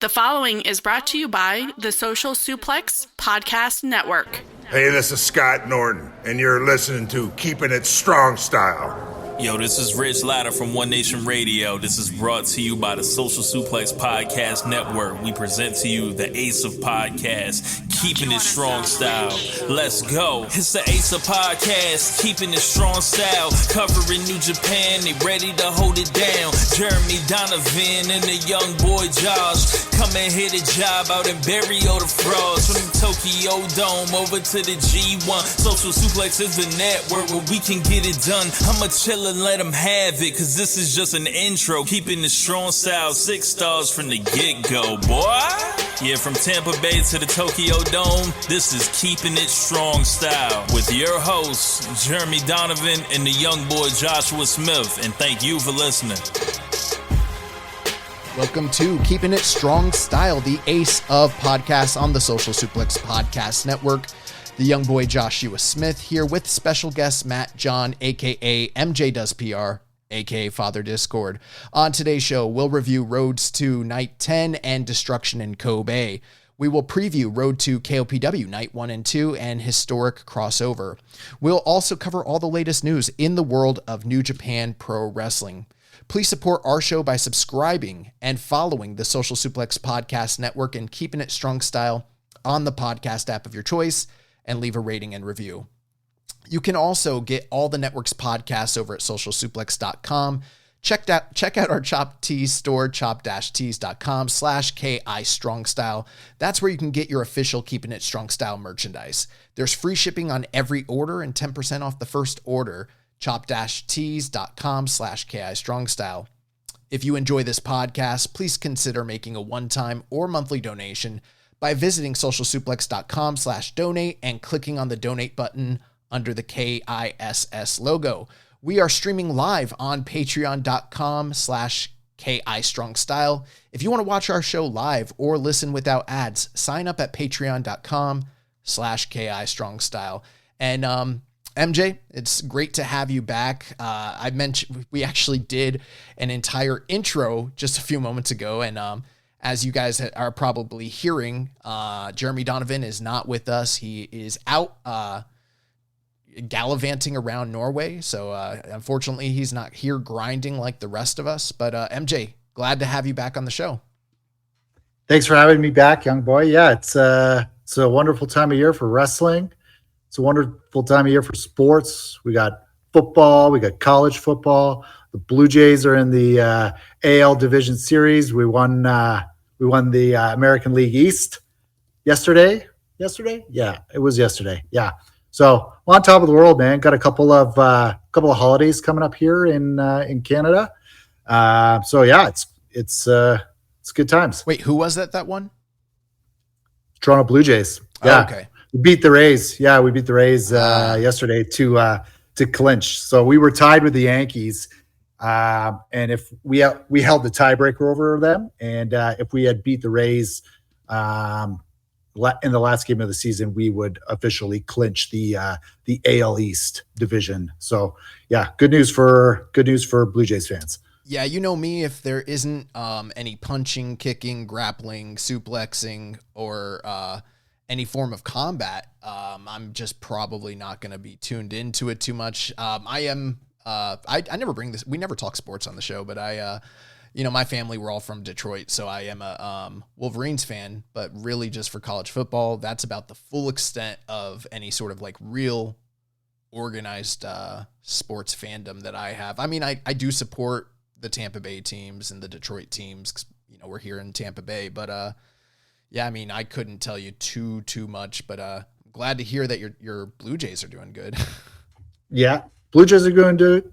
The following is brought to you by the Social Suplex Podcast Network. Hey, this is Scott Norton, and you're listening to Keepin' It Strong Style. Yo, this is Rich Latta from One Nation Radio. This is brought to you by the Social Suplex Podcast Network. We present to you the Ace of Podcasts, Keeping It Strong Style. Let's go. It's the Ace of Podcasts, Keeping It Strong Style. Covering New Japan, they ready to hold it down. Jeremy Donovan and the young boy Josh. Come and hit a job out and bury all the frauds. From the Tokyo Dome over to the G1. Social Suplex is the network where we can get it done. I'ma chill and let them have it, cause this is just an intro. Keeping the strong style, 6 stars from the get-go, boy. Yeah, from Tampa Bay to the Tokyo Dome, this is Keeping It Strong Style with your hosts, Jeremy Donovan and the young boy Joshua Smith. And thank you for listening. Welcome to Keeping It Strong Style, the ace of podcasts on the Social Suplex Podcast Network. The young boy Joshua Smith here with special guest Matt John, aka MJ Does PR, aka Father Discord. On today's show, we'll review Roads to Night 10 and Destruction in Kobe. We will preview Road to KOPW Night 1 and 2 and Historic Crossover. We'll also cover all the latest news in the world of New Japan Pro Wrestling. Please support our show by subscribing and following the Social Suplex Podcast Network and Keeping It Strong Style on the podcast app of your choice, and leave a rating and review. You can also get all the network's podcasts over at socialsuplex.com. Check out our Chopped Tees store, chop-tees.com/KI Strong Style. That's where you can get your official Keeping It Strong Style merchandise. There's free shipping on every order and 10% off the first order. chop-tees.com/KI Strong Style. If you enjoy this podcast, please consider making a one-time or monthly donation by visiting socialsuplex.com/donate and clicking on the donate button under the KISS logo. We are streaming live on patreon.com/KI Strong Style. If you want to watch our show live or listen without ads, sign up at patreon.com/KI Strong Style. And, MJ, it's great to have you back. I mentioned we actually did an entire intro just a few moments ago, and as you guys are probably hearing, Jeremy Donovan is not with us. He is out gallivanting around Norway, so unfortunately he's not here grinding like the rest of us. But MJ, glad to have you back on the show. Thanks for having me back, young boy. Yeah, it's a wonderful time of year for wrestling. It's a wonderful time of year for sports. We got football. We got college football. The Blue Jays are in the AL Division Series. We won the American League East yesterday. Yeah, it was yesterday. Yeah. So on top of the world, man. Got a couple of holidays coming up here in Canada. So yeah, it's good times. Wait, who was that one? Toronto Blue Jays. Yeah. Oh, okay. We beat the Rays. Yeah, we beat the Rays yesterday to clinch. So we were tied with the Yankees, and if we held the tiebreaker over them, and if we had beat the Rays in the last game of the season, we would officially clinch the AL East division. So yeah, good news for Blue Jays fans. Yeah, you know me, if there isn't any punching, kicking, grappling, suplexing, or any form of combat, I'm just probably not going to be tuned into it too much. I never bring this. We never talk sports on the show, but my family, we're all from Detroit. So I am a Wolverines fan, but really just for college football. That's about the full extent of any sort of like real organized sports fandom that I have. I mean, I do support the Tampa Bay teams and the Detroit teams. 'Cause, we're here in Tampa Bay, but yeah, I mean, I couldn't tell you too much, but glad to hear that your Blue Jays are doing good. Yeah, Blue Jays are going to do it.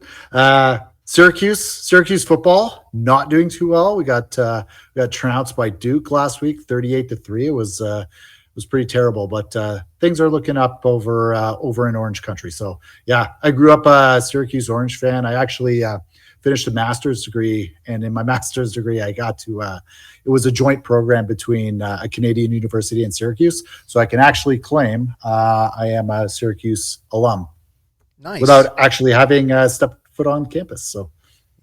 Syracuse football not doing too well. We got trounced by Duke last week, 38-3. It was pretty terrible, but things are looking up over in Orange Country. So yeah, I grew up a Syracuse Orange fan. I actually finished a master's degree, and in my master's degree, I got to it was a joint program between a Canadian university and Syracuse, so I can actually claim I am a Syracuse alum. Nice. Without actually having stepped foot on campus. So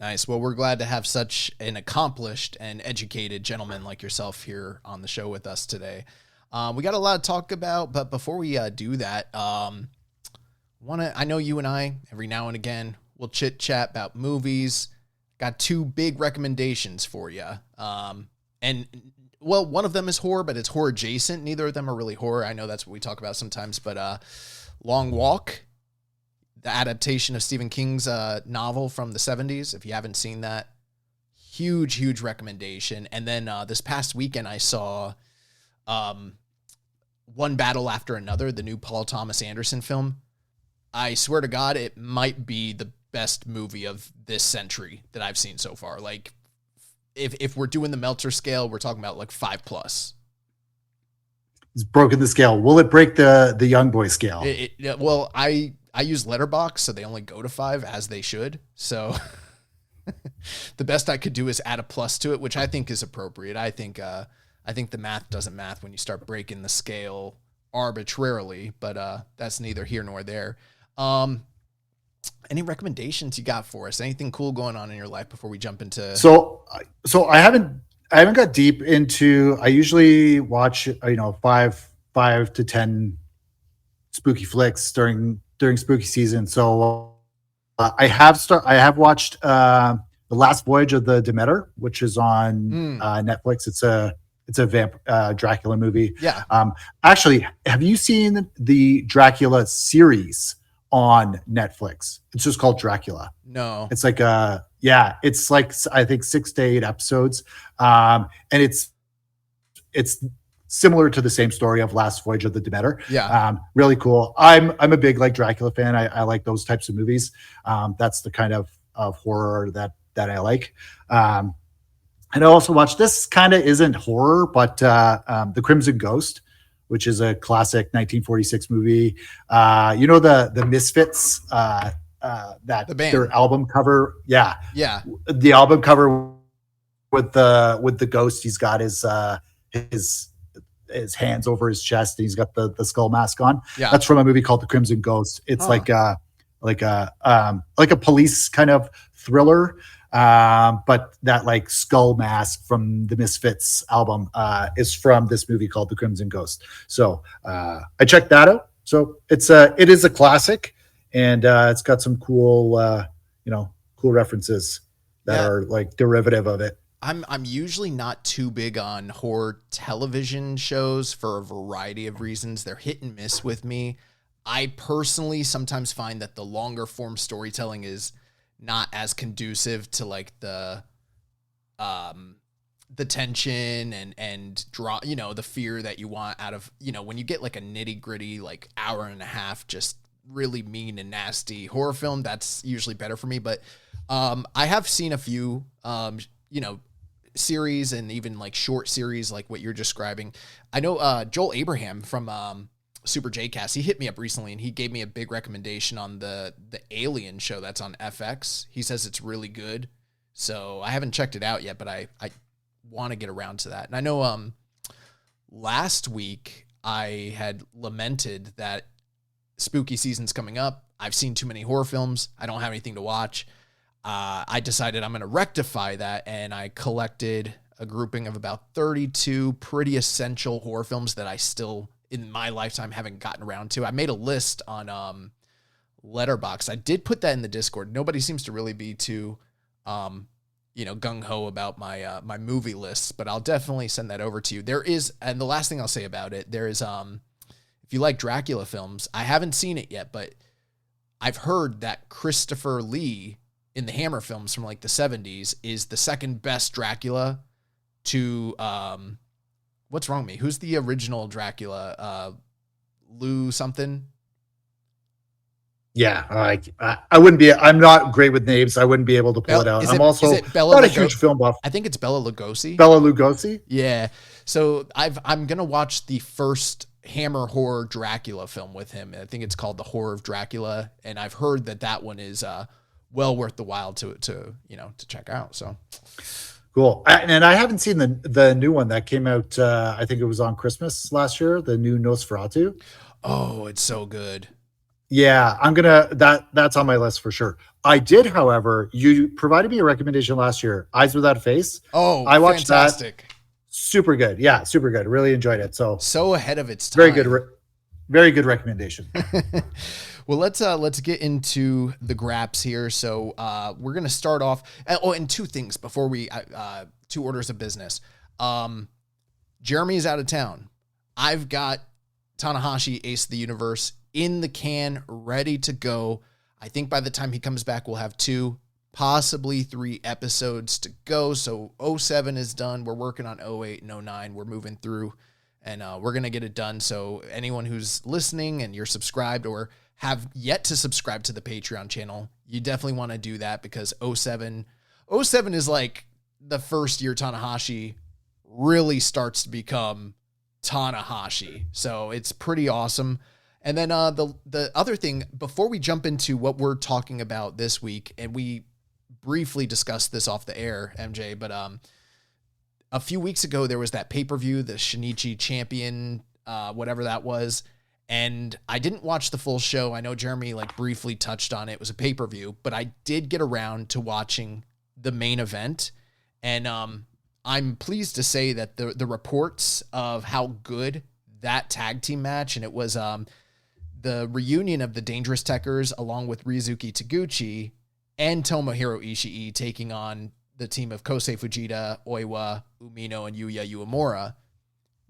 Nice. Well, we're glad to have such an accomplished and educated gentleman like yourself here on the show with us today. We got a lot to talk about, but before we do that, I know you and I, every now and again, we'll chit chat about movies. Got two big recommendations for you. One of them is horror, but it's horror adjacent. Neither of them are really horror. I know that's what we talk about sometimes, but Long Walk, the adaptation of Stephen King's novel from the 70s. If you haven't seen that, huge recommendation. And then this past weekend, I saw One Battle After Another, the new Paul Thomas Anderson film. I swear to God, it might be the best movie of this century that I've seen so far. Like, if we're doing the Meltzer scale, we're talking about like 5+. It's broken the scale. Will it break the young boy scale? Well, I use Letterboxd, so they only go to 5, as they should. So the best I could do is add a plus to it, which I think is appropriate. I think the math doesn't math when you start breaking the scale arbitrarily, but that's neither here nor there. Any recommendations you got for us? Anything cool going on in your life before we jump into? So I haven't got deep into. I usually watch 5 to 10 spooky flicks during spooky season. So I have watched The Last Voyage of the Demeter, which is on Netflix. It's a Dracula movie. Yeah. Actually, have you seen the Dracula series on Netflix? It's just called Dracula. No. It's like it's like, I think 6 to 8 episodes. And it's similar to the same story of Last Voyage of the Demeter. Yeah. Really cool. I'm a big like Dracula fan. I like those types of movies. That's the kind of horror that I like. And I also watched, this kind of isn't horror, but The Crimson Ghost, which is a classic 1946 movie. The Misfits, that the band. Their album cover. Yeah. Yeah. The album cover with the ghost. He's got his hands over his chest, and he's got the skull mask on. Yeah. That's from a movie called The Crimson Ghost. It's like a police kind of thriller. But that like skull mask from the Misfits album is from this movie called The Crimson Ghost. So I checked that out. So it is a classic, and it's got some cool references that are like derivative of it. I'm usually not too big on horror television shows for a variety of reasons. They're hit and miss with me. I personally sometimes find that the longer form storytelling is not as conducive to like the tension and draw, the fear that you want out of, when you get like a nitty gritty, like hour and a half, just really mean and nasty horror film, that's usually better for me. But I have seen a few, series and even like short series, like what you're describing. I know Joel Abraham from Super J-Cast, he hit me up recently and he gave me a big recommendation on the Alien show that's on FX. He says it's really good. So I haven't checked it out yet, but I want to get around to that. And I know last week I had lamented that spooky season's coming up. I've seen too many horror films. I don't have anything to watch. I decided I'm going to rectify that, and I collected a grouping of about 32 pretty essential horror films that I still, in my lifetime, haven't gotten around to. I made a list on Letterboxd. I did put that in the Discord. Nobody seems to really be too, gung-ho about my movie lists, but I'll definitely send that over to you. There is, and the last thing I'll say about it, there is, if you like Dracula films, I haven't seen it yet, but I've heard that Christopher Lee in the Hammer films from like the 70s is the second best Dracula to, what's wrong with me? Who's the original Dracula? Lou something? Yeah, I wouldn't be. I'm not great with names. I wouldn't be able to pull it out. I'm also not a huge film buff. I think it's Bela Lugosi. Bela Lugosi. Yeah. So I'm gonna watch the first Hammer horror Dracula film with him. I think it's called The Horror of Dracula, and I've heard that one is well worth the while to check out. So cool. And I haven't seen the new one that came out. I think it was on Christmas last year. The new Nosferatu. Oh, it's so good. Yeah, that's on my list for sure. I did, however, you provided me a recommendation last year, Eyes Without a Face. Oh, I watched that. fantastic. Super good. Yeah, super good. Really enjoyed it. So So ahead of its very good, time. very good recommendation. Well, let's get into the graps here. So we're gonna start off. And two things before we two orders of business. Jeremy is out of town. I've got Tanahashi, Ace of the Universe, in the can, ready to go. I think by the time he comes back, we'll have 2, possibly 3 episodes to go. So 07 is done. We're working on 08 and 09. We're moving through, and we're going to get it done. So anyone who's listening and you're subscribed or have yet to subscribe to the Patreon channel, you definitely want to do that, because 07 is like the first year Tanahashi really starts to become Tanahashi. So it's pretty awesome. And then the other thing, before we jump into what we're talking about this week, and we briefly discussed this off the air, MJ, but a few weeks ago there was that pay-per-view, the Shinichi Champion, whatever that was, and I didn't watch the full show. I know Jeremy like briefly touched on it. It was a pay-per-view, but I did get around to watching the main event, and I'm pleased to say that the reports of how good that tag team match, and it was the reunion of the Dangerous Tekkers along with Ryuzuki Taguchi and Tomohiro Ishii taking on the team of Kosei Fujita, Oiwa, Umino, and Yuya Uemura.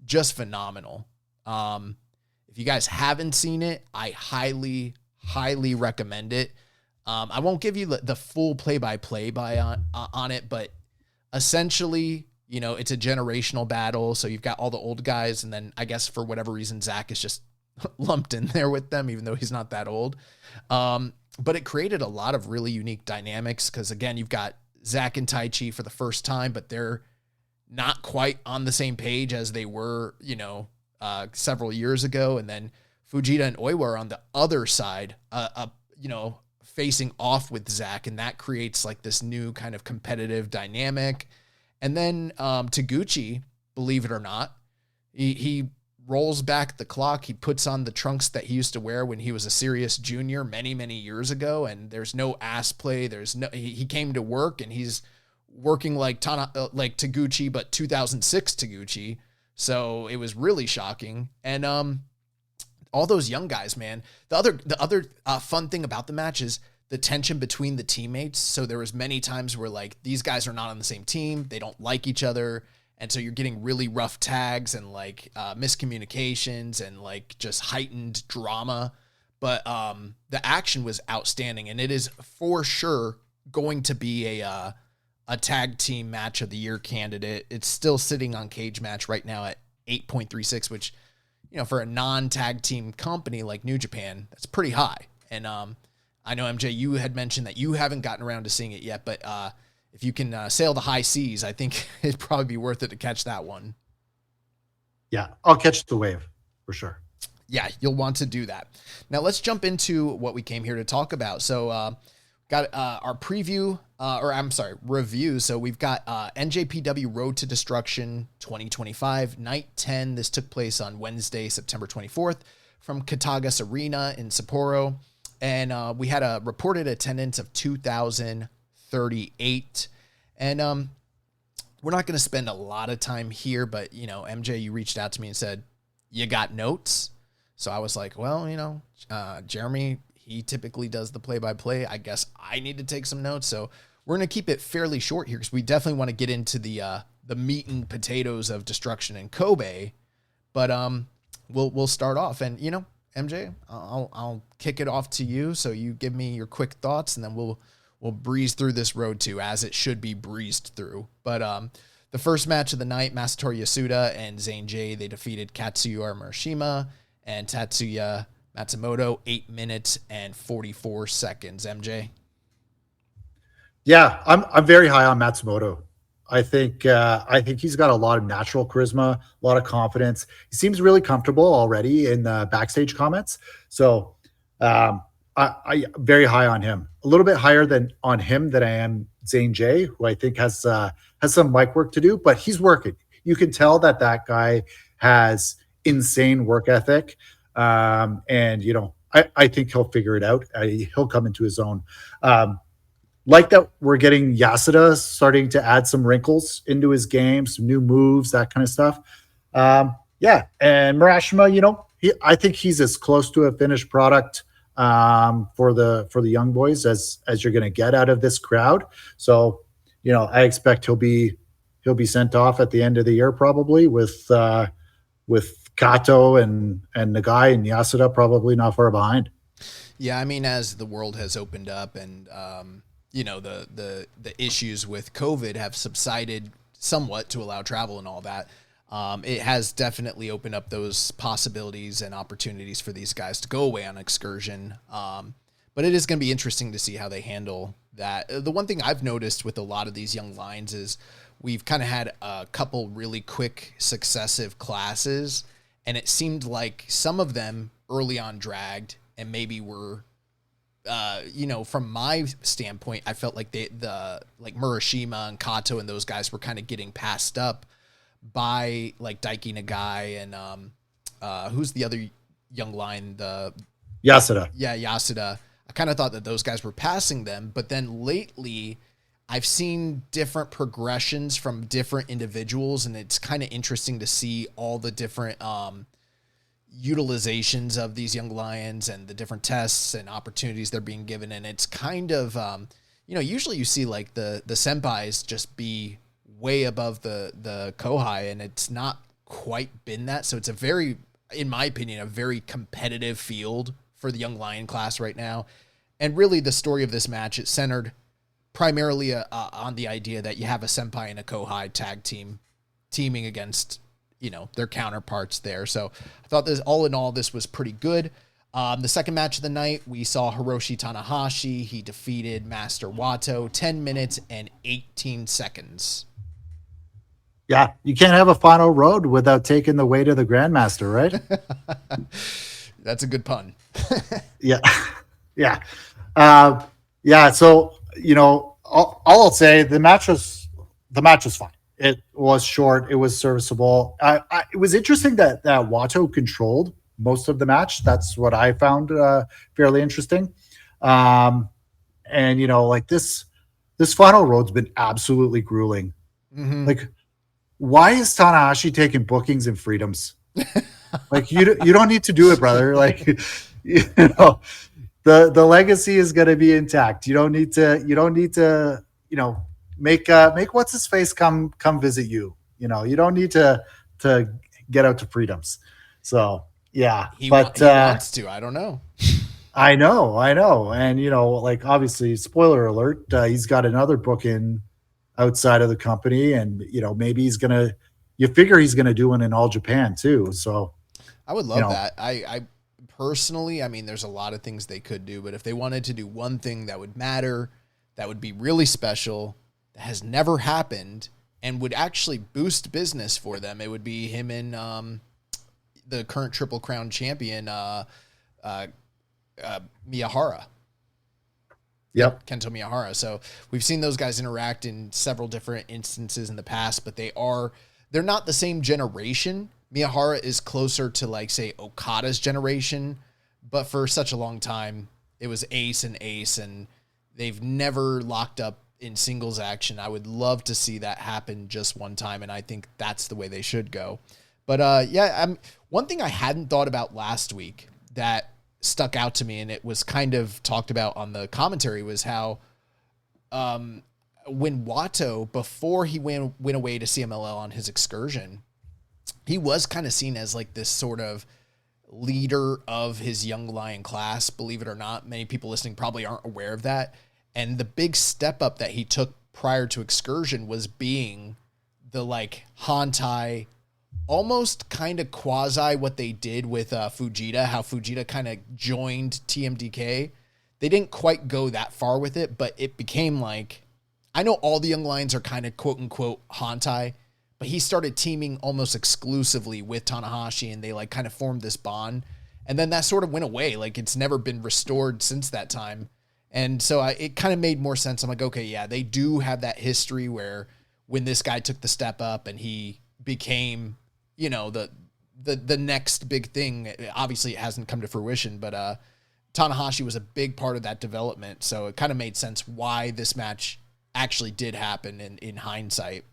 Just phenomenal. If you guys haven't seen it, I highly, highly recommend it. I won't give you the full play-by-play on it, but essentially, you know, it's a generational battle. So you've got all the old guys, and then I guess for whatever reason, Zach is just lumped in there with them, even though he's not that old. But it created a lot of really unique dynamics, because again, you've got Zach and Taichi for the first time, but they're not quite on the same page as they were, you know, several years ago. And then Fujita and Oiwa are on the other side, you know, facing off with Zach, and that creates like this new kind of competitive dynamic. And then Taguchi, believe it or not, he rolls back the clock. He puts on the trunks that he used to wear when he was a serious junior many, many years ago. And there's no ass play. He came to work, and he's working like Taguchi, but 2006 Taguchi. So it was really shocking. And all those young guys, man. The other fun thing about the match is the tension between the teammates. So there was many times where like these guys are not on the same team. They don't like each other. And so you're getting really rough tags and like miscommunications and like just heightened drama. But the action was outstanding, and it is for sure going to be a tag team match of the year candidate. It's still sitting on Cage Match right now at 8.36, which, you know, for a non-tag team company like New Japan, that's pretty high. And I know, MJ, you had mentioned that you haven't gotten around to seeing it yet, but if you can sail the high seas, I think it'd probably be worth it to catch that one. Yeah, I'll catch the wave for sure. Yeah, you'll want to do that. Now let's jump into what we came here to talk about. So got our preview, review. So we've got NJPW Road to Destruction 2025, Night 10. This took place on Wednesday, September 24th from Katagas Arena in Sapporo. And we had a reported attendance of 2,038. And we're not going to spend a lot of time here, but, you know, MJ, you reached out to me and said, you got notes? So I was like, well, you know, Jeremy, he typically does the play-by-play. I guess I need to take some notes. So we're going to keep it fairly short here, because we definitely want to get into the meat and potatoes of Destruction in Kobe. But we'll start off. And, you know, MJ, I'll kick it off to you. So you give me your quick thoughts, and then we'll breeze through this road to as it should be breezed through. But the first match of the night, Masatori Yasuda and Zayn J, they defeated Katsuya Murashima and Tatsuya Matsumoto, 8 minutes and 44 seconds. MJ? Yeah, I'm very high on Matsumoto. I think he's got a lot of natural charisma, a lot of confidence. He seems really comfortable already in the backstage comments. So I very high on him. A little bit higher than on him than I am Zayn J, who I think has some mic work to do, but he's working. You can tell that guy has insane work ethic. And, you know, I think he'll figure it out. He'll come into his own. Like that, we're getting Yasuda starting to add some wrinkles into his game, some new moves, that kind of stuff. Yeah, and Murashima, I think he's as close to a finished product for the young boys as you're going to get out of this crowd. So, I expect he'll be sent off at the end of the year probably with Kato and Nagai and Yasuda probably not far behind. Yeah, I mean, as the world has opened up and the issues with COVID have subsided somewhat to allow travel and all that, it has definitely opened up those possibilities and opportunities for these guys to go away on excursion. But it is going to be interesting to see how they handle that. The one thing I've noticed with a lot of these young lions is we've kind of had a couple really quick successive classes, and it seemed like some of them early on dragged and maybe were, from my standpoint, I felt like like Murashima and Kato and those guys were kind of getting passed up by like Daiki Nagai and who's the other young lion? Yasuda. Yeah, Yasuda. I kind of thought that those guys were passing them, but then lately I've seen different progressions from different individuals, and it's kind of interesting to see all the different utilizations of these young lions and the different tests and opportunities they're being given. And it's kind of, usually you see like the senpais just be way above the Kohai, and it's not quite been that. So it's a very, in my opinion, a very competitive field for the young lion class right now. And really the story of this match, it centered primarily on the idea that you have a senpai and a Kohai tag teaming against, their counterparts there. So I thought this, all in all, this was pretty good. The second match of the night, we saw Hiroshi Tanahashi. He defeated Master Wato, 10 minutes and 18 seconds. Yeah, you can't have a final road without taking the way to the Grandmaster, right? That's a good pun. Yeah. Yeah. So, all I'll say, the match was fine. It was short. It was serviceable. It was interesting that Wato controlled most of the match. That's what I found fairly interesting. And like this final road's been absolutely grueling. Mm-hmm. Like, why is Tanahashi taking bookings and freedoms? Like, you don't need to do it, brother. Like, the legacy is going to be intact. You don't need to make what's his face come visit you. You don't need to get out to freedoms. So yeah, he wants to. I don't know. I know, and like, obviously, spoiler alert, he's got another book in outside of the company, and maybe you figure he's gonna do one in All Japan too. So I would love that. I personally, I mean, there's a lot of things they could do, but if they wanted to do one thing that would matter, that would be really special, that has never happened, and would actually boost business for them, it would be him and the current Triple Crown champion, Miyahara. Yep. Kento Miyahara. So we've seen those guys interact in several different instances in the past, but they're not the same generation. Miyahara is closer to, like, say, Okada's generation, but for such a long time, it was Ace, and they've never locked up in singles action. I would love to see that happen just one time, and I think that's the way they should go. But one thing I hadn't thought about last week that stuck out to me, and it was kind of talked about on the commentary, was how when Wato, before he went away to CMLL on his excursion, he was kind of seen as like this sort of leader of his young lion class. Believe it or not, many people listening probably aren't aware of that. And the big step up that he took prior to excursion was being the, like, Hantai, almost kind of quasi what they did with Fujita, how Fujita kind of joined TMDK. They didn't quite go that far with it, but it became like, I know all the young lions are kind of quote unquote Hantai, but he started teaming almost exclusively with Tanahashi, and they like kind of formed this bond. And then that sort of went away. Like, it's never been restored since that time. And so it kind of made more sense. I'm like, okay, yeah, they do have that history where when this guy took the step up and he became, the next big thing, obviously it hasn't come to fruition, but Tanahashi was a big part of that development. So it kind of made sense why this match actually did happen in hindsight.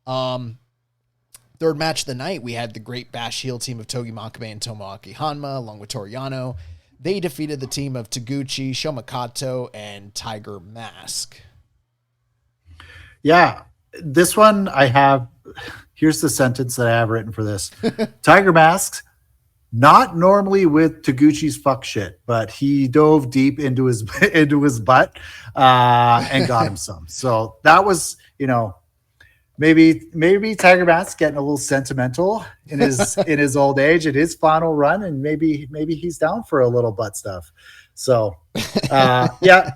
Third match of the night, we had the Great Bash heel team of Togi Makabe and Tomoaki Hanma, along with Toru Yano. They defeated the team of Taguchi, Shomakato, and Tiger Mask. Yeah, this one I have. Here's the sentence that I have written for this. Tiger Mask, not normally with Taguchi's fuck shit, but he dove deep into his butt and got him some. So that was, maybe Tiger Mask getting a little sentimental in his old age at his final run, and maybe he's down for a little butt stuff. So yeah.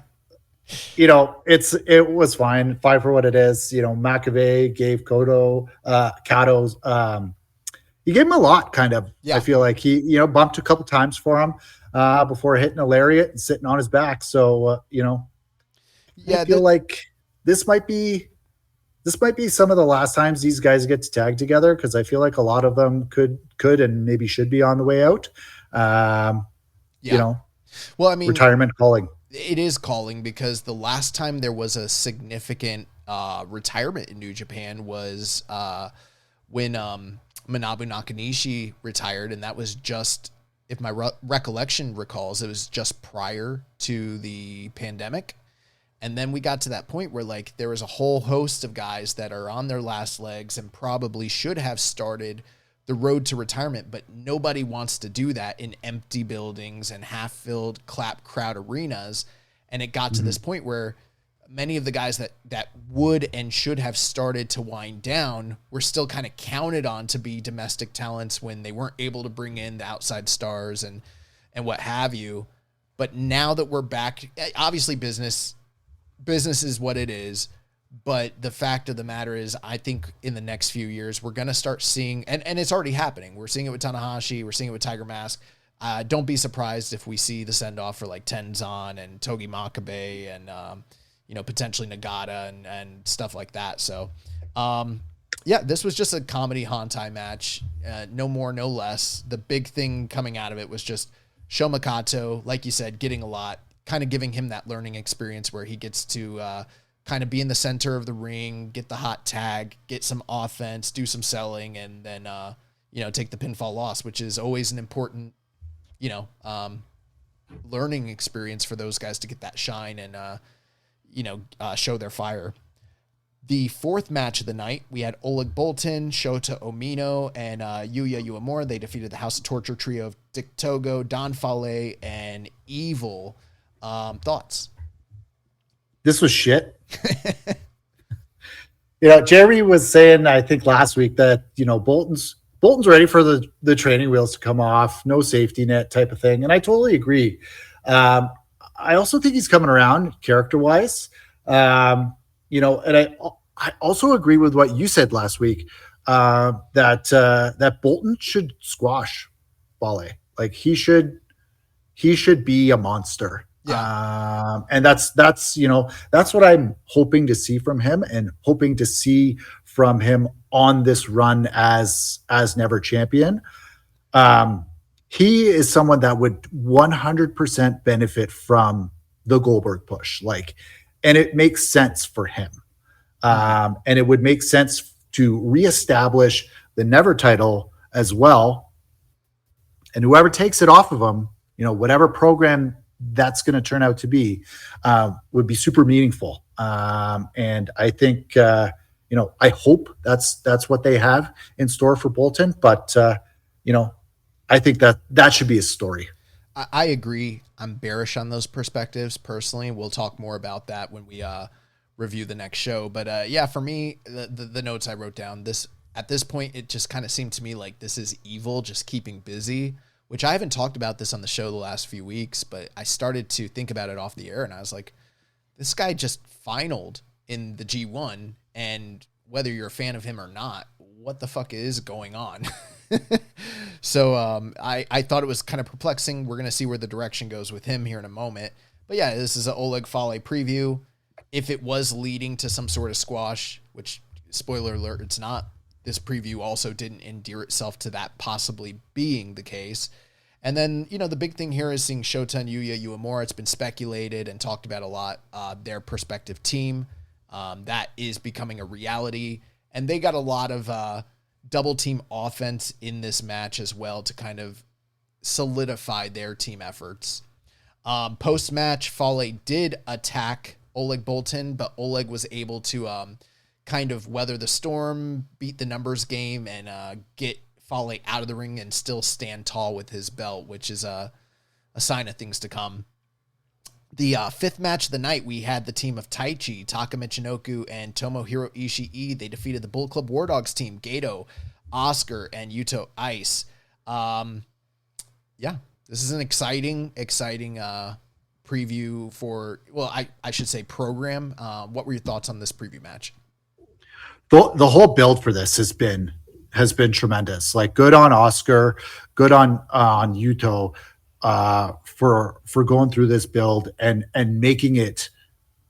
It was fine for what it is. McAvey gave Kato's, he gave him a lot, kind of. Yeah. I feel like he, bumped a couple times for him before hitting a lariat and sitting on his back. So, I feel like this might be some of the last times these guys get to tag together, because I feel like a lot of them could and maybe should be on the way out. Well, I mean, retirement calling. It is calling, because the last time there was a significant retirement in New Japan was when Manabu Nakanishi retired, and that was just, if my recollection recalls, it was just prior to the pandemic. And then we got to that point where, like, there was a whole host of guys that are on their last legs and probably should have started the road to retirement, but nobody wants to do that in empty buildings and half-filled clap crowd arenas. And it got to this point where many of the guys that would and should have started to wind down were still kind of counted on to be domestic talents when they weren't able to bring in the outside stars and what have you. But now that we're back, obviously business is what it is. But the fact of the matter is, I think in the next few years, we're going to start seeing, and it's already happening. We're seeing it with Tanahashi. We're seeing it with Tiger Mask. Don't be surprised if we see the send-off for like Tenzan and Togi Makabe and, potentially Nagata and stuff like that. So, this was just a comedy Hantai match. No more, no less. The big thing coming out of it was just Shomakato, like you said, getting a lot, kind of giving him that learning experience where he gets to kind of be in the center of the ring, get the hot tag, get some offense, do some selling, and then, take the pinfall loss, which is always an important, learning experience for those guys to get that shine and, show their fire. The fourth match of the night, we had Oleg Boltin, Shota Omino, and Yuya Uemura. They defeated the House of Torture trio of Dick Togo, Don Fale, and Evil. Thoughts? This was shit. Jerry was saying, I think last week, that Bolton's ready for the training wheels to come off, no safety net type of thing, and I totally agree. I also think he's coming around character wise, and I also agree with what you said last week, that Bolton should squash Fale. Like he should be a monster. Yeah. And that's what I'm hoping to see from him, and hoping to see from him on this run as Never Champion. He is someone that would 100% benefit from the Goldberg push. And it makes sense for him. And it would make sense to reestablish the Never title as well. And whoever takes it off of him, whatever program that's going to turn out to be, would be super meaningful. And I think, I hope that's what they have in store for Bolton. But, I think that should be a story. I agree. I'm bearish on those perspectives personally. We'll talk more about that when we review the next show. But for me, the notes I wrote down, at this point, it just kind of seemed to me like this is Evil just keeping busy, which I haven't talked about this on the show the last few weeks, but I started to think about it off the air, and I was like, this guy just finaled in the G1, and whether you're a fan of him or not, what the fuck is going on? So I thought it was kind of perplexing. We're going to see where the direction goes with him here in a moment. But yeah, this is an Oleg Fale preview. If it was leading to some sort of squash, which, spoiler alert, it's not, this preview also didn't endear itself to that possibly being the case. And then, the big thing here is seeing Shota and Yuya Uemura. It's been speculated and talked about a lot. Their prospective team, that is becoming a reality. And they got a lot of double team offense in this match as well to kind of solidify their team efforts. Post-match, Fale did attack Oleg Boltin, but Oleg was able to kind of weather the storm, beat the numbers game, and get Fale out of the ring and still stand tall with his belt, which is a sign of things to come. The fifth match of the night, we had the team of Taichi, Taka Michinoku, and Tomohiro Ishii. They defeated the Bullet Club War Dogs team, Gato, Oscar, and Yuto Ice. This is an exciting preview for, I should say program. What were your thoughts on this preview match? The whole build for this has been tremendous. Like, good on Oscar, good on Yuto for going through this build and making it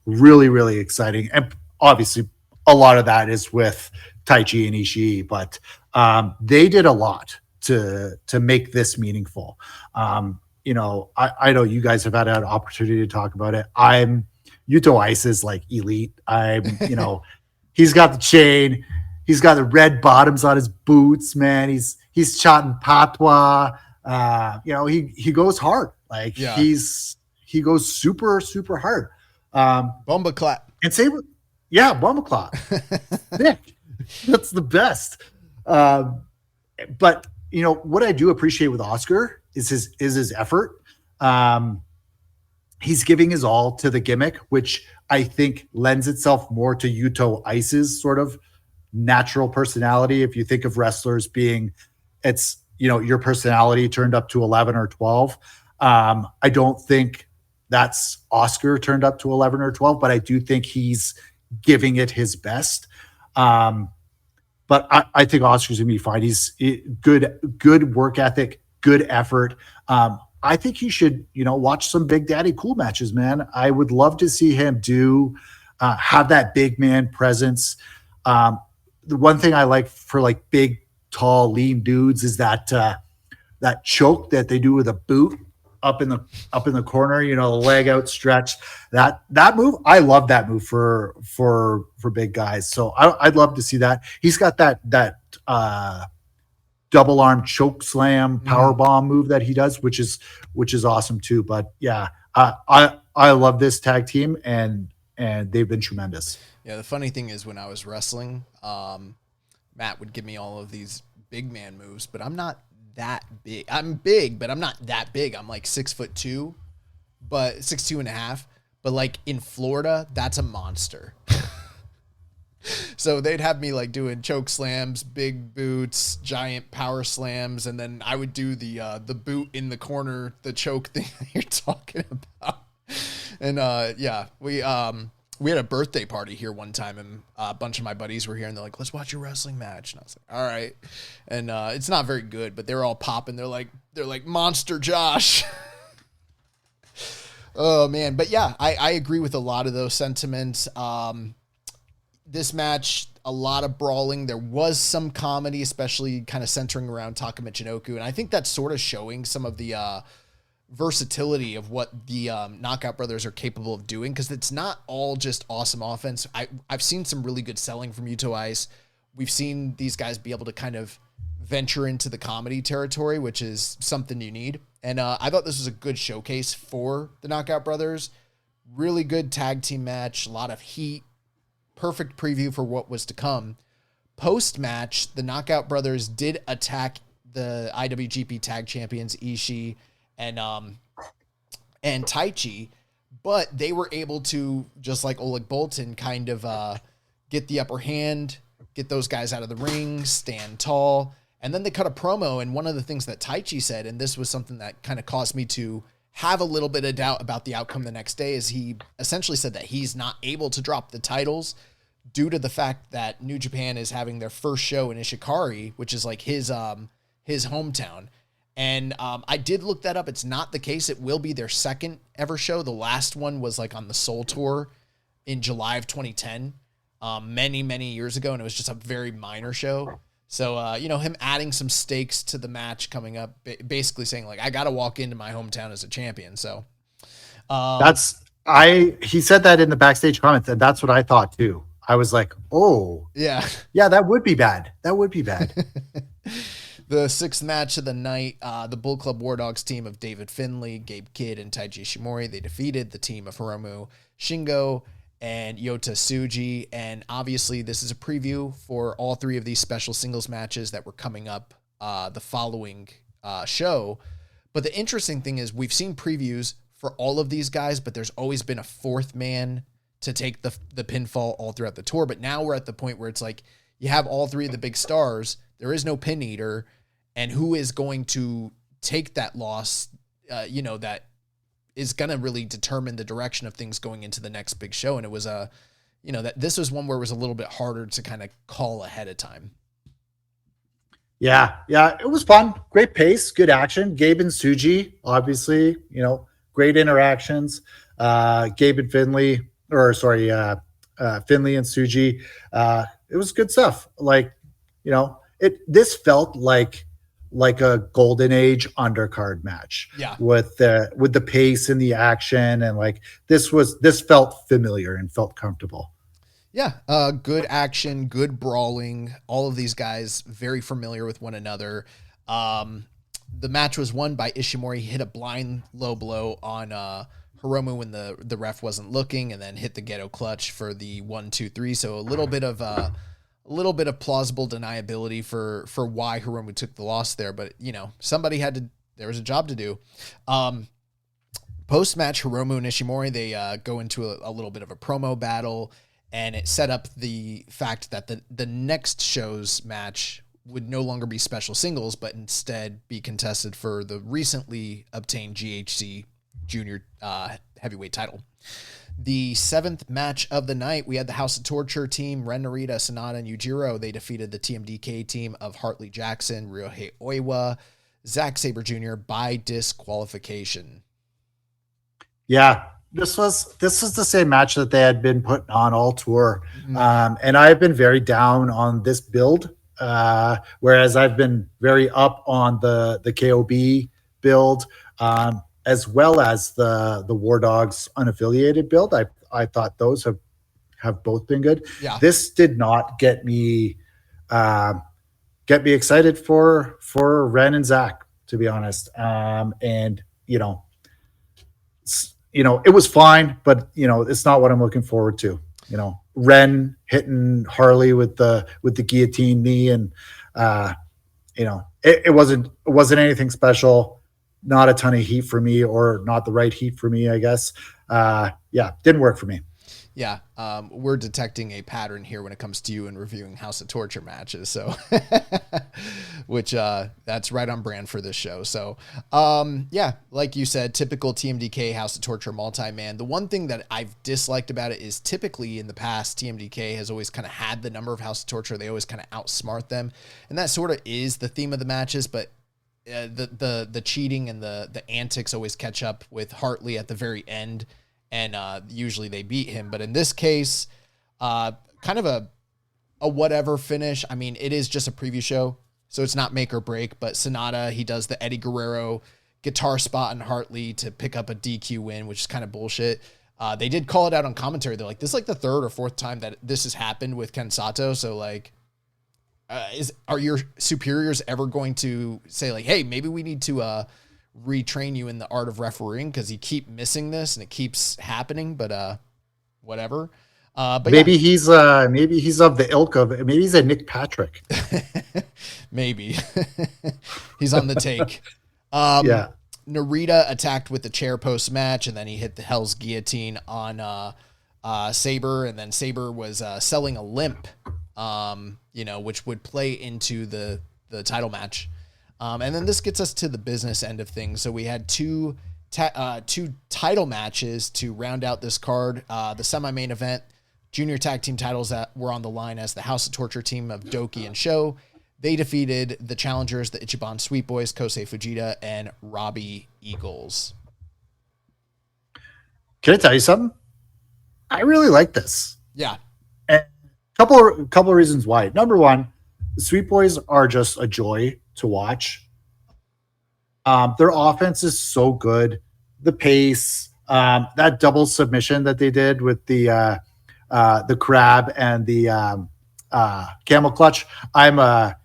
really, really exciting. And obviously a lot of that is with Taichi and Ishii, but they did a lot to make this meaningful. I know you guys have had an opportunity to talk about it. Yuto Ice is like elite. He's got the chain. He's got the red bottoms on his boots, man. He's chatting patois. He goes hard. Like, he goes super, super hard. Bomba clap. And same with, bomba clap. Nick, that's the best. But what I do appreciate with Oscar is his effort. He's giving his all to the gimmick, which I think lends itself more to Yuto Ice's sort of natural personality. If you think of wrestlers being, it's, your personality turned up to 11 or 12. I don't think that's Oscar turned up to 11 or 12, but I do think he's giving it his best. But I think Oscar's gonna be fine. He's good work ethic, good effort. I think he should, watch some Big Daddy Cool matches, man. I would love to see him have that big man presence. The one thing I like for like big, tall, lean dudes is that choke that they do with a boot up in the corner, the leg outstretched. That move, I love that move for big guys. So I'd love to see that. He's got that double arm choke slam power bomb move that he does, which is awesome too. But yeah, I love this tag team and they've been tremendous. Yeah, the funny thing is when I was wrestling, Matt would give me all of these big man moves, but I'm not that big. I'm big, but I'm not that big. I'm like 6'2", but 6'2.5". But like in Florida, that's a monster. So they'd have me like doing choke slams, big boots, giant power slams, and then I would do the boot in the corner, the choke thing that you're talking about. And we had a birthday party here one time, and a bunch of my buddies were here, and they're like, "Let's watch your wrestling match." And I was like, "All right." And it's not very good, but they're all popping. They're like Monster Josh. Oh man, but yeah, I agree with a lot of those sentiments. This match, a lot of brawling. There was some comedy, especially kind of centering around Taka Michinoku, and I think that's sort of showing some of the versatility of what the Knockout Brothers are capable of doing, because it's not all just awesome offense. I've seen some really good selling from Yuto Ice. We've seen these guys be able to kind of venture into the comedy territory, which is something you need. And I thought this was a good showcase for the Knockout Brothers. Really good tag team match, a lot of heat, perfect preview for what was to come. Post-match, the Knockout Brothers did attack the IWGP Tag Champions Ishii and Taichi, but they were able to, just like Oleg Boltin, kind of get the upper hand, get those guys out of the ring, stand tall, and then they cut a promo, and one of the things that Taichi said, and this was something that kind of caused me to have a little bit of doubt about the outcome the next day, is he essentially said that he's not able to drop the titles due to the fact that New Japan is having their first show in Ishikari, which is like his hometown. And I did look that up. It's not the case. It will be their second ever show. The last one was like on the Soul Tour in July of 2010, many, many years ago. And it was just a very minor show. So, him adding some stakes to the match coming up, basically saying like, I got to walk into my hometown as a champion. So he said that in the backstage comments, and that's what I thought too. I was like, oh yeah, that would be bad. That would be bad. The sixth match of the night, the Bull Club War Dogs team of David Finlay, Gabe Kidd, and Taiji Ishimori, they defeated the team of Hiromu Shingo and Yota Tsuji. And obviously, this is a preview for all three of these special singles matches that were coming up the following show. But the interesting thing is we've seen previews for all of these guys, but there's always been a fourth man to take the pinfall all throughout the tour. But now we're at the point where it's like you have all three of the big stars. There is no pin eater. And who is going to take that loss, that is going to really determine the direction of things going into the next big show. And it was that this was one where it was a little bit harder to kind of call ahead of time. Yeah, it was fun. Great pace, good action. Gabe and Tsuji, obviously, great interactions. Gabe and Finlay, Finlay and Tsuji. It was good stuff. This felt like a golden age undercard match. Yeah. With the pace and the action, and this felt familiar and felt comfortable. Yeah. Good action, good brawling. All of these guys very familiar with one another. The match was won by Ishimori. He hit a blind low blow on Hiromu when the ref wasn't looking, and then hit the ghetto clutch for the 1-2-3. So a little bit of plausible deniability for why Hiromu took the loss there, but there was a job to do. Post-match, Hiromu and Ishimori, they go into a little bit of a promo battle, and it set up the fact that the next show's match would no longer be special singles, but instead be contested for the recently obtained GHC junior heavyweight title. The seventh match of the night, we had the House of Torture team, Ren Narita, Sonata, and Yujiro. They defeated the TMDK team of Hartley Jackson, Ryohei Oiwa, Zack Sabre Jr. by disqualification. Yeah, this was the same match that they had been putting on all tour. And I've been very down on this build, whereas I've been very up on the KOB build. As well as the War Dogs unaffiliated build. I thought those have both been good. Yeah. This did not get me excited for Ren and Zach, to be honest. And it was fine, but it's not what I'm looking forward to. Ren hitting Harley with the guillotine knee, and it wasn't anything special. Not a ton of heat for me, or not the right heat for me, I guess. Didn't work for me. Yeah, we're detecting a pattern here when it comes to you and reviewing House of Torture matches. So, which that's right on brand for this show. So, like you said, typical TMDK House of Torture multi-man. The one thing that I've disliked about it is typically in the past, TMDK has always kind of had the number of House of Torture. They always kind of outsmart them, and that sort of is the theme of the matches, but the cheating and the antics always catch up with Hartley at the very end, and usually they beat him. But in this case, kind of a whatever finish. I mean, it is just a preview show, so it's not make or break. But Sonata, he does the Eddie Guerrero guitar spot on Hartley to pick up a DQ win, which is kind of bullshit. They did call it out on commentary. They're like, this is like the third or fourth time that this has happened with Ken Sato. So like, are your superiors ever going to say like, hey, maybe we need to retrain you in the art of refereeing because you keep missing this and it keeps happening? But whatever. But maybe he's of the ilk of, maybe he's a Nick Patrick. Maybe he's on the take. Narita attacked with the chair post match, and then he hit the Hell's Guillotine on Sabre, and then Sabre was selling a limp, which would play into the title match. And then this gets us to the business end of things. So we had two title matches to round out this card. The semi-main event, junior tag team titles that were on the line as the House of Torture team of Doki and Sho. They defeated the challengers, the Ichiban Sweet Boys, Kosei Fujita, and Robbie Eagles. Can I tell you something? I really like this. Yeah. And couple of reasons why. Number one, the Sweet Boys are just a joy to watch. Their offense is so good. The pace, that double submission that they did with the crab and the camel clutch. I'm an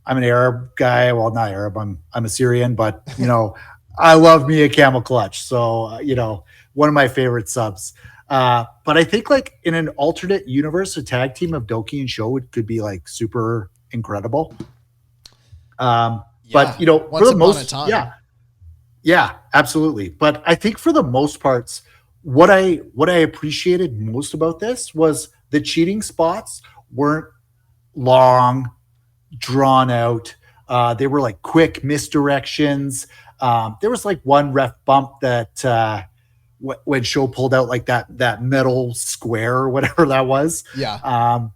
Arab guy. Well, not Arab. I'm a Syrian, but I love me a camel clutch. So one of my favorite subs. But I think like in an alternate universe, a tag team of Doki and Sho could be like super incredible. But for the most, yeah, absolutely. But I think for the most parts, what I appreciated most about this was the cheating spots weren't long, drawn out. They were like quick misdirections. There was like one ref bump that when Sho pulled out like that metal square or whatever that was. Yeah.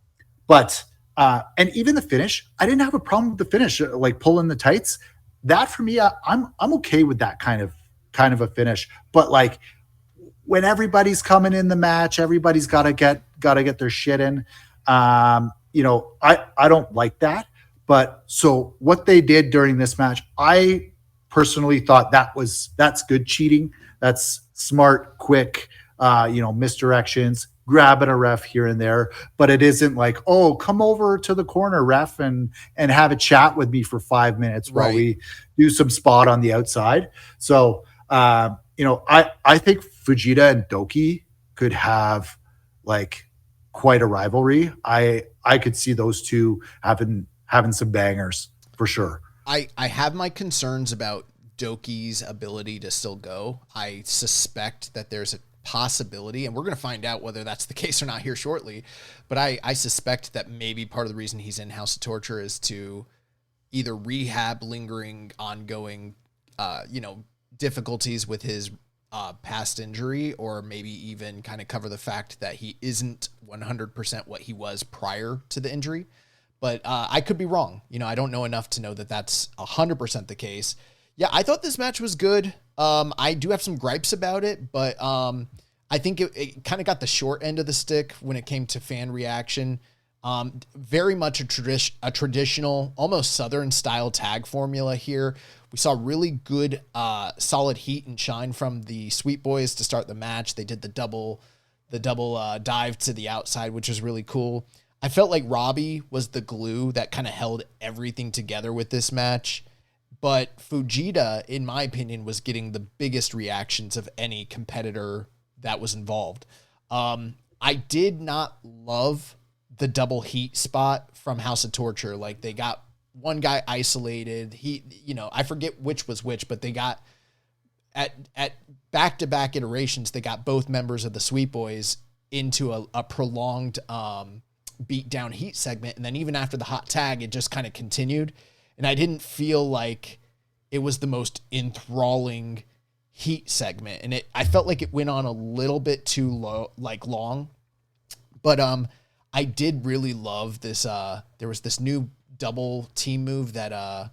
But and even the finish, I didn't have a problem with the finish, like pulling the tights. That for me, I'm okay with that kind of a finish. But like when everybody's coming in the match, everybody's gotta get their shit in. I don't like that. But so what they did during this match, I personally thought that's good cheating. That's smart, quick, misdirections, grabbing a ref here and there. But it isn't like, oh, come over to the corner, ref, and have a chat with me for 5 minutes while we do some spot on the outside. So I think Fujita and Doki could have like quite a rivalry. I could see those two having some bangers for sure. I have my concerns about Doki's ability to still go. I suspect that there's a possibility, and we're going to find out whether that's the case or not here shortly, but I suspect that maybe part of the reason he's in House of Torture is to either rehab lingering, ongoing, difficulties with his past injury, or maybe even kind of cover the fact that he isn't 100% what he was prior to the injury. But I could be wrong. I don't know enough to know that that's 100% the case. Yeah, I thought this match was good. I do have some gripes about it, but I think it kind of got the short end of the stick when it came to fan reaction. Very much a traditional, almost Southern style tag formula here. We saw really good, solid heat and shine from the Sweet Boys to start the match. They did the double dive to the outside, which was really cool. I felt like Robbie was the glue that kind of held everything together with this match. But Fujita, in my opinion, was getting the biggest reactions of any competitor that was involved. I did not love the double heat spot from House of Torture. Like, they got one guy isolated. I forget which was which, but they got at back-to-back iterations, they got both members of the Sweet Boys into a prolonged beat down heat segment. And then even after the hot tag, it just kind of continued. And I didn't feel like it was the most enthralling heat segment. And I felt like it went on a little bit too long. But I did really love this. There was this new double team move that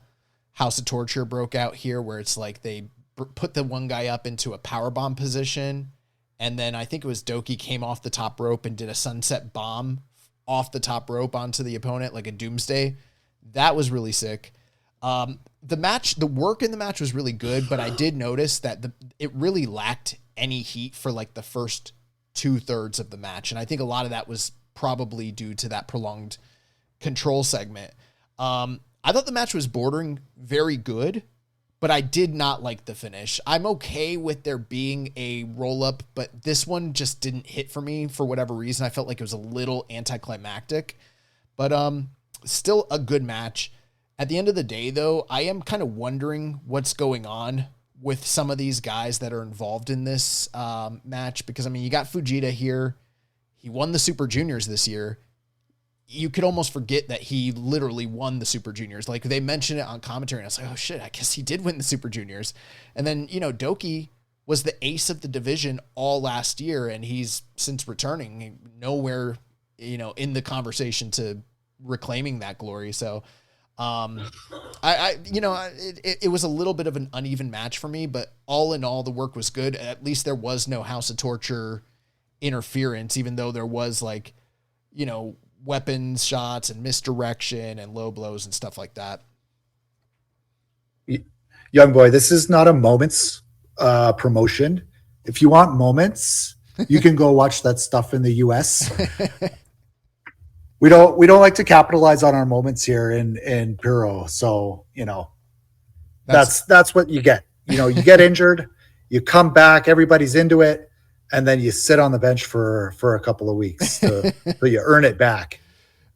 House of Torture broke out here, where it's like they put the one guy up into a powerbomb position. And then I think it was Doki came off the top rope and did a sunset bomb off the top rope onto the opponent, like a doomsday. That was really sick. The work in the match was really good, but I did notice that it really lacked any heat for like the first 2/3 of the match. And I think a lot of that was probably due to that prolonged control segment. I thought the match was bordering very good, but I did not like the finish. I'm okay with there being a roll up, but this one just didn't hit for me for whatever reason. I felt like it was a little anticlimactic, but still a good match. At the end of the day, though, I am kind of wondering what's going on with some of these guys that are involved in this match, because, I mean, you got Fujita here. He won the Super Juniors this year. You could almost forget that he literally won the Super Juniors. Like, they mentioned it on commentary, and I was like, oh, shit, I guess he did win the Super Juniors. And then, Doki was the ace of the division all last year, and he's since returning nowhere, in the conversation to reclaiming that glory. So, it was a little bit of an uneven match for me, but all in all, the work was good. At least there was no House of Torture interference, even though there was weapons shots and misdirection and low blows and stuff like that. Young boy, this is not a moments promotion. If you want moments, you can go watch that stuff in the US. We don't like to capitalize on our moments here in Puro. So, that's what you get. You get injured, you come back, everybody's into it, and then you sit on the bench for a couple of weeks so you earn it back.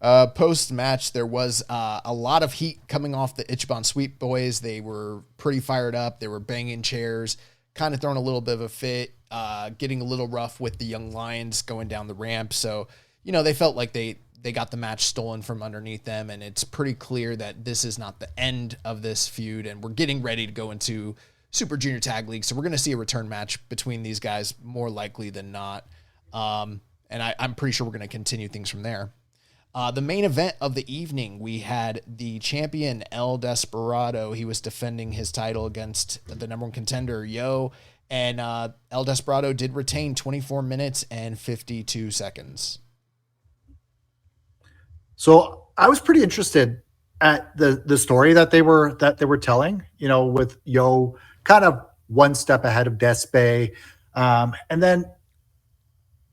Post-match, there was a lot of heat coming off the Ichiban Sweet Boys. They were pretty fired up. They were banging chairs, kind of throwing a little bit of a fit, getting a little rough with the Young Lions going down the ramp. So, they felt like they got the match stolen from underneath them, and it's pretty clear that this is not the end of this feud, and we're getting ready to go into Super Junior Tag League. So we're going to see a return match between these guys more likely than not. And I'm pretty sure we're going to continue things from there. The main event of the evening, we had the champion El Desperado. He was defending his title against the number one contender, Yo, and El Desperado did retain 24 minutes and 52 seconds. So I was pretty interested at the story that they were telling, with Yo kind of one step ahead of Despe. And then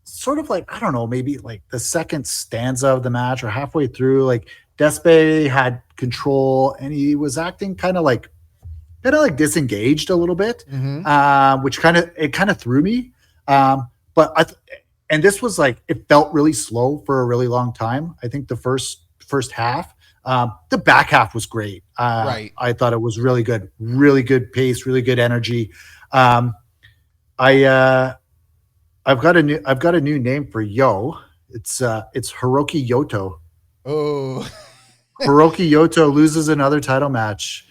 sort of like, I don't know, maybe like the second stanza of the match or halfway through, like Despe had control and he was acting kind of like disengaged a little bit, which kind of threw me. But and this was like, it felt really slow for a really long time. I think the first half, the back half was great. Right. I thought it was really good pace, really good energy. I've got a new name for Yo. It's Hiroki Yoto. Oh, Hiroki Yoto loses another title match.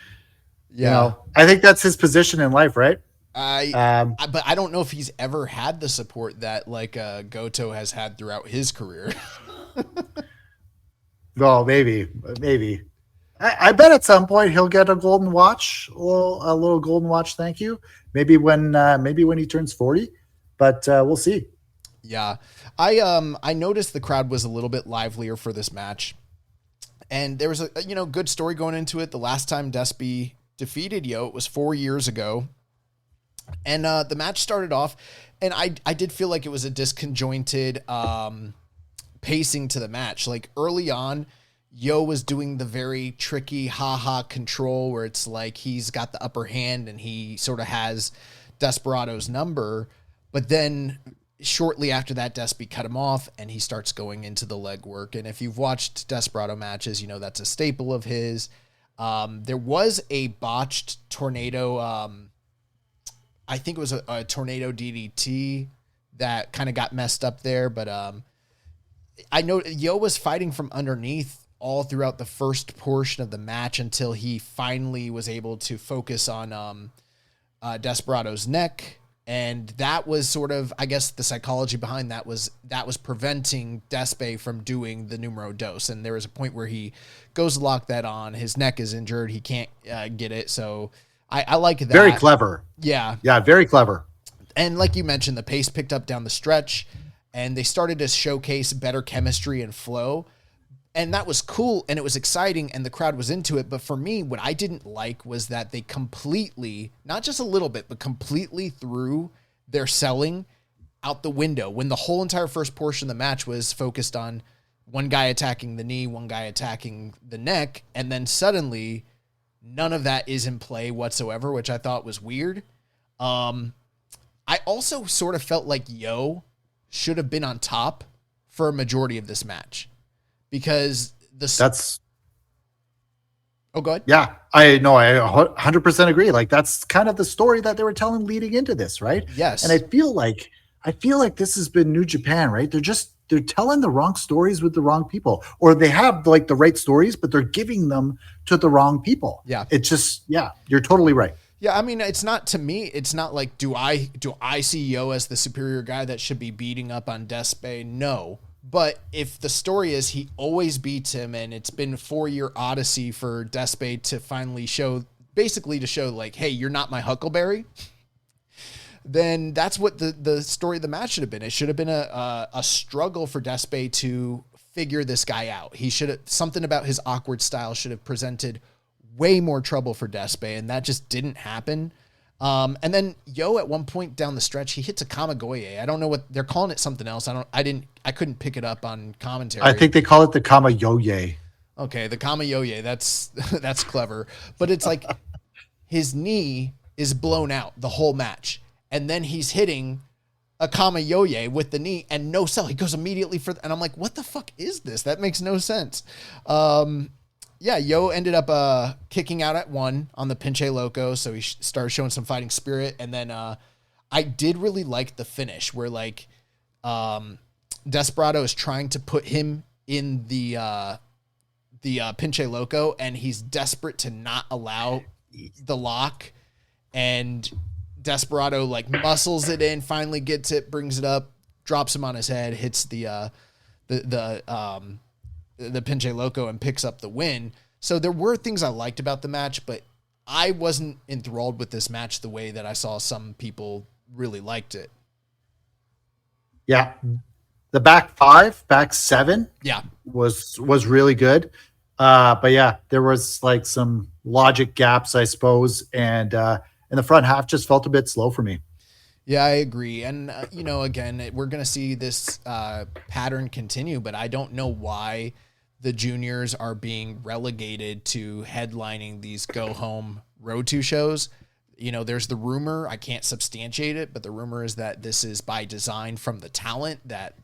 yeah. I think that's his position in life, right? But I don't know if he's ever had the support that like Goto has had throughout his career. Well, maybe. I bet at some point he'll get a golden watch, a little golden watch. Thank you. Maybe when he turns 40, but we'll see. Yeah, I noticed the crowd was a little bit livelier for this match, and there was a good story going into it. The last time Despe defeated Yo, it was 4 years ago. And the match started off, and I did feel like it was a disconjointed pacing to the match. Like early on, Yo was doing the very tricky ha-ha control where it's like he's got the upper hand and he sort of has Desperado's number. But then shortly after that, Despe cut him off and he starts going into the leg work. And if you've watched Desperado matches, that's a staple of his. There was a botched tornado I think it was a tornado DDT that kind of got messed up there, but I know Yo was fighting from underneath all throughout the first portion of the match until he finally was able to focus on Desperado's neck, and that was sort of, I guess, the psychology behind that was preventing Despe from doing the numero dos, and there was a point where he goes to lock that on, his neck is injured, he can't get it, so I like that. Very clever. Yeah. Yeah, very clever. And like you mentioned, the pace picked up down the stretch, and they started to showcase better chemistry and flow. And that was cool, and it was exciting, and the crowd was into it. But for me, what I didn't like was that they completely, not just a little bit, but completely threw their selling out the window when the whole entire first portion of the match was focused on one guy attacking the knee, one guy attacking the neck, and then suddenly none of that is in play whatsoever, which I thought was weird. I also sort of felt like Yo should have been on top for a majority of this match because Oh, go ahead. Yeah, I 100% agree. Like that's kind of the story that they were telling leading into this, right? Yes. And I feel like this has been New Japan, right? They're telling the wrong stories with the wrong people, or they have like the right stories, but they're giving them to the wrong people. Yeah. It's just, yeah, you're totally right. Yeah. I mean, it's not, to me, it's not like, do I see Yo as the superior guy that should be beating up on Despe? No. But if the story is he always beats him and it's been a 4-year odyssey for Despe to finally show like, hey, you're not my Huckleberry, then that's what the story of the match should have been. It should have been a struggle for Despe to figure this guy out. He should have, something about his awkward style should have presented way more trouble for Despe, and that just didn't happen. And then Yo at one point down the stretch, he hits a Kamagoye. I don't know what they're calling it, something else. I couldn't pick it up on commentary. I think they call it the Kamayoye. Okay, the Kamayoye. That's clever. But it's like his knee is blown out the whole match. And then he's hitting a Kamayoye with the knee and no sell. He goes immediately for, and I'm like, what the fuck is this? That makes no sense. Yeah, Yo ended up kicking out at 1 on the Pinche Loco, so he started showing some fighting spirit. And then I did really like the finish where like Desperado is trying to put him in the Pinche Loco, and he's desperate to not allow the lock, and Desperado like muscles it in, finally gets it, brings it up, drops him on his head, hits the Pinche Loco and picks up the win. So there were things I liked about the match, but I wasn't enthralled with this match the way that I saw some people really liked it. Yeah. The back 7 Yeah. was really good. But yeah, there was like some logic gaps, I suppose. And the front half just felt a bit slow for me. Yeah, I agree. And, again, we're going to see this pattern continue, but I don't know why the juniors are being relegated to headlining these go-home Road to shows. There's the rumor, I can't substantiate it, but the rumor is that this is by design from the talent that,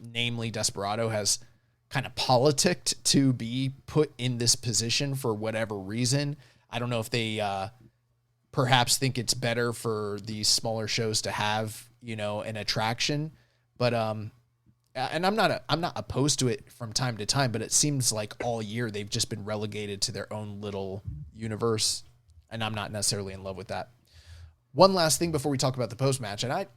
namely Desperado, has kind of politicked to be put in this position for whatever reason. I don't know if they perhaps think it's better for these smaller shows to have, an attraction, but and I'm not opposed to it from time to time, but it seems like all year they've just been relegated to their own little universe, and I'm not necessarily in love with that. One last thing before we talk about the post match, and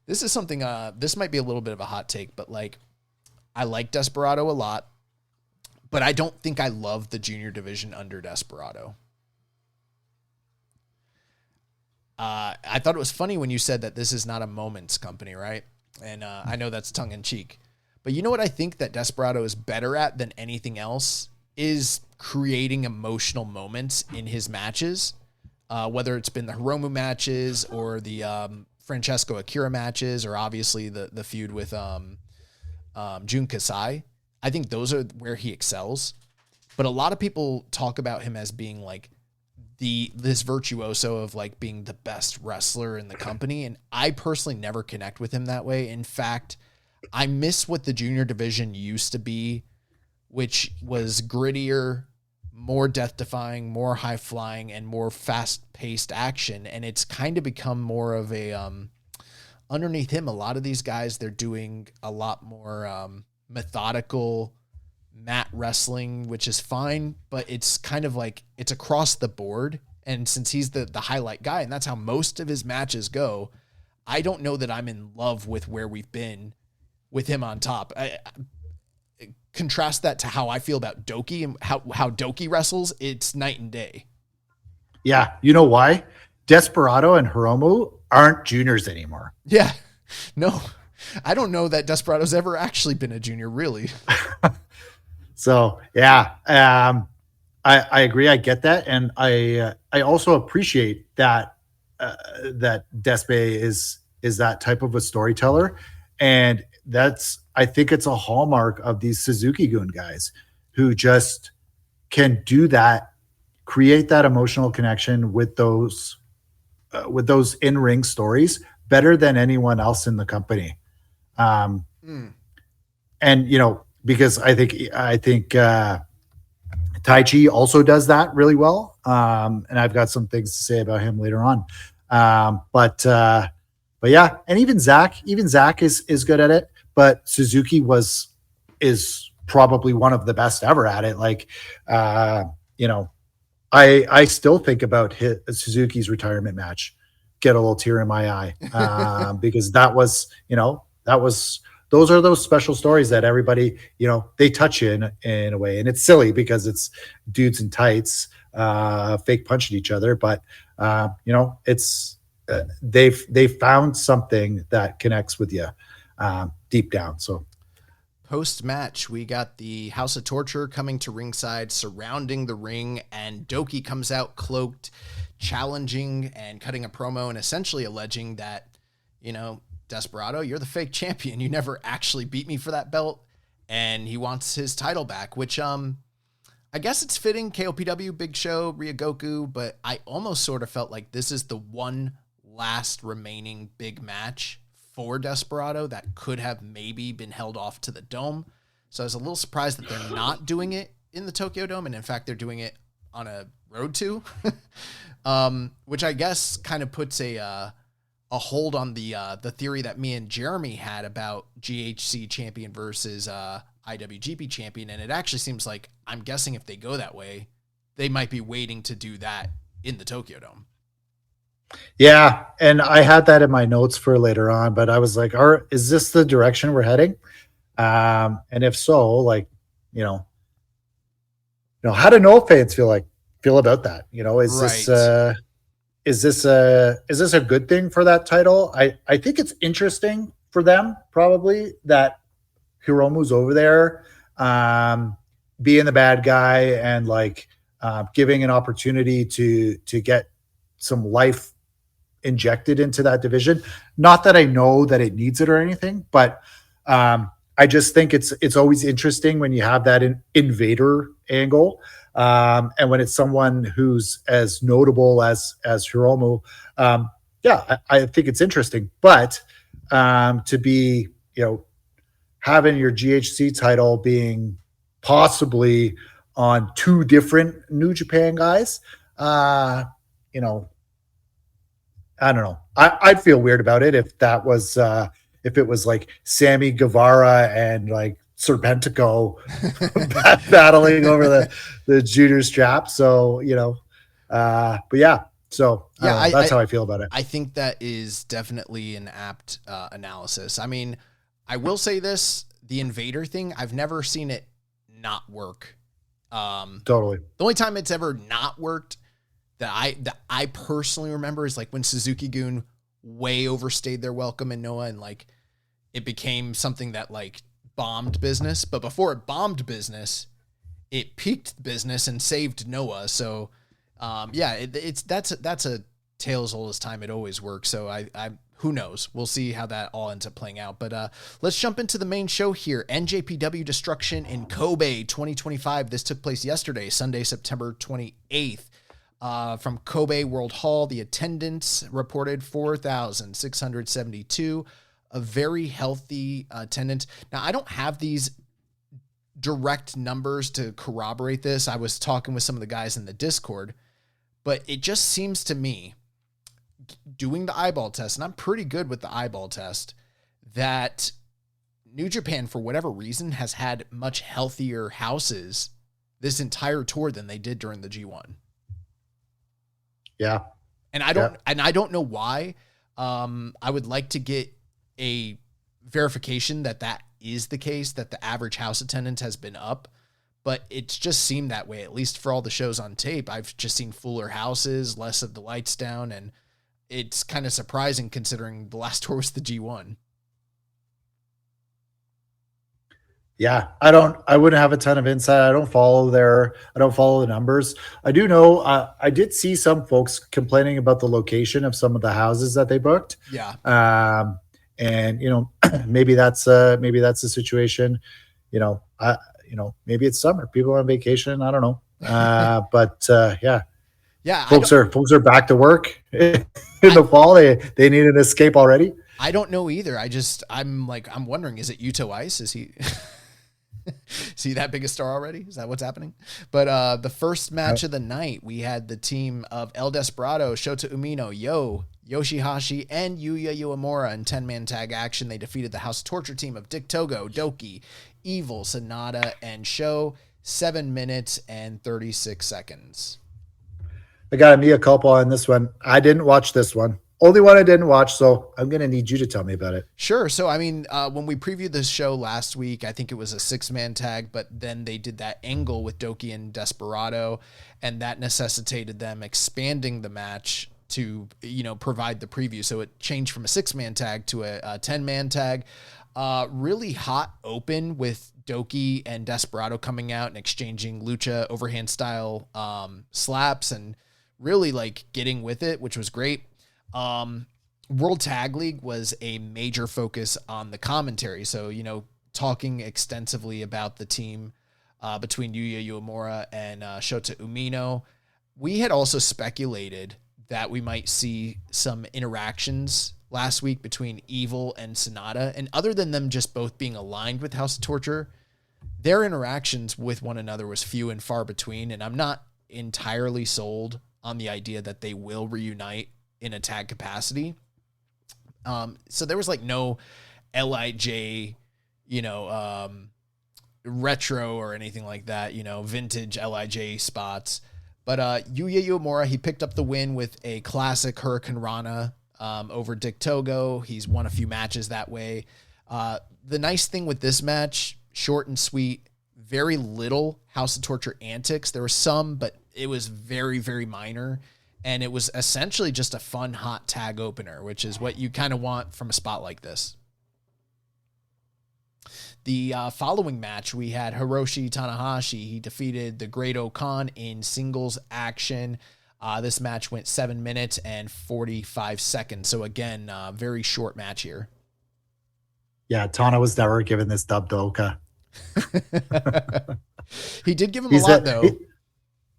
this is something, this might be a little bit of a hot take, but like, I like Desperado a lot, but I don't think I love the junior division under Desperado. I thought it was funny when you said that this is not a moments company, right? And I know that's tongue in cheek, but you know what I think that Desperado is better at than anything else is creating emotional moments in his matches, whether it's been the Hiromu matches or the Francesco Akira matches, or obviously the feud with Jun Kasai. I think those are where he excels. But a lot of people talk about him as being like this virtuoso of like being the best wrestler in the company. And I personally never connect with him that way. In fact, I miss what the junior division used to be, which was grittier, more death-defying, more high-flying, and more fast-paced action. And it's kind of become more of a, underneath him, a lot of these guys, they're doing a lot more methodical mat wrestling, which is fine, but it's kind of like it's across the board. And since he's the highlight guy, and that's how most of his matches go, I don't know that I'm in love with where we've been with him on top. I contrast that to how I feel about Doki and how Doki wrestles. It's night and day. Yeah. You know why? Desperado and Hiromu aren't juniors anymore. Yeah. No, I don't know that Desperado's ever actually been a junior, really. So yeah, I agree. I get that, and I also appreciate that that Despe is that type of a storyteller, and I think it's a hallmark of these Suzuki-gun guys who just can do that, create that emotional connection with those in-ring stories better than anyone else in the company. And because I think Taichi also does that really well. And I've got some things to say about him later on. But yeah, and even Zach is good at it, but Suzuki is probably one of the best ever at it. Like, I still think about Suzuki's retirement match, get a little tear in my eye, because those are those special stories that everybody, they touch you in a way. And it's silly because it's dudes in tights, fake punching each other. But, it's, they found something that connects with you deep down. So Post-match, we got the House of Torture coming to ringside, surrounding the ring, and Doki comes out cloaked, challenging and cutting a promo and essentially alleging that, Desperado, you're the fake champion. You never actually beat me for that belt, and he wants his title back, which, I guess it's fitting, KOPW, Big Show, Ryogoku, but I almost sort of felt like this is the one last remaining big match for Desperado that could have maybe been held off to the Dome. So I was a little surprised that they're not doing it in the Tokyo Dome, and in fact, they're doing it on a road to, which I guess kind of puts a hold on the theory that me and Jeremy had about GHC champion versus IWGP champion, and it actually seems like, I'm guessing if they go that way, they might be waiting to do that in the Tokyo Dome. Yeah, and I had that in my notes for later on, but I was like, is this the direction we're heading? And if so, like, how do no fans feel about that? Is this a good thing for that title? I think it's interesting for them, probably, that Hiromu's over there, being the bad guy and giving an opportunity to get some life injected into that division. Not that I know that it needs it or anything, but I just think it's always interesting when you have that invader angle, and when it's someone who's as notable as Hiromu. I think it's interesting, but to be having your GHC title being possibly on two different New Japan guys, I don't know. I'd feel weird about it if that was if it was like Sammy Guevara and Serpentico battling over the junior strap. So but yeah. So that's how I feel about it. I think that is definitely an apt analysis. I mean, I will say this: the invader thing, I've never seen it not work. Totally. The only time it's ever not worked that I personally remember is when Suzuki-gun way overstayed their welcome in Noah, and it became something that bombed business. But before it bombed business, it peaked business and saved Noah. So that's a tale as old as time. It always works. So I who knows? We'll see how that all ends up playing out. But let's jump into the main show here. NJPW Destruction in Kobe 2025. This took place yesterday, Sunday, September 28th. From Kobe World Hall, the attendance reported 4,672, a very healthy attendance. Now, I don't have these direct numbers to corroborate this. I was talking with some of the guys in the Discord, but it just seems to me, doing the eyeball test, and I'm pretty good with the eyeball test, that New Japan, for whatever reason, has had much healthier houses this entire tour than they did during the G1. Yeah. And I don't know why. I would like to get a verification that is the case, that the average house attendance has been up, but it's just seemed that way, at least for all the shows on tape. I've just seen fuller houses, less of the lights down, and it's kind of surprising considering the last tour was the G1. Yeah, I wouldn't have a ton of insight. I don't follow the numbers. I do know, I did see some folks complaining about the location of some of the houses that they booked. Yeah. And maybe that's the situation, maybe it's summer, people are on vacation. I don't know. But yeah. Yeah. Folks are back to work in the fall. They need an escape already. I don't know either. I'm wondering, is it Yuto Ice? Is he see that big a star already? Is that what's happening? But the first match of the night, we had the team of El Desperado, Shota Umino, Yoshihashi, and Yuya Uemura in 10-man tag action. They defeated the House Torture team of Dick Togo, Doki, Evil, Sonata, and Sho. 7 minutes and 36 seconds. I got a mea culpa on this one. I didn't watch this one. Only one I didn't watch, so I'm going to need you to tell me about it. Sure. So, I mean, when we previewed this show last week, I think it was a 6-man tag, but then they did that angle with Doki and Desperado, and that necessitated them expanding the match to, provide the preview. So it changed from a 6-man tag to a 10-man tag. Really hot open with Doki and Desperado coming out and exchanging lucha overhand style slaps and really like getting with it, which was great. World Tag League was a major focus on the commentary. So, talking extensively about the team between Yuya Uemura and Shota Umino. We had also speculated that we might see some interactions last week between Evil and Sonata. And other than them just both being aligned with House of Torture, their interactions with one another was few and far between. And I'm not entirely sold on the idea that they will reunite in a tag capacity. So there was like no LIJ, retro or anything like that, vintage LIJ spots. But Yuya Uemura, he picked up the win with a classic Hurricane Rana over Dick Togo. He's won a few matches that way. The nice thing with this match, short and sweet, very little House of Torture antics. There was some, but it was very, very minor. And it was essentially just a fun, hot tag opener, which is what you kind of want from a spot like this. The following match, we had Hiroshi Tanahashi. He defeated the Great Okan in singles action. This match went 7 minutes and 45 seconds. So again, very short match here. Yeah, Tana was never given this dub to Oka. He did give him a lot, though.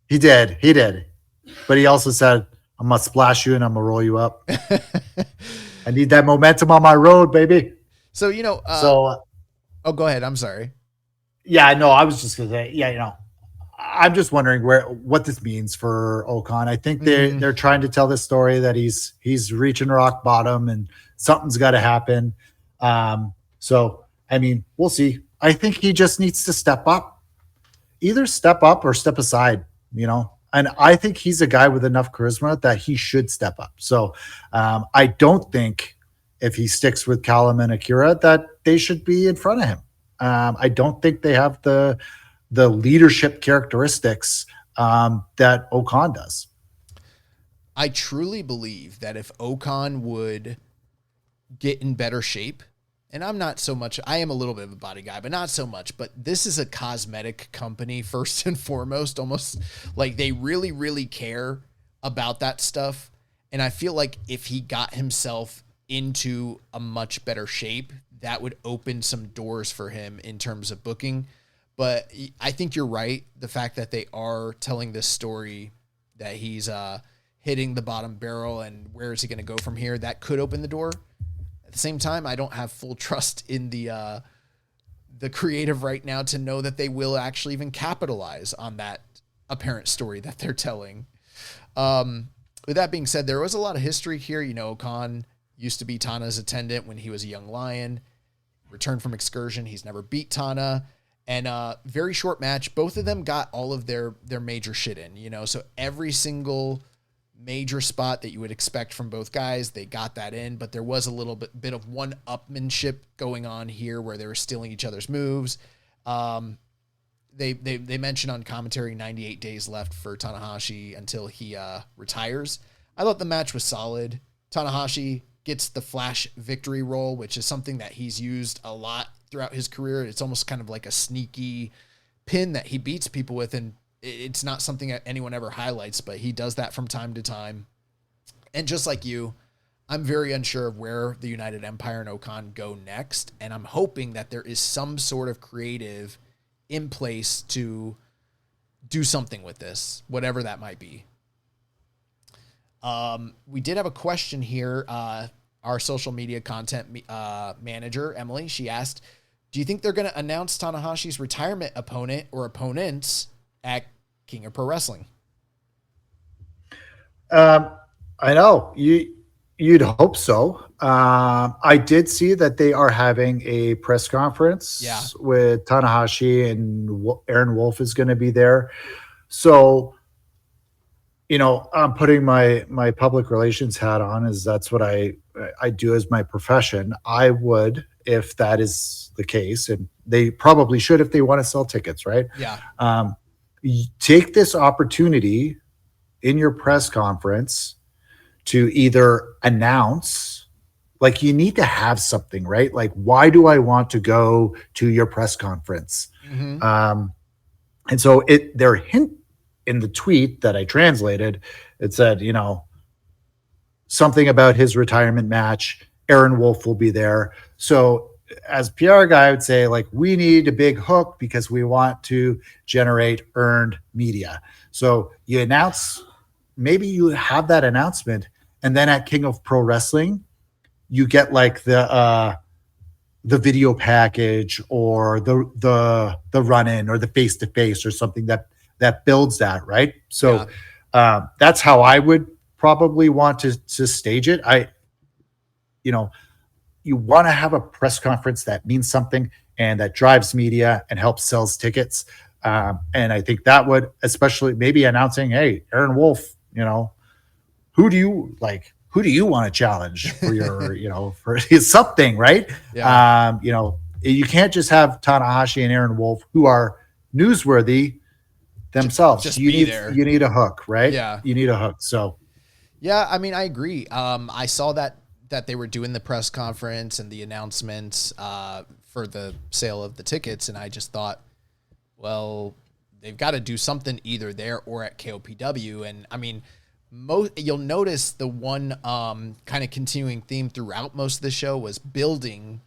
He did. But he also said, I'm going to splash you and I'm going to roll you up. I need that momentum on my road, baby. So, oh, go ahead. I'm sorry. Yeah, no, I was just going to say, I'm just wondering what this means for Okan. I think they're trying to tell this story that he's reaching rock bottom and something's got to happen. So, I mean, we'll see. I think he just needs to step up. Either step up or step aside, And I think he's a guy with enough charisma that he should step up. So I don't think if he sticks with Callum and Akira that they should be in front of him. I don't think they have the leadership characteristics that Okan does. I truly believe that if Okan would get in better shape, and I'm not so much, I am a little bit of a body guy, but not so much, but this is a cosmetic company first and foremost, almost like they really, really care about that stuff. And I feel like if he got himself into a much better shape, that would open some doors for him in terms of booking. But I think you're right. The fact that they are telling this story that he's hitting the bottom barrel and where is he going to go from here, that could open the door. At the same time, I don't have full trust in the creative right now to know that they will actually even capitalize on that apparent story that they're telling. With that being said, there was a lot of history here. Okan used to be Tana's attendant when he was a young lion, returned from excursion. He's never beat Tana. And very short match. Both of them got all of their major shit in, so every single major spot that you would expect from both guys, they got that in, but there was a little bit of one-upmanship going on here where they were stealing each other's moves. They mentioned on commentary 98 days left for Tanahashi until he retires. I thought the match was solid. Tanahashi gets the flash victory roll, which is something that he's used a lot throughout his career. It's almost kind of like a sneaky pin that he beats people with, and it's not something that anyone ever highlights, but he does that from time to time. And just like you, I'm very unsure of where the United Empire and Okan go next, and I'm hoping that there is some sort of creative in place to do something with this, whatever that might be. We did have a question here. Our social media content manager, Emily, she asked, do you think they're going to announce Tanahashi's retirement opponent or opponents at King of Pro Wrestling? I know you'd hope so. I did see that they are having a press conference with Tanahashi, and Aaron Wolf is going to be there. So, I'm putting my public relations hat on, as that's what I do as my profession. I would, if that is the case, and they probably should if they want to sell tickets, right? Yeah. Take this opportunity in your press conference to either announce Like you need to have something, right? Like, why do I want to go to your press conference? And so their hint in the tweet that I translated, it said, something about his retirement match. Aaron Wolf will be there. So as PR guy, I would say, like, we need a big hook because we want to generate earned media. So you announce, maybe you have that announcement, and then at King of Pro Wrestling, you get like the video package or the run-in or the face-to-face or something that builds that, right? So that's how I would probably want to stage it. You want to have a press conference that means something and that drives media and helps sells tickets. And I think that would, especially maybe announcing, hey, Aaron Wolf, who do you want to challenge for your, for something, right? Yeah. You can't just have Tanahashi and Aaron Wolf, who are newsworthy themselves. Just you be need there. You need a hook, right? Yeah. You need a hook. So yeah, I mean, I agree. I saw that they were doing the press conference and the announcements for the sale of the tickets, and I just thought, well, they've got to do something either there or at KOPW. And I mean, you'll notice the one kind of continuing theme throughout most of the show was building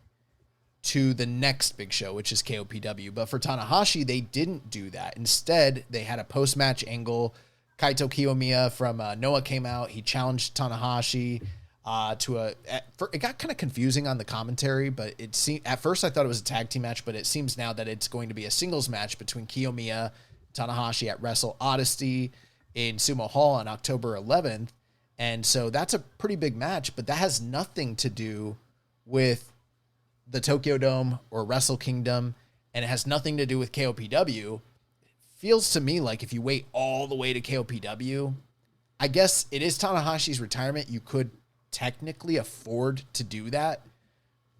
to the next big show, which is KOPW. But for Tanahashi, they didn't do that. Instead, they had a post-match angle. Kaito Kiyomiya from Noah came out. He challenged Tanahashi it got kind of confusing on the commentary, but it seemed, at first I thought it was a tag team match, but it seems now that it's going to be a singles match between Kiyomiya, Tanahashi at Wrestle Odyssey in Sumo Hall on October 11th. And so that's a pretty big match, but that has nothing to do with the Tokyo Dome or Wrestle Kingdom, and it has nothing to do with KOPW. Feels to me like if you wait all the way to KOPW, I guess it is Tanahashi's retirement. You could technically afford to do that.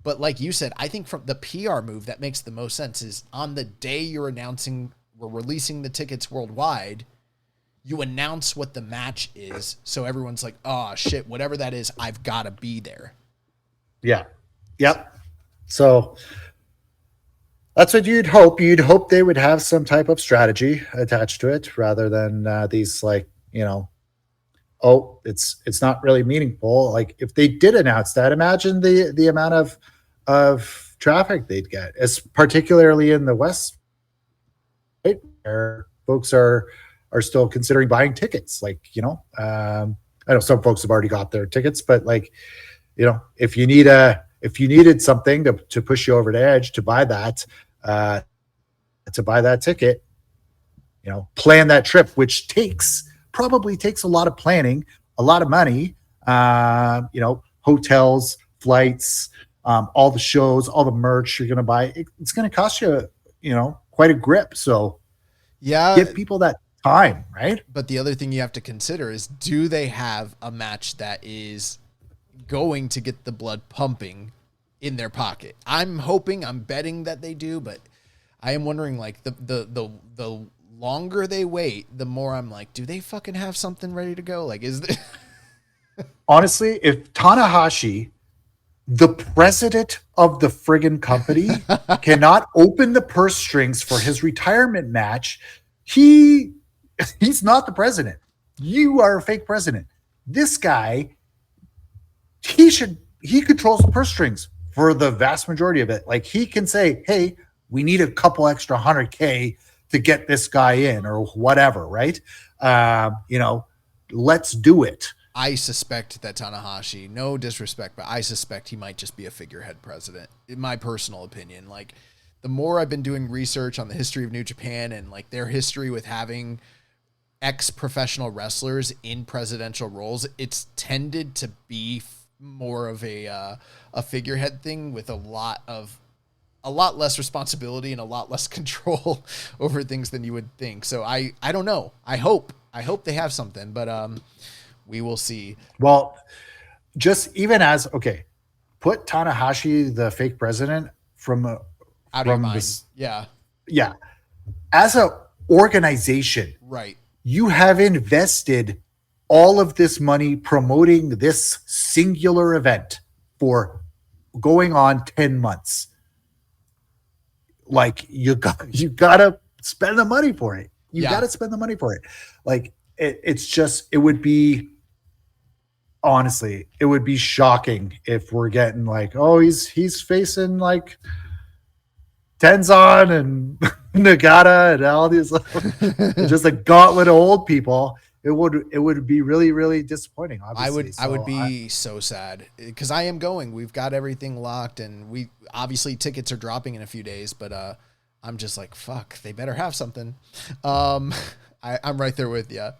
But like you said, I think from the PR move that makes the most sense is on the day you're announcing we're releasing the tickets worldwide, you announce what the match is. So everyone's like, oh shit, whatever that is, I've got to be there. Yeah. Yep. So that's what you'd hope. You'd hope they would have some type of strategy attached to it rather than these it's not really meaningful. Like if they did announce that, imagine the amount of traffic they'd get, as particularly in the West, right, where folks are still considering buying tickets. Like, I know some folks have already got their tickets, but if you needed something to push you over the edge to buy that ticket, plan that trip, which probably takes a lot of planning, a lot of money, hotels, flights, all the shows, all the merch you're going to buy. It's going to cost you, quite a grip. So yeah, give people that time, right? But the other thing you have to consider is, do they have a match that is going to get the blood pumping in their pocket? I'm betting that they do, but I am wondering, like, the longer they wait, the more I'm like, do they fucking have something ready to go? Like, is there... Honestly, if Tanahashi, the president of the friggin' company, cannot open the purse strings for his retirement match, he's not the president. You are a fake president. This guy, he controls the purse strings for the vast majority of it. Like, he can say, hey, we need a couple extra $100K to get this guy in or whatever, right? Let's do it. I suspect that Tanahashi, no disrespect, but I suspect he might just be a figurehead president, in my personal opinion. Like, the more I've been doing research on the history of New Japan and like their history with having ex-professional wrestlers in presidential roles, it's tended to be more of a figurehead thing with a lot less responsibility and a lot less control over things than you would think. So I don't know. I hope they have something, but we will see. Well, just even as, okay, put Tanahashi, the fake president, out of your mind. Yeah. As an organization, right, you have invested all of this money promoting this singular event, for going on 10 months. Like you gotta spend the money for it. You gotta spend the money for it. Like it's just, it would be, honestly, it would be shocking if we're getting like, oh, he's facing like Tenzon and Nagata and all these just a gauntlet of old people. It would be really, really disappointing. Obviously, I would be so sad because I am going. We've got everything locked, and we obviously tickets are dropping in a few days. But I'm just like, fuck, they better have something. I'm right there with you.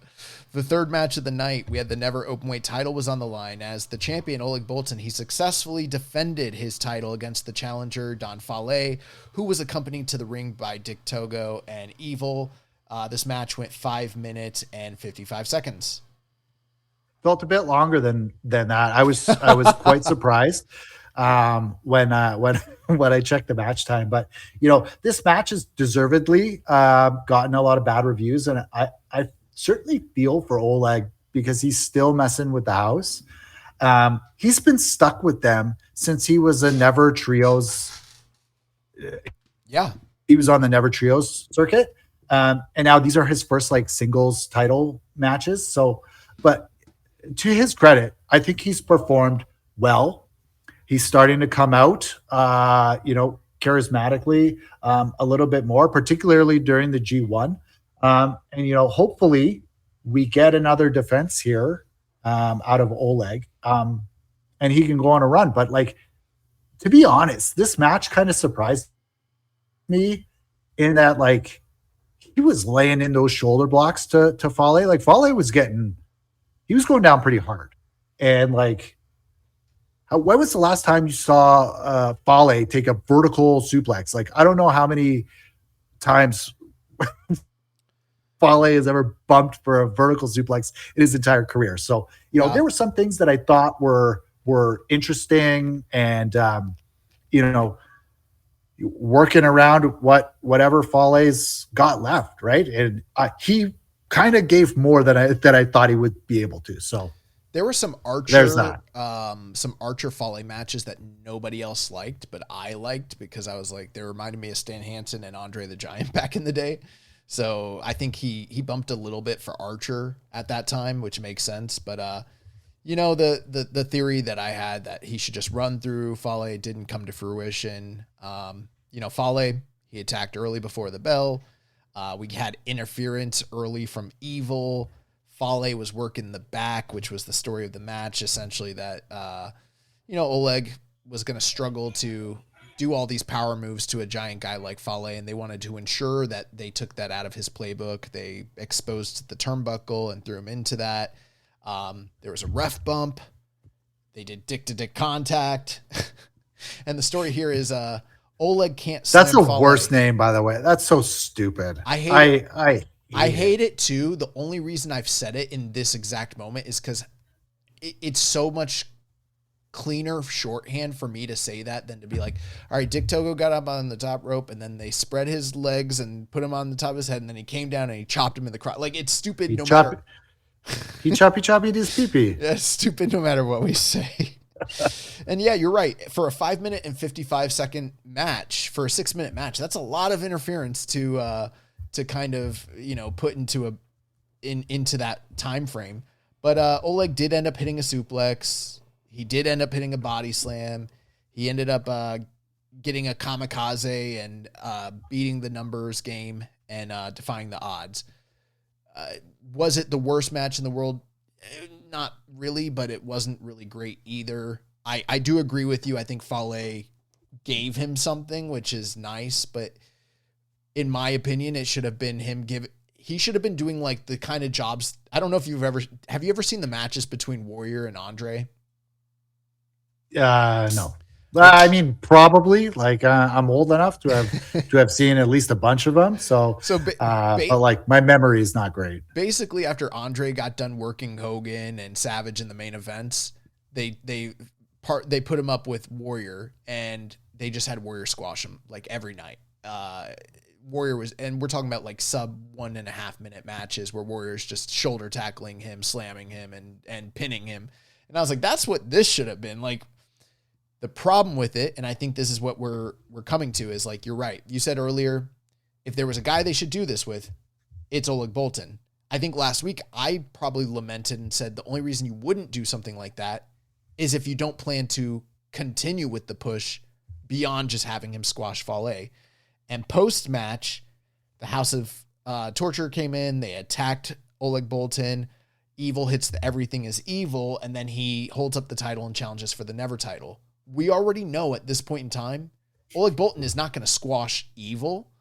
The third match of the night, we had the never openweight title was on the line as the champion Oleg Boltin. He successfully defended his title against the challenger Don Fale, who was accompanied to the ring by Dick Togo and Evil. This match went 5 minutes and 55 seconds. Felt a bit longer than that. I was quite surprised when I checked the match time. But this match has deservedly gotten a lot of bad reviews, and I certainly feel for Oleg because he's still messing with the house. He's been stuck with them since he was a Never Trios. He was on the Never Trios circuit. And now these are his first like singles title matches. So, but to his credit, I think he's performed well. He's starting to come out, charismatically, a little bit more, particularly during the G1. And hopefully we get another defense here, out of Oleg, and he can go on a run. But like, to be honest, this match kind of surprised me in that, like, he was laying in those shoulder blocks to Fale. Like Fale he was going down pretty hard. And like, when was the last time you saw Fale take a vertical suplex? Like, I don't know how many times Fale has ever bumped for a vertical suplex in his entire career. So, there were some things that I thought were interesting and, working around whatever Fale's got left, right? And he kind of gave more than I thought he would be able to. So there were some Archer Fale matches that nobody else liked, but I liked because I was like, they reminded me of Stan Hansen and Andre the Giant back in the day. So I think he bumped a little bit for Archer at that time, which makes sense. But the theory that I had that he should just run through Fale didn't come to fruition. Fale, he attacked early before the bell. We had interference early from Evil. Fale was working the back, which was the story of the match, essentially that, Oleg was going to struggle to do all these power moves to a giant guy like Fale, and they wanted to ensure that they took that out of his playbook. They exposed the turnbuckle and threw him into that. There was a ref bump. They did dick-to-dick contact. And the story here is Oleg can't slam That's the Fale. worst name, by the way. That's so stupid. I hate it too. The only reason I've said it in this exact moment is because it's so much cleaner shorthand for me to say that than to be like, all right, Dick Togo got up on the top rope and then they spread his legs and put him on the top of his head and then he came down and he chopped him in the crotch. Like, it's stupid He no chopped- matter. He choppy his pee-pee. That's stupid no matter what we say. And yeah, you're right. For a 5 minute and 55 second match, for a 6 minute match, that's a lot of interference to kind of, put into that time frame. But Oleg did end up hitting a suplex. He did end up hitting a body slam. He ended up getting a kamikaze and beating the numbers game and defying the odds. Was it the worst match in the world? Not really, but it wasn't really great either. I do agree with you. I think Fale gave him something, which is nice, but in my opinion, it should have been he should have been doing like the kind of jobs. I don't know if have you ever seen the matches between Warrior and Andre? No. I mean, probably. Like, I'm old enough to have seen at least a bunch of them. But like, my memory is not great. Basically, after Andre got done working Hogan and Savage in the main events, they put him up with Warrior, and they just had Warrior squash him like every night. Warrior and we're talking about like sub 1.5 minute matches where Warrior's just shoulder tackling him, slamming him, and pinning him. And I was like, that's what this should have been like. The problem with it, and I think this is what we're coming to, is like, you're right. You said earlier, if there was a guy they should do this with, it's Oleg Boltin. I think last week I probably lamented and said the only reason you wouldn't do something like that is if you don't plan to continue with the push beyond just having him squash Fale. And post-match, the House of Torture came in. They attacked Oleg Boltin. Evil hits the everything is evil, and then he holds up the title and challenges for the never title. We already know at this point in time, Oleg Boltin is not going to squash Evil,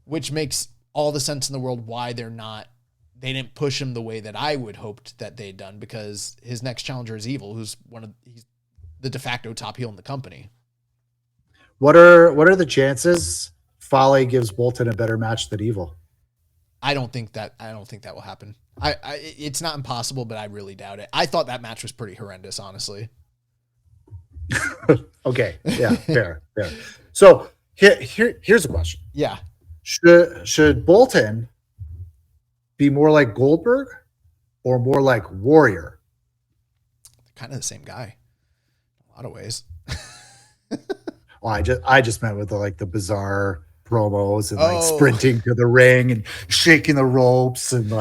which makes all the sense in the world why they didn't push him the way that I would hoped that they'd done, because his next challenger is Evil, who's he's the de facto top heel in the company. What are the chances Fale gives Boltin a better match than Evil? I don't think that will happen. It's not impossible, but I really doubt it. I thought that match was pretty horrendous, honestly. Okay. Yeah, fair. So here's a question. Yeah. Should Boltin be more like Goldberg or more like Warrior? Kind of the same guy in a lot of ways. Well, I just meant with the bizarre promos and sprinting to the ring and shaking the ropes and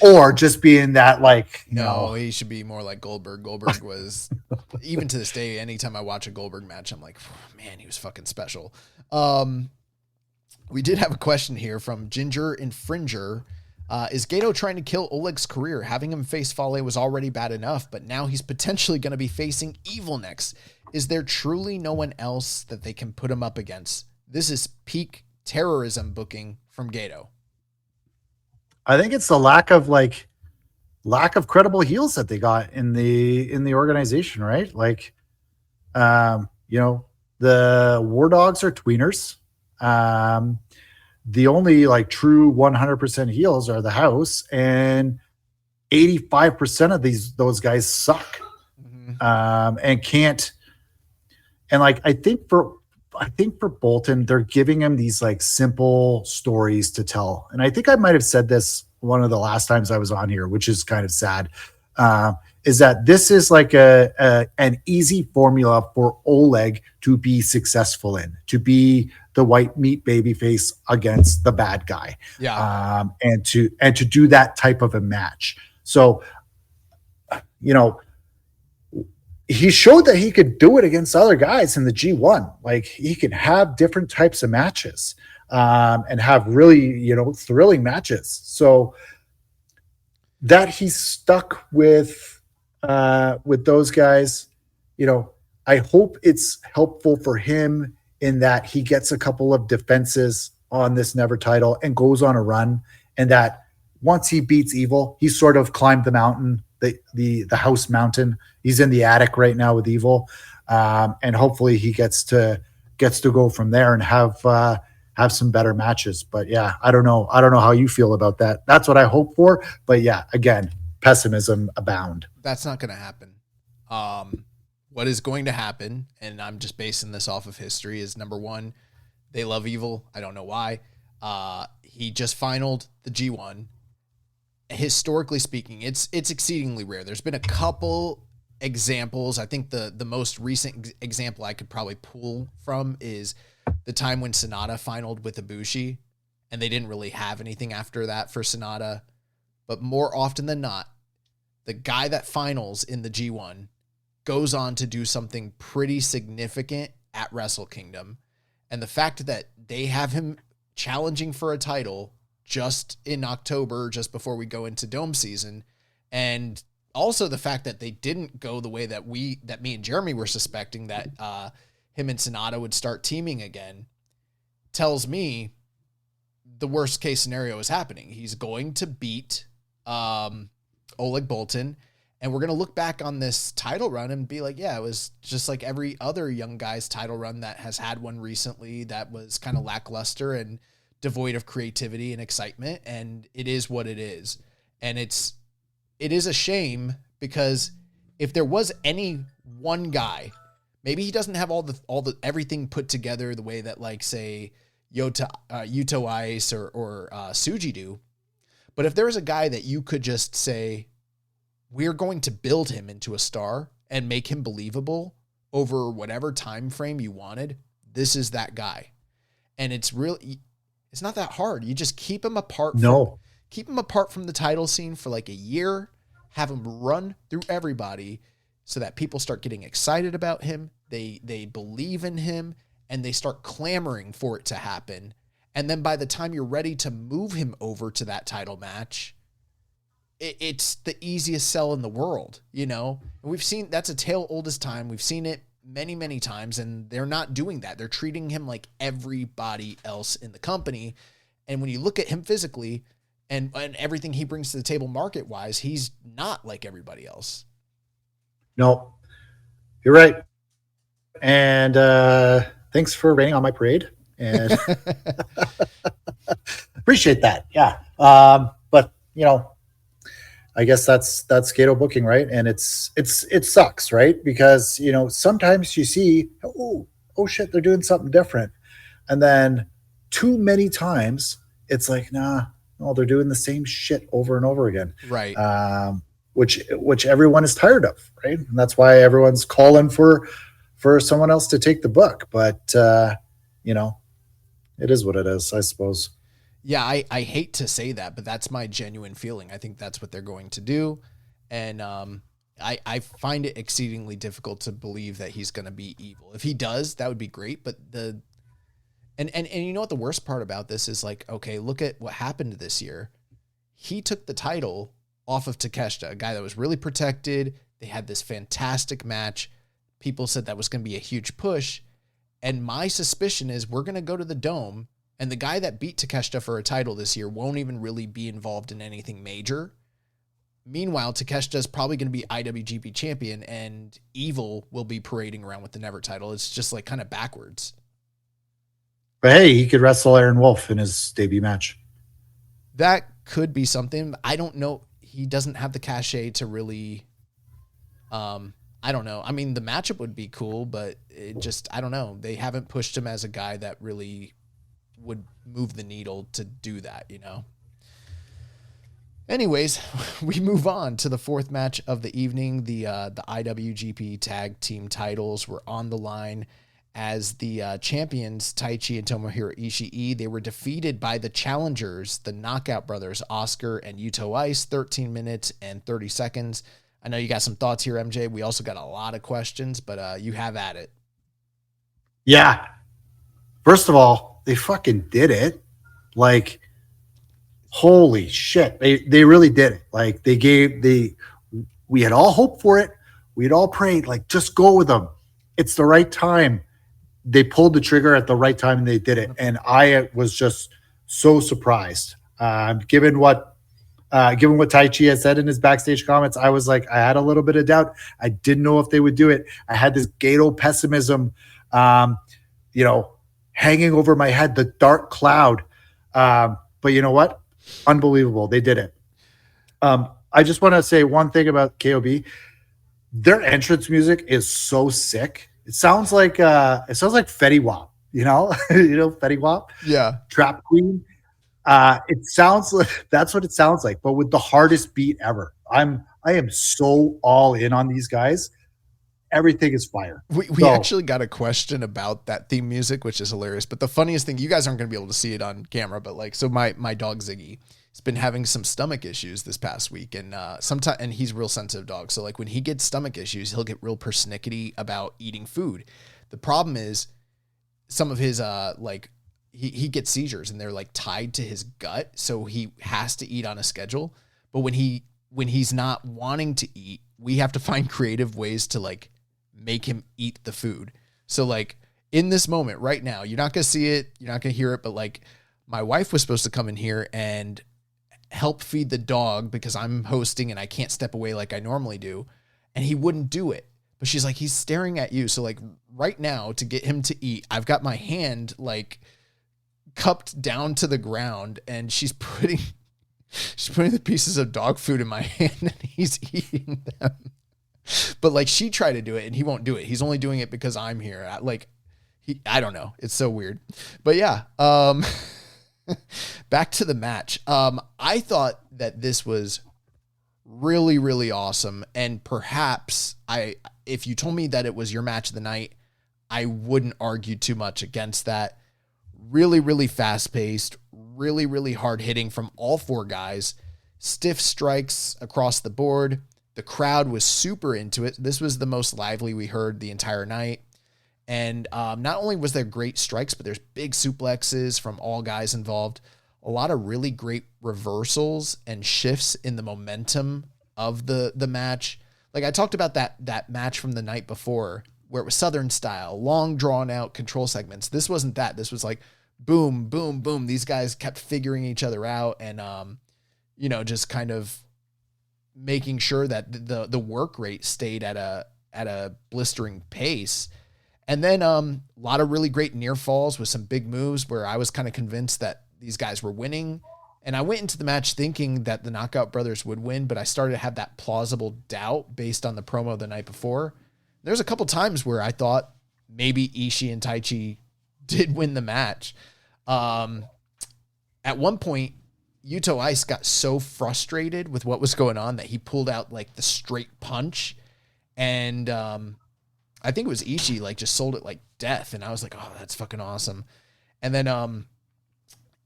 or just being that no, he should be more like Goldberg. Goldberg was even to this day, anytime I watch a Goldberg match, I'm like, man, he was fucking special. We did have a question here from Ginger Infringer. Is Gato trying to kill Oleg's career? Having him face Fale was already bad enough, but now he's potentially going to be facing Evil next. Is there truly no one else that they can put him up against? This is peak terrorism booking from Gato. I think it's the lack of credible heels that they got in the organization, right? The War Dogs are tweeners. The only true 100% heels are the House, and 85% of those guys suck. And can't. And I think for Boltin, they're giving him these simple stories to tell. And I think I might have said this one of the last times I was on here, which is kind of sad, is that this is an easy formula for Oleg to be successful in, to be the white meat baby face against the bad guy. Yeah. And to do that type of a match. So, he showed that he could do it against other guys in the G1. He could have different types of matches, and have really, thrilling matches. So that he's stuck with those guys, I hope it's helpful for him in that he gets a couple of defenses on this never title and goes on a run, and that once he beats Evil, he sort of climbed the mountain, the House mountain. He's in the attic right now with Evil, and hopefully he gets to go from there and have some better matches. But yeah, I don't know how you feel about that. That's what I hope for. But yeah, again, pessimism abound. That's not going to happen. What is going to happen, and I'm just basing this off of history, is number one, they love Evil. I don't know why. He just finaled the G1. Historically speaking, it's exceedingly rare. There's been a couple examples. I think the most recent example I could probably pull from is the time when Sonata finaled with Ibushi, and they didn't really have anything after that for Sonata. But more often than not, the guy that finals in the G1 goes on to do something pretty significant at Wrestle Kingdom. And the fact that they have him challenging for a title just in October, just before we go into Dome season, and also the fact that they didn't go the way that me and Jeremy were suspecting, that him and Sonata would start teaming again, tells me the worst case scenario is happening. He's going to beat Oleg Boltin, and we're going to look back on this title run and be like, yeah, it was just like every other young guy's title run that has had one recently that was kind of lackluster and devoid of creativity and excitement. And it is what it is. And it is a shame, because if there was any one guy, maybe he doesn't have all the everything put together the way that, say, Yuto Ice or Suji do. But if there was a guy that you could just say, we're going to build him into a star and make him believable over whatever time frame you wanted, this is that guy. And it's not that hard. You just keep him apart. Keep him apart from the title scene for like a year, have him run through everybody so that people start getting excited about him. They believe in him and they start clamoring for it to happen. And then by the time you're ready to move him over to that title match, it's the easiest sell in the world, you know? And we've seen that's a tale old as time. We've seen it many, many times, and they're not doing that. They're treating him like everybody else in the company. And when you look at him physically and everything he brings to the table market-wise, he's not like everybody else. No, you're right. And thanks for raining on my parade. And appreciate that. Yeah. But you know, I guess that's Gato booking, right? And it sucks, right? Because you know, sometimes you see, oh shit, they're doing something different. And then too many times it's like, no, they're doing the same shit over and over again. Right. Which everyone is tired of, right? And that's why everyone's calling for someone else to take the book. But you know, it is what it is, I suppose. Yeah, I hate to say that, but that's my genuine feeling. I think that's what they're going to do. And I find it exceedingly difficult to believe that he's going to be evil. If he does, that would be great. But and you know what the worst part about this is, like, okay, look at what happened this year. He took the title off of Takeshita, a guy that was really protected. They had this fantastic match. People said that was going to be a huge push. And my suspicion is we're going to go to the Dome, and the guy that beat Takeshita for a title this year won't even really be involved in anything major. Meanwhile, Takeshita is probably going to be IWGP champion, and Evil will be parading around with the Never title. It's just like kind of backwards. But hey, he could wrestle Aaron Wolf in his debut match. That could be something. I don't know. He doesn't have the cachet to really, I don't know. I mean, the matchup would be cool, but it just, I don't know. They haven't pushed him as a guy that really would move the needle to do that, you know? Anyways, we move on to the fourth match of the evening. The IWGP tag team titles were on the line as the champions, Taichi and Tomohiro Ishii, they were defeated by the challengers, the Knockout Brothers, Oscar and Yuto Ice, 13 minutes and 30 seconds. I know you got some thoughts here, MJ. We also got a lot of questions, but you have at it. Yeah. First of all, they fucking did it. Like, holy shit. They really did it. Like, we had all hoped for it. We had all prayed, like, just go with them. It's the right time. They pulled the trigger at the right time and they did it. And I was just so surprised. Given what Taichi had said in his backstage comments, I was like, I had a little bit of doubt. I didn't know if they would do it. I had this Gato pessimism, hanging over my head, the dark cloud. But you know what? Unbelievable. They did it. I just want to say one thing about KOB. Their entrance music is so sick. It sounds like Fetty Wap, you know, Fetty Wap. Yeah. Trap Queen. It sounds like that's what it sounds like, but with the hardest beat ever. I am so all in on these guys. Everything is fire. We actually got a question about that theme music, which is hilarious. But the funniest thing, you guys aren't going to be able to see it on camera, but like, so my dog Ziggy has been having some stomach issues this past week, and and he's a real sensitive dog. So like when he gets stomach issues, he'll get real persnickety about eating food. The problem is some of his he gets seizures and they're like tied to his gut, so he has to eat on a schedule. But when he's not wanting to eat, we have to find creative ways to like make him eat the food. So like in this moment right now, you're not going to see it, you're not going to hear it, but like my wife was supposed to come in here and help feed the dog because I'm hosting and I can't step away like I normally do. And he wouldn't do it. But she's like, he's staring at you. So like right now to get him to eat, I've got my hand like cupped down to the ground and she's putting the pieces of dog food in my hand and he's eating them. But like she tried to do it and he won't do it. He's only doing it because I'm here. I don't know. It's so weird. But yeah, back to the match. I thought that this was Really, really awesome. And perhaps if you told me that it was your match of the night, I wouldn't argue too much against that. Really, really fast paced, really, really hard hitting from all four guys. Stiff strikes across the board. The crowd was super into it. This was the most lively we heard the entire night. And not only was there great strikes, but there's big suplexes from all guys involved. A lot of really great reversals and shifts in the momentum of the match. Like I talked about that match from the night before where it was Southern style, long drawn out control segments. This wasn't that. This was like boom, boom, boom. These guys kept figuring each other out and, just kind of making sure that the work rate stayed at a blistering pace. And then a lot of really great near falls with some big moves where I was kind of convinced that these guys were winning. And I went into the match thinking that the Knockout Brothers would win, but I started to have that plausible doubt based on the promo the night before. There's a couple times where I thought maybe Ishii and Taichi did win the match. At one point, Yuto Ice got so frustrated with what was going on that he pulled out like the straight punch. And I think it was Ishii like just sold it like death. And I was like, oh, that's fucking awesome. And then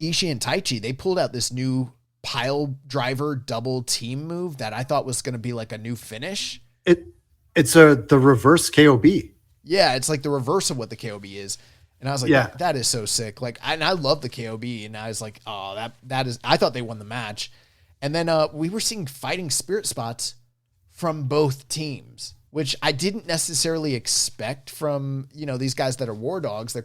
Ishii and Taichi, they pulled out this new pile driver double team move that I thought was going to be like a new finish. It's the reverse KOB. Yeah, it's like the reverse of what the KOB is. And I was like, Yeah. that is so sick. Like, I love the KOB. And I was like, oh, that is, I thought they won the match. And then we were seeing fighting spirit spots from both teams, which I didn't necessarily expect from, these guys that are war dogs. They're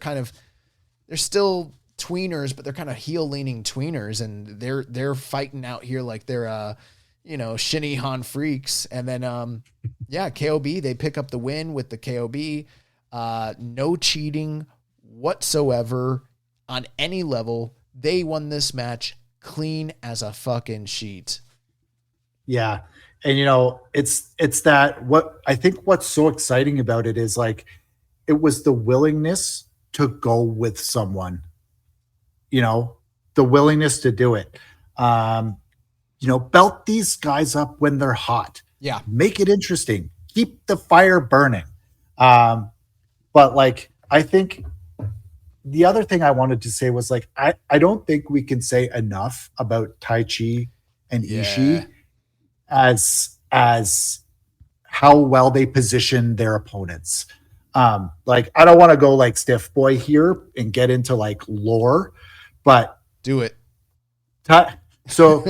still tweeners, but they're kind of heel leaning tweeners. And they're fighting out here like they're, Shinny Han freaks. And then, KOB, they pick up the win with the KOB. No cheating whatsoever on any level. They won this match clean as a fucking sheet. Yeah. And it's that what I think what's so exciting about it is like it was the willingness to go with someone, the willingness to do it. Belt these guys up when they're hot. Yeah. Make it interesting. Keep the fire burning. But like, I think the other thing I wanted to say was like, I don't think we can say enough about Taichi and Ishii as how well they position their opponents. Like, I don't want to go like stiff boy here and get into like lore, but do it. So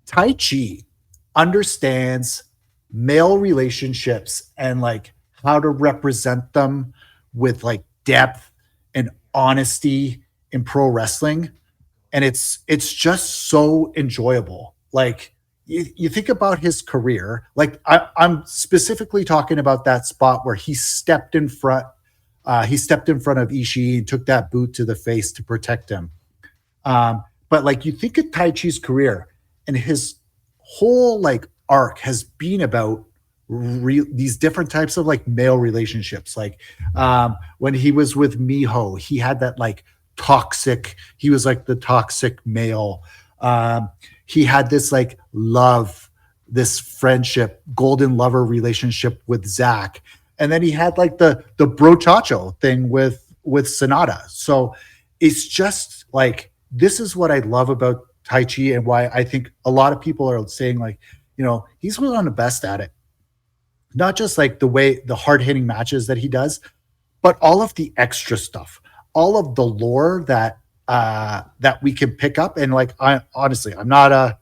Taichi understands male relationships and like how to represent them with like depth and honesty in pro wrestling. And it's just so enjoyable. Like you think about his career, like I'm specifically talking about that spot where he stepped in front of Ishii and took that boot to the face to protect him. But like you think of Taichi's career and his whole like arc has been about these different types of like male relationships. Like when he was with Miho, he had that like he was like the toxic male. He had this like love, this friendship, golden lover relationship with Zach. And then he had like the brochacho thing with Sonata. So it's just like, this is what I love about Taichi and why I think a lot of people are saying like, he's one of the best at it. Not just like the hard hitting matches that he does, but all of the extra stuff, all of the lore that we can pick up. And like, honestly, I'm not a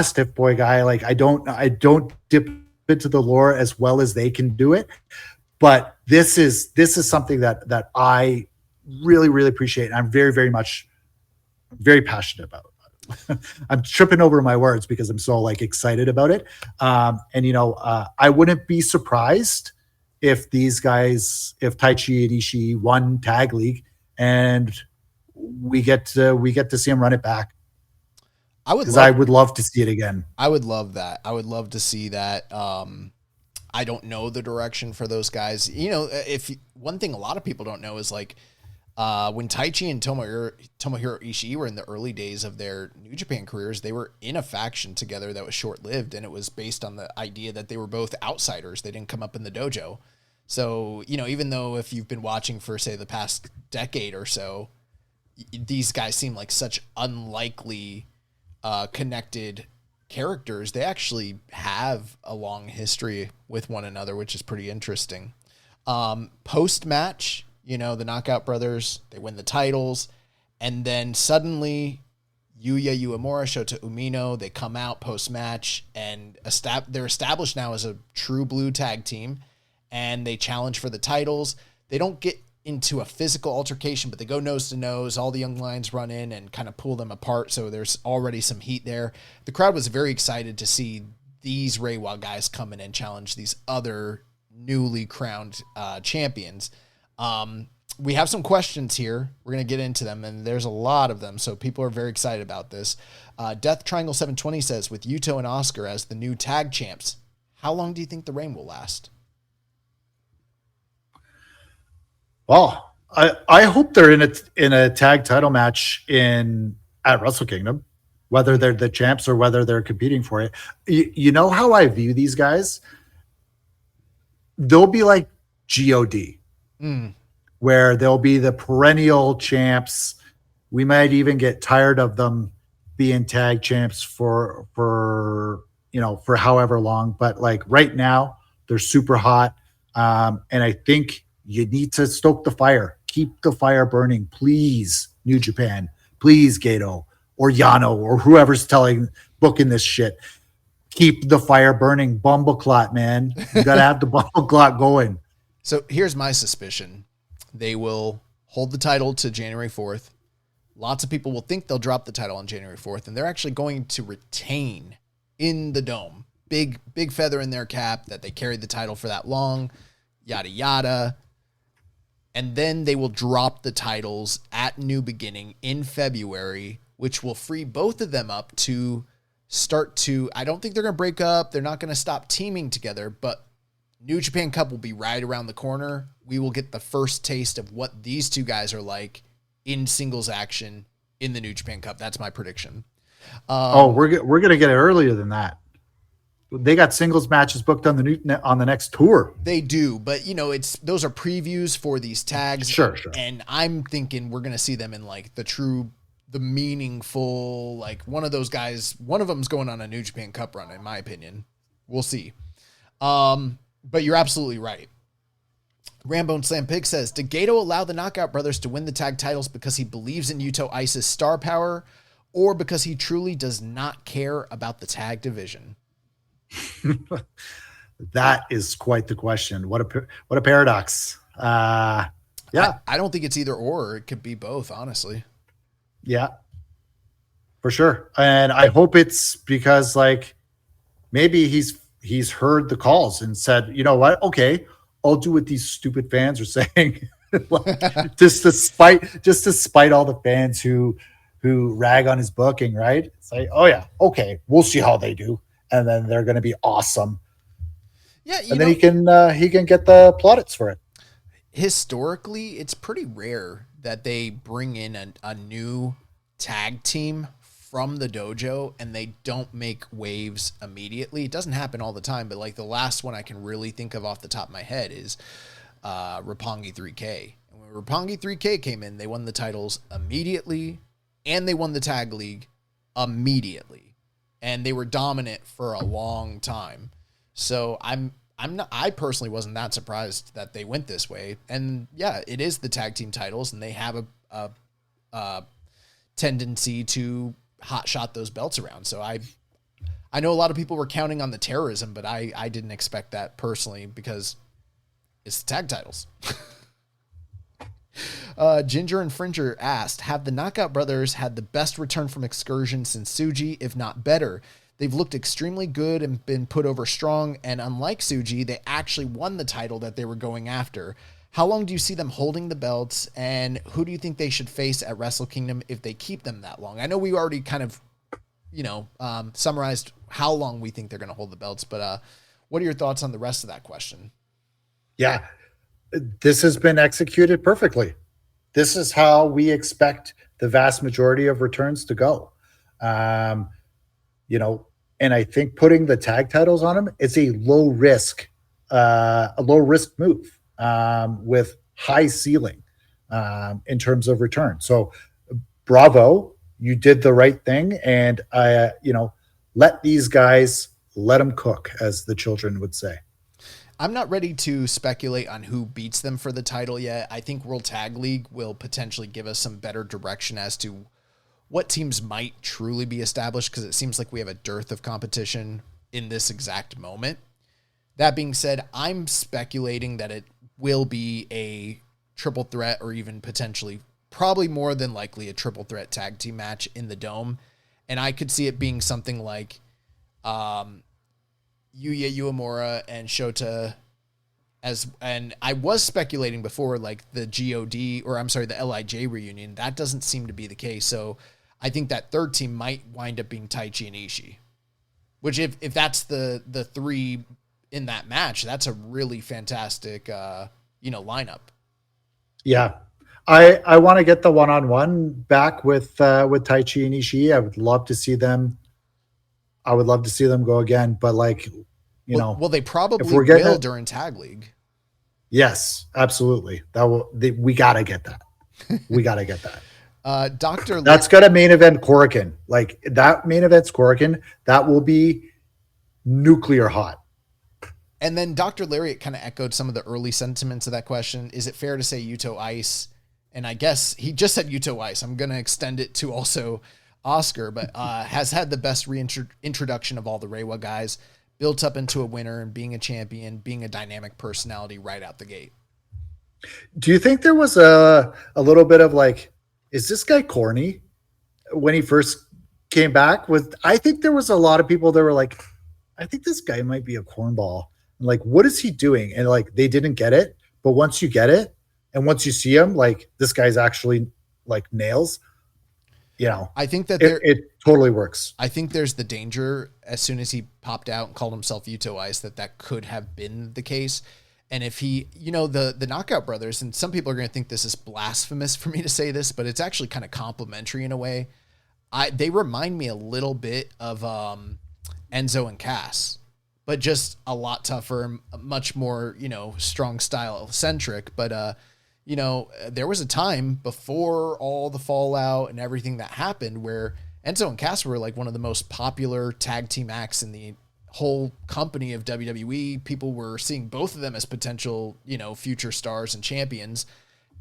stiff boy guy. Like I don't dip into the lore as well as they can do it. But this is something that I really, really appreciate. And I'm very, very much, very passionate about. I'm tripping over my words because I'm so like excited about it. I wouldn't be surprised if these guys, if Taichi and Ishii won tag league and we get to see him run it back. I would love to see it again. I would love that. I would love to see that. I don't know the direction for those guys. If one thing a lot of people don't know is like, When Taichi and Tomohiro Ishii were in the early days of their New Japan careers, they were in a faction together that was short-lived, and it was based on the idea that they were both outsiders. They didn't come up in the dojo. So, even though if you've been watching for, say, the past decade or so, these guys seem like such unlikely connected characters, they actually have a long history with one another, which is pretty interesting. Post-match, the Knockout Brothers, they win the titles, and then suddenly Yuya Uemura, Shota Umino, they come out post-match, and they're established now as a true blue tag team, and they challenge for the titles. They don't get into a physical altercation, but they go nose to nose. All the young lions run in and kind of pull them apart, so there's already some heat there. The crowd was very excited to see these Reiwa guys come in and challenge these other newly crowned champions. We have some questions here. We're going to get into them, and there's a lot of them, so people are very excited about this. Death Triangle 720 says, with Yuto and Oscar as the new tag champs, how long do you think the reign will last? Well, I hope they're in a tag title match at Wrestle Kingdom, whether they're the champs or whether they're competing for it. You know how I view these guys? They'll be like God, where they'll be the perennial champs. We might even get tired of them being tag champs for however long. But like right now, they're super hot, and I think you need to stoke the fire. Keep the fire burning, please, New Japan. Please, Gato or Yano or whoever's booking this shit. Keep the fire burning. Bumbleclot, man. You got to have the Bumbleclot going. So here's my suspicion. They will hold the title to January 4th. Lots of people will think they'll drop the title on January 4th, and they're actually going to retain in the Dome. Big feather in their cap that they carried the title for that long, yada, yada. And then they will drop the titles at New Beginning in February, which will free both of them up to start to, I don't think they're going to break up. They're not going to stop teaming together, but New Japan Cup will be right around the corner. We will get the first taste of what these two guys are like in singles action in the New Japan Cup. That's my prediction. We're going to get it earlier than that. They got singles matches booked on the next tour. They do, but those are previews for these tags. Sure. And I'm thinking we're going to see them in like the meaningful, like one of those guys, one of them's going on a New Japan Cup run, in my opinion. We'll see. But you're absolutely right. Rambo and Slam Pig says, did Gato allow the Knockout Brothers to win the tag titles because he believes in Yuto Ice's star power, or because he truly does not care about the tag division? That is quite the question. What a paradox. Yeah. I don't think it's either or. It could be both, honestly. Yeah, for sure. And I hope it's because like maybe he's heard the calls and said, you know what? Okay, I'll do what these stupid fans are saying. just to spite all the fans who rag on his booking, right? It's like, oh yeah, okay, we'll see how they do. And then they're going to be awesome. Yeah, then he can get the plaudits for it. Historically, it's pretty rare that they bring in a new tag team from the dojo and they don't make waves immediately. It doesn't happen all the time, but like the last one I can really think of off the top of my head is Roppongi 3K. And when Roppongi 3K came in, they won the titles immediately and they won the tag league immediately. And they were dominant for a long time. So I personally wasn't that surprised that they went this way. And yeah, it is the tag team titles, and they have a tendency to hotshot those belts around. So I know a lot of people were counting on the terrorism, but I didn't expect that personally because it's the tag titles. Ginger and Fringer asked, have the Knockout Brothers had the best return from excursion since Tsuji, if not better? They've looked extremely good and been put over strong, and unlike Tsuji, they actually won the title that they were going after. How long do you see them holding the belts, and who do you think they should face at Wrestle Kingdom if they keep them that long? I know we already kind of, summarized how long we think they're going to hold the belts, but what are your thoughts on the rest of that question? Yeah, this has been executed perfectly. this is how we expect the vast majority of returns to go. You know, and I think putting the tag titles on him, it's a low risk move with high ceiling in terms of return. So bravo, you did the right thing. And let these guys, let them cook, as the children would say. I'm not ready to speculate on who beats them for the title yet. I think World Tag League will potentially give us some better direction as to what teams might truly be established, because it seems like we have a dearth of competition in this exact moment. That being said, I'm speculating that it will be a triple threat, or even potentially, probably more than likely, a triple threat tag team match in the Dome. And I could see it being something like Yuya Uemura and Shota, and I was speculating before, like the the LIJ reunion. That doesn't seem to be the case. So I think that third team might wind up being Taichi and Ishii, which if that's the three in that match, that's a really fantastic, lineup. Yeah. I want to get the one-on-one back with Taichi and Ishii. I would love to see them go again, but well, they probably will during Tag League. Yes, absolutely. We got to get that. We got to get that. That's got a main event Korakuen. Like that main event's Korakuen. That will be nuclear hot. And then Dr. Lariat kind of echoed some of the early sentiments of that question. Is it fair to say Yuto Ice? And I guess he just said Yuto Ice. I'm going to extend it to also Oscar, but has had the best reintroduction of all the Reiwa guys, built up into a winner and being a champion, being a dynamic personality right out the gate. Do you think there was a little bit of like, is this guy corny when he first came back? I think there was a lot of people that were like, I think this guy might be a cornball. Like, what is he doing? And like, they didn't get it. But once you get it, and once you see him, like this guy's actually like nails. I think that it totally works. I think there's the danger as soon as he popped out and called himself Yuto Ice that could have been the case. And if he, the Knockout Brothers, and some people are going to think this is blasphemous for me to say this, but it's actually kind of complimentary in a way. They remind me a little bit of Enzo and Cass, but just a lot tougher, much more, strong style centric. But, there was a time before all the fallout and everything that happened where Enzo and Cass were like one of the most popular tag team acts in the whole company of WWE. People were seeing both of them as potential, future stars and champions.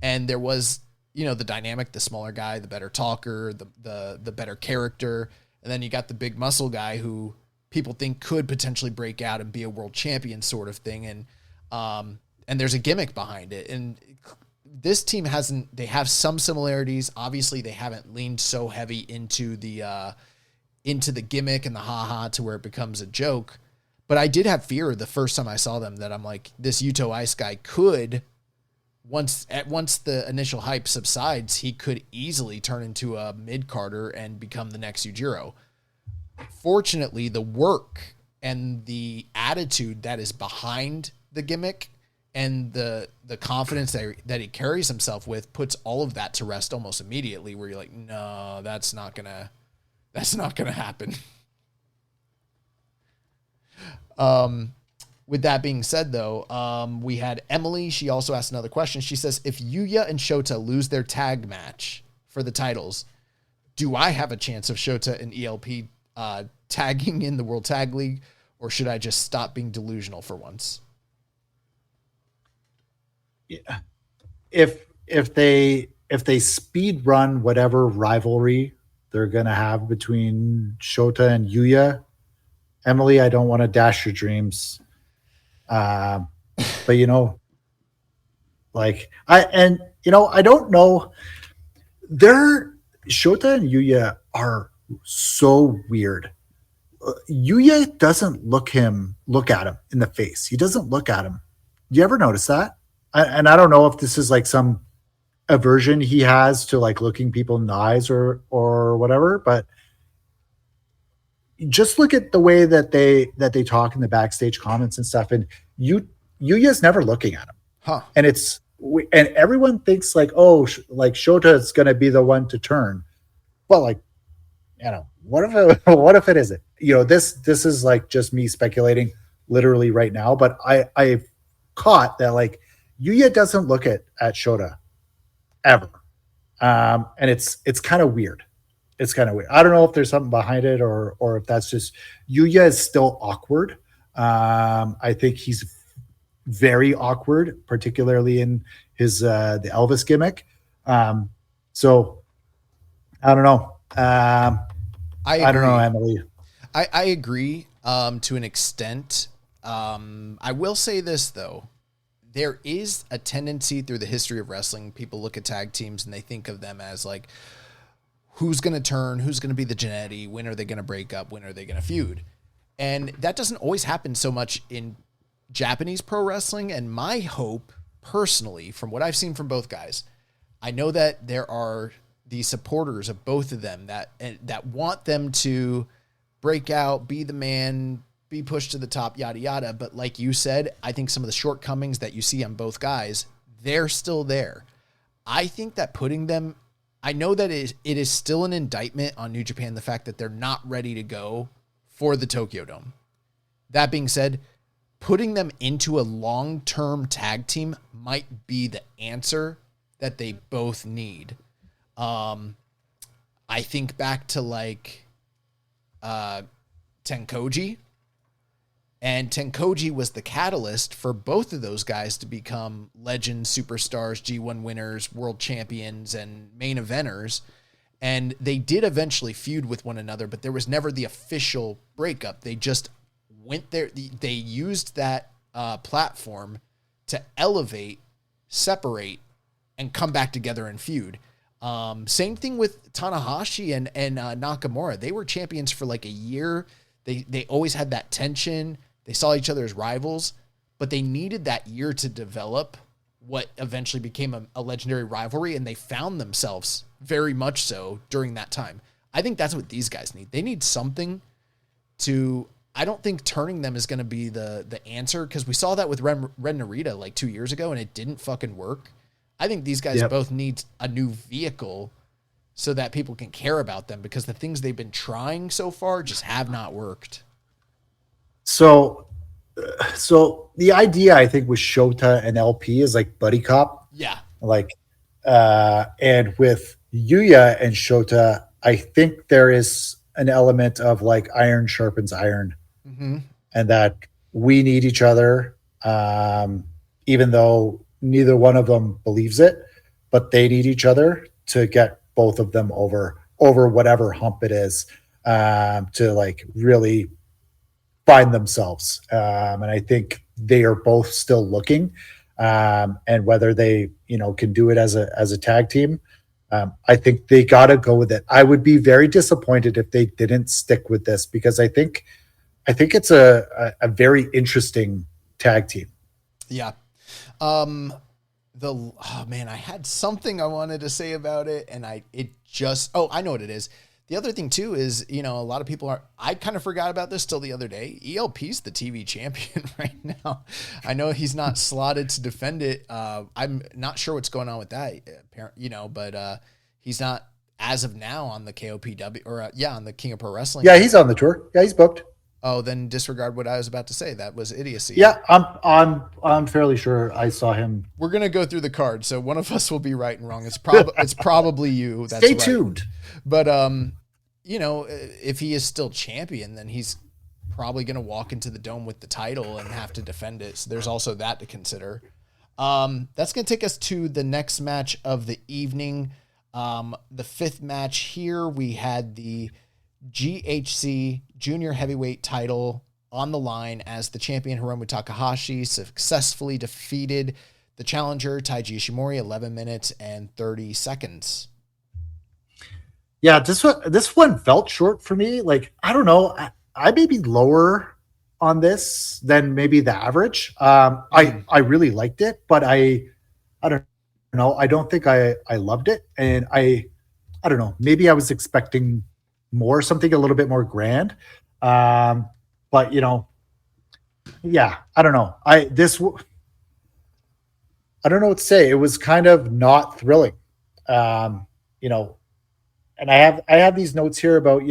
And there was, the dynamic, the smaller guy, the better talker, the better character. And then you got the big muscle guy who people think could potentially break out and be a world champion sort of thing. And there's a gimmick behind it. And this team they have some similarities. Obviously they haven't leaned so heavy into the gimmick and the haha to where it becomes a joke. But I did have fear the first time I saw them that I'm like, this Yuto Ice guy could, once the initial hype subsides, he could easily turn into a mid-carder and become the next Yujiro. Fortunately, the work and the attitude that is behind the gimmick and the confidence that he carries himself with puts all of that to rest almost immediately, where you're like, no, that's not gonna happen. With that being said, though, we had Emily. She also asked another question. She says, if Yuya and Shota lose their tag match for the titles, do I have a chance of Shota and ELP tagging in the World Tag League, or should I just stop being delusional for once? Yeah. If they speed run whatever rivalry they're gonna have between Shota and Yuya, Emily, I don't want to dash your dreams. But I don't know. Shota and Yuya are so weird. Yuya doesn't look at him in the face. He doesn't look at him. Do you ever notice that? And I don't know if this is like some aversion he has to like looking people in the eyes or whatever, but just look at the way that they talk in the backstage comments and stuff. And Yuya's never looking at him. Huh. And it's and everyone thinks like, oh, like Shota is going to be the one to turn. Well, like, what if it isn't? This is like just me speculating literally right now, but I've caught that like Yuya doesn't look at Shota ever. And it's kind of weird. It's kind of weird. I don't know if there's something behind it or if that's just Yuya is still awkward. I think he's very awkward, particularly in his the Elvis gimmick. So I don't know. I don't know, Emily. I agree to an extent. I will say this though. There is a tendency through the history of wrestling, people look at tag teams and they think of them as like, who's going to turn, who's going to be the Genetti, when are they going to break up, when are they going to feud? And that doesn't always happen so much in Japanese pro wrestling. And my hope, personally, from what I've seen from both guys, I know that there are the supporters of both of them that want them to break out, be the man, be pushed to the top, yada, yada. But like you said, I think some of the shortcomings that you see on both guys, they're still there. I think that putting them, I know that it is still an indictment on New Japan, the fact that they're not ready to go for the Tokyo Dome. That being said, putting them into a long-term tag team might be the answer that they both need. I think back to like Tenkoji. And Tenkoji was the catalyst for both of those guys to become legends, superstars, G1 winners, world champions, and main eventers. And they did eventually feud with one another, but there was never the official breakup. They just went there. They used that platform to elevate, separate, and come back together and feud. Same thing with Tanahashi and Nakamura. They were champions for like a year. They always had that tension. They saw each other as rivals, but they needed that year to develop what eventually became a legendary rivalry, and they found themselves very much so during that time. I think that's what these guys need. They need something to... I don't think turning them is going to be the answer, because we saw that with Ren Narita like 2 years ago, and it didn't fucking work. I think these guys both need a new vehicle so that people can care about them, because the things they've been trying so far just have not worked. So the idea, I think, with Shota and LP is like buddy cop. Yeah. Like, and with Yuya and Shota, I think there is an element of like iron sharpens iron, and that we need each other, even though neither one of them believes it, but they need each other to get both of them over whatever hump it is, to like really find themselves. And I think they are both still looking, and whether they, can do it as a tag team. I think they got to go with it. I would be very disappointed if they didn't stick with this, because I think it's a very interesting tag team. Yeah. Oh man, I had something I wanted to say about it, and I know what it is. The other thing too is, a lot of people I kind of forgot about this till the other day. ELP's the TV champion right now. I know he's not slotted to defend it. I'm not sure what's going on with that, but he's not as of now on the KOPW or on the King of Pro Wrestling. Yeah, he's on the tour. Yeah, he's booked. Oh, then disregard what I was about to say. That was idiocy. Yeah, I'm fairly sure I saw him. We're gonna go through the card, so one of us will be right and wrong. It's probably you. That's Stay right. tuned. But if he is still champion, then he's probably gonna walk into the Dome with the title and have to defend it. So there's also that to consider. That's gonna take us to the next match of the evening. The fifth match here, we had the GHC Junior Heavyweight title on the line as the champion Hiromu Takahashi successfully defeated the challenger Taiji Ishimori 11 minutes and 30 seconds. Yeah, this one felt short for me. Like, I don't know, I may be lower on this than maybe the average. I really liked it, but I don't know. I don't think I loved it, and I don't know. Maybe I was expecting more, something a little bit more grand. But yeah, I don't know. I don't know what to say. It was kind of not thrilling. You know, and I have these notes here about,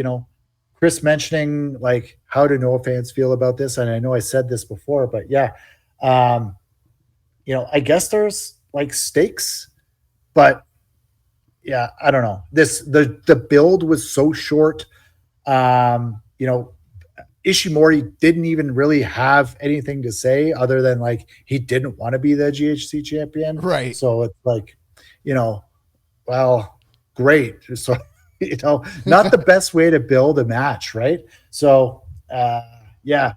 Chris mentioning like how do Noah fans feel about this, and I know I said this before, but yeah, um, I guess there's like stakes, but yeah, I don't know. The build was so short. You know, Ishimori didn't even really have anything to say other than like he didn't want to be the GHC champion. Right. So it's like, well, great. So, not the best way to build a match, right? So, yeah,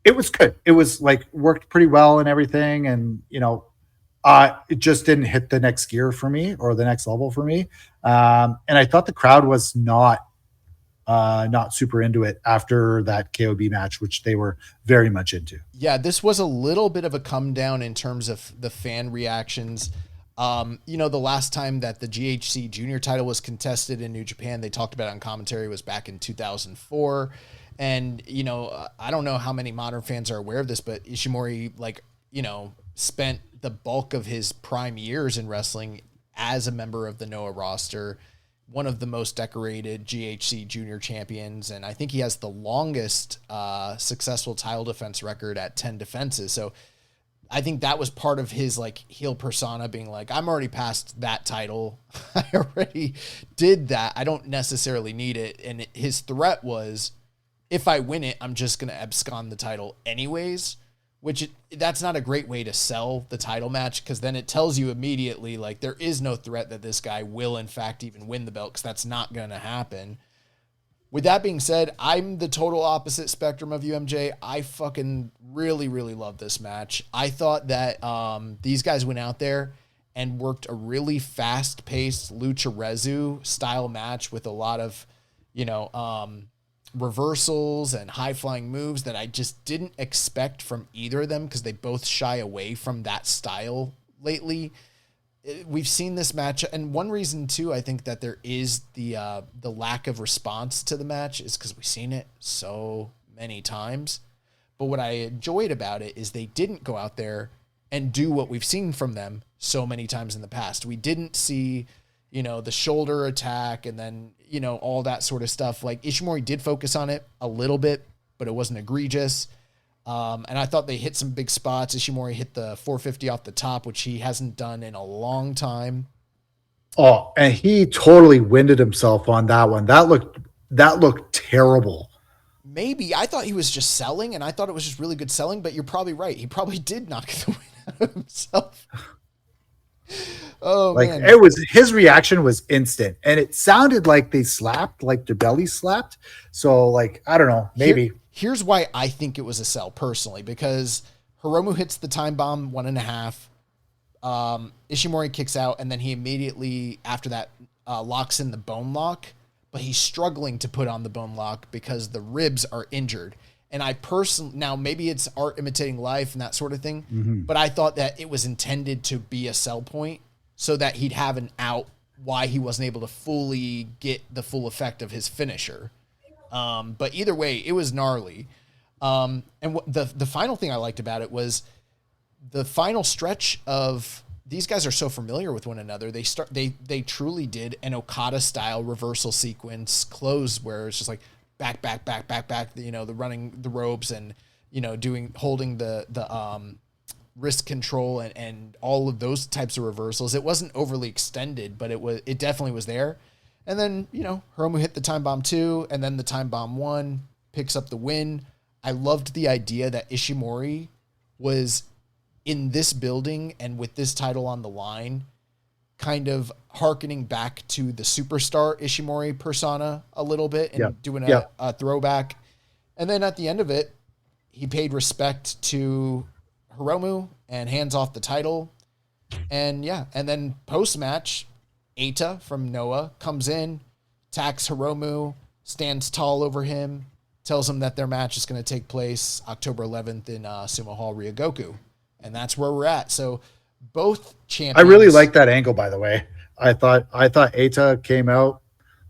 it was good. It was like worked pretty well and everything. And, it just didn't hit the next gear for me or the next level for me. And I thought the crowd was not super into it after that KOB match, which they were very much into. Yeah, this was a little bit of a come down in terms of the fan reactions. The last time that the GHC junior title was contested in New Japan, they talked about it on commentary, was back in 2004. And, I don't know how many modern fans are aware of this, but Ishimori, spent the bulk of his prime years in wrestling as a member of the Noah roster, one of the most decorated GHC junior champions. And I think he has the longest successful title defense record at 10 defenses. So I think that was part of his heel persona, being like, I'm already past that title. I already did that. I don't necessarily need it. And his threat was, if I win it, I'm just going to abscond the title anyways, that's not a great way to sell the title match, because then it tells you immediately, there is no threat that this guy will in fact even win the belt, because that's not going to happen. With that being said, I'm the total opposite spectrum of you, MJ. I fucking really, really love this match. I thought that these guys went out there and worked a really fast-paced Lucha Rezu style match with a lot of, reversals and high-flying moves that I just didn't expect from either of them, because they both shy away from that style lately. We've seen this match, and one reason too, I think that there is the lack of response to the match is because we've seen it so many times. But what I enjoyed about it is they didn't go out there and do what we've seen from them so many times in the past. We didn't see, the shoulder attack and then, all that sort of stuff. Ishimori did focus on it a little bit, but it wasn't egregious. And I thought they hit some big spots. Ishimori hit the 450 off the top, which he hasn't done in a long time. Oh, and he totally winded himself on that one. That looked terrible. Maybe. I thought he was just selling, and I thought it was just really good selling, but you're probably right. He probably did knock the wind out of himself. Oh, man. It was, his reaction was instant, and it sounded like they slapped, like their belly slapped. So, I don't know, maybe. Here's why I think it was a sell personally, because Hiromu hits the time bomb 1.5. Ishimori kicks out, and then he immediately after that locks in the bone lock, but he's struggling to put on the bone lock because the ribs are injured. And I personally, now maybe it's art imitating life and that sort of thing, but I thought that it was intended to be a sell point so that he'd have an out why he wasn't able to fully get the full effect of his finisher. But either way, it was gnarly. And the final thing I liked about it was the final stretch of these guys are so familiar with one another. They truly did an Okada style reversal sequence close where it's just like back, the running the ropes and, holding the wrist control and all of those types of reversals. It wasn't overly extended, but it definitely was there. And then, Hiromu hit the time bomb 2, and then the time bomb 1 picks up the win. I loved the idea that Ishimori was in this building and with this title on the line, kind of hearkening back to the superstar Ishimori persona a little bit and doing a throwback. And then at the end of it, he paid respect to Hiromu and hands off the title. And and then post-match, Eita from Noah comes in, attacks Hiromu, stands tall over him, tells him that their match is going to take place October 11th in Sumo Hall Ryogoku. And that's where we're at. So both champions. I really like that angle, by the way. I thought Eita came out,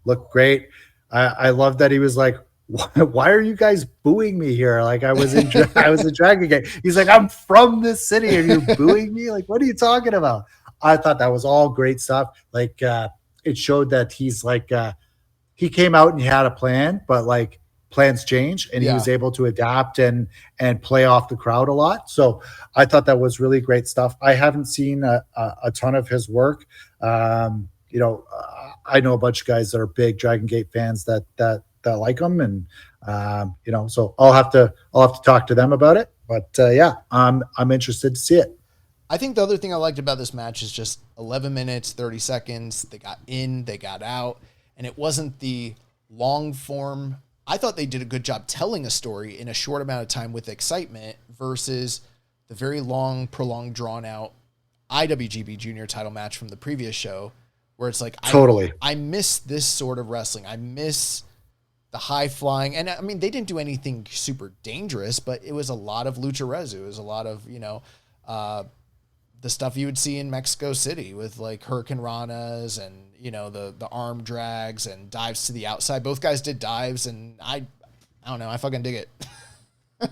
looked great. I love that he was like, why are you guys booing me here? Like I was in Dragon Gate. He's like, I'm from this city and you're booing me. Like, what are you talking about? I thought that was all great stuff. Like, it showed that he's like, he came out and he had a plan, but like plans change and he was able to adapt and play off the crowd a lot. So I thought that was really great stuff. I haven't seen a ton of his work. You know, I know a bunch of guys that are big Dragon Gate fans that like him, and you know, so I'll have to talk to them about it. But yeah, I'm interested to see it. I think the other thing I liked about this match is just 11 minutes, 30 seconds. They got in, they got out, and it wasn't the long form. I thought they did a good job telling a story in a short amount of time with excitement versus the very long, prolonged, drawn out IWGB Junior title match from the previous show, where it's like, totally, I miss this sort of wrestling. I miss the high flying. And I mean, they didn't do anything super dangerous, but it was a lot of lucha-rezu. It was a lot of, you know, the stuff you would see in Mexico City with like Hurricane Ranas and, you know, the arm drags and dives to the outside. Both guys did dives, and I don't know, I fucking dig it.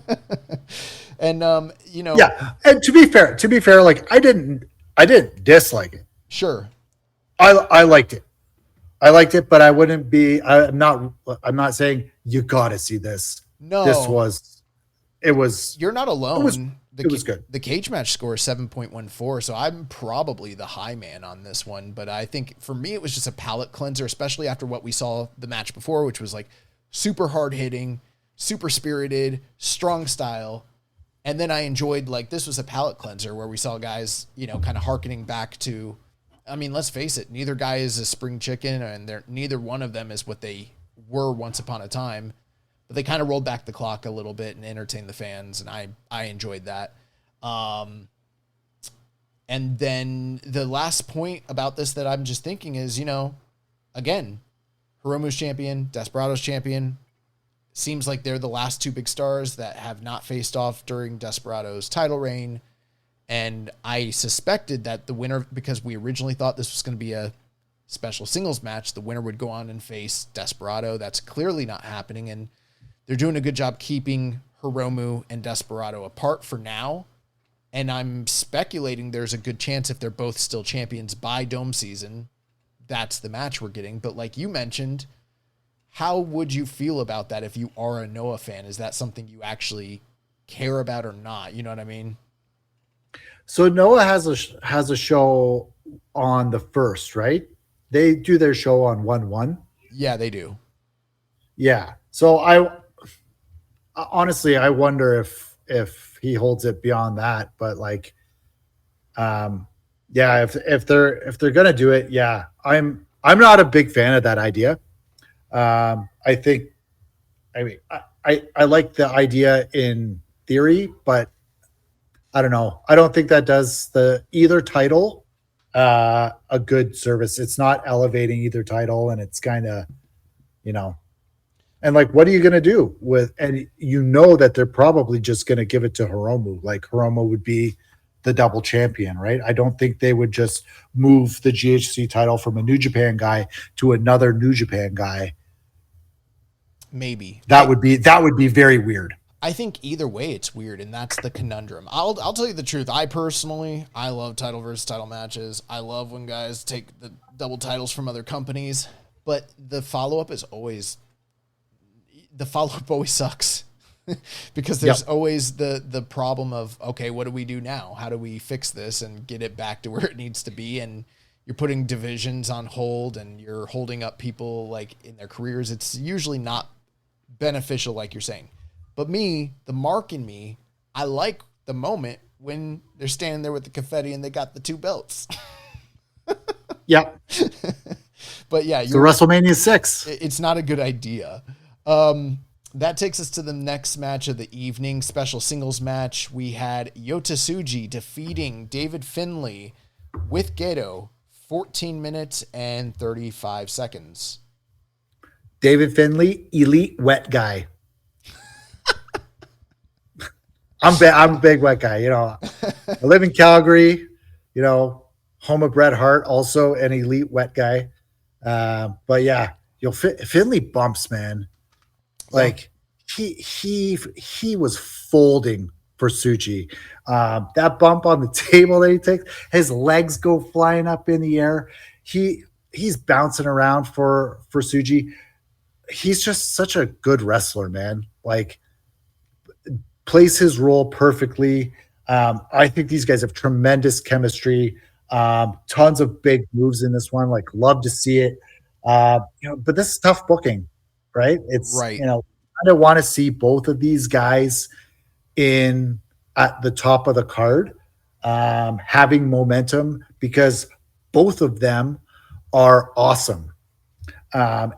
And you know, yeah. And to be fair, like I didn't dislike it. Sure. I liked it. But I wouldn't be. I'm not saying you got to see this. No, it was. You're not alone. It was good. The cage match score is 7.14, so I'm probably the high man on this one. But I think for me, it was just a palate cleanser, especially after what we saw the match before, which was like super hard hitting, super spirited, strong style. And then I enjoyed, like, this was a palate cleanser where we saw guys, you know, kind of hearkening back to, I mean, let's face it, neither guy is a spring chicken, and neither one of them is what they were once upon a time. But they kind of rolled back the clock a little bit and entertained the fans, and I enjoyed that. And then the last point about this that I'm just thinking is, you know, again, Hiromu's champion, Desperado's champion. Seems like they're the last two big stars that have not faced off during Desperado's title reign. And I suspected that the winner, because we originally thought this was going to be a special singles match, the winner would go on and face Desperado. That's clearly not happening. And they're doing a good job keeping Hiromu and Desperado apart for now. And I'm speculating there's a good chance if they're both still champions by Dome season, that's the match we're getting. But like you mentioned, how would you feel about that if you are a Noah fan? Is that something you actually care about or not? You know what I mean? So Noah has a show on the 1st, right? They do their show on 1/1. Yeah, they do. Yeah. So I honestly wonder if he holds it beyond that, but like, yeah, if they're gonna do it, yeah, I'm not a big fan of that idea. I think, I mean, I like the idea in theory, but I don't know. I don't think that does either title a good service. It's not elevating either title, and it's kind of, you know, and like, what are you going to do with, and you know that they're probably just going to give it to Hiromu. Like Hiromu would be the double champion, right? I don't think they would just move the GHC title from a New Japan guy to another New Japan guy. Maybe that would be very weird. I think either way it's weird, and that's the conundrum. I'll tell you the truth. I love title versus title matches. I love when guys take the double titles from other companies, but the follow-up always sucks. Because there's always the problem of, okay, what do we do now? How do we fix this and get it back to where it needs to be? And you're putting divisions on hold, and you're holding up people like in their careers. It's usually not beneficial, like you're saying. But me, the mark in me, I like the moment when they're standing there with the confetti and they got the two belts. Yeah. But yeah, the WrestleMania 6. It's not a good idea. That takes us to the next match of the evening, special singles match. We had Yota Tsuji defeating David Finlay with Gedo, 14 minutes and 35 seconds. David Finlay, elite wet guy. I'm a big wet guy. You know, I live in Calgary, you know, home of Bret Hart, also an elite wet guy. But yeah, Finlay bumps, man. Like he was folding for Suji. That bump on the table that he takes, his legs go flying up in the air. He's bouncing around for Suji. He's just such a good wrestler, man. Like, plays his role perfectly. I think these guys have tremendous chemistry. Tons of big moves in this one. Like, love to see it. But this is tough booking, right? It's Right. I don't want to see both of these guys in at the top of the card, having momentum, because both of them are awesome. And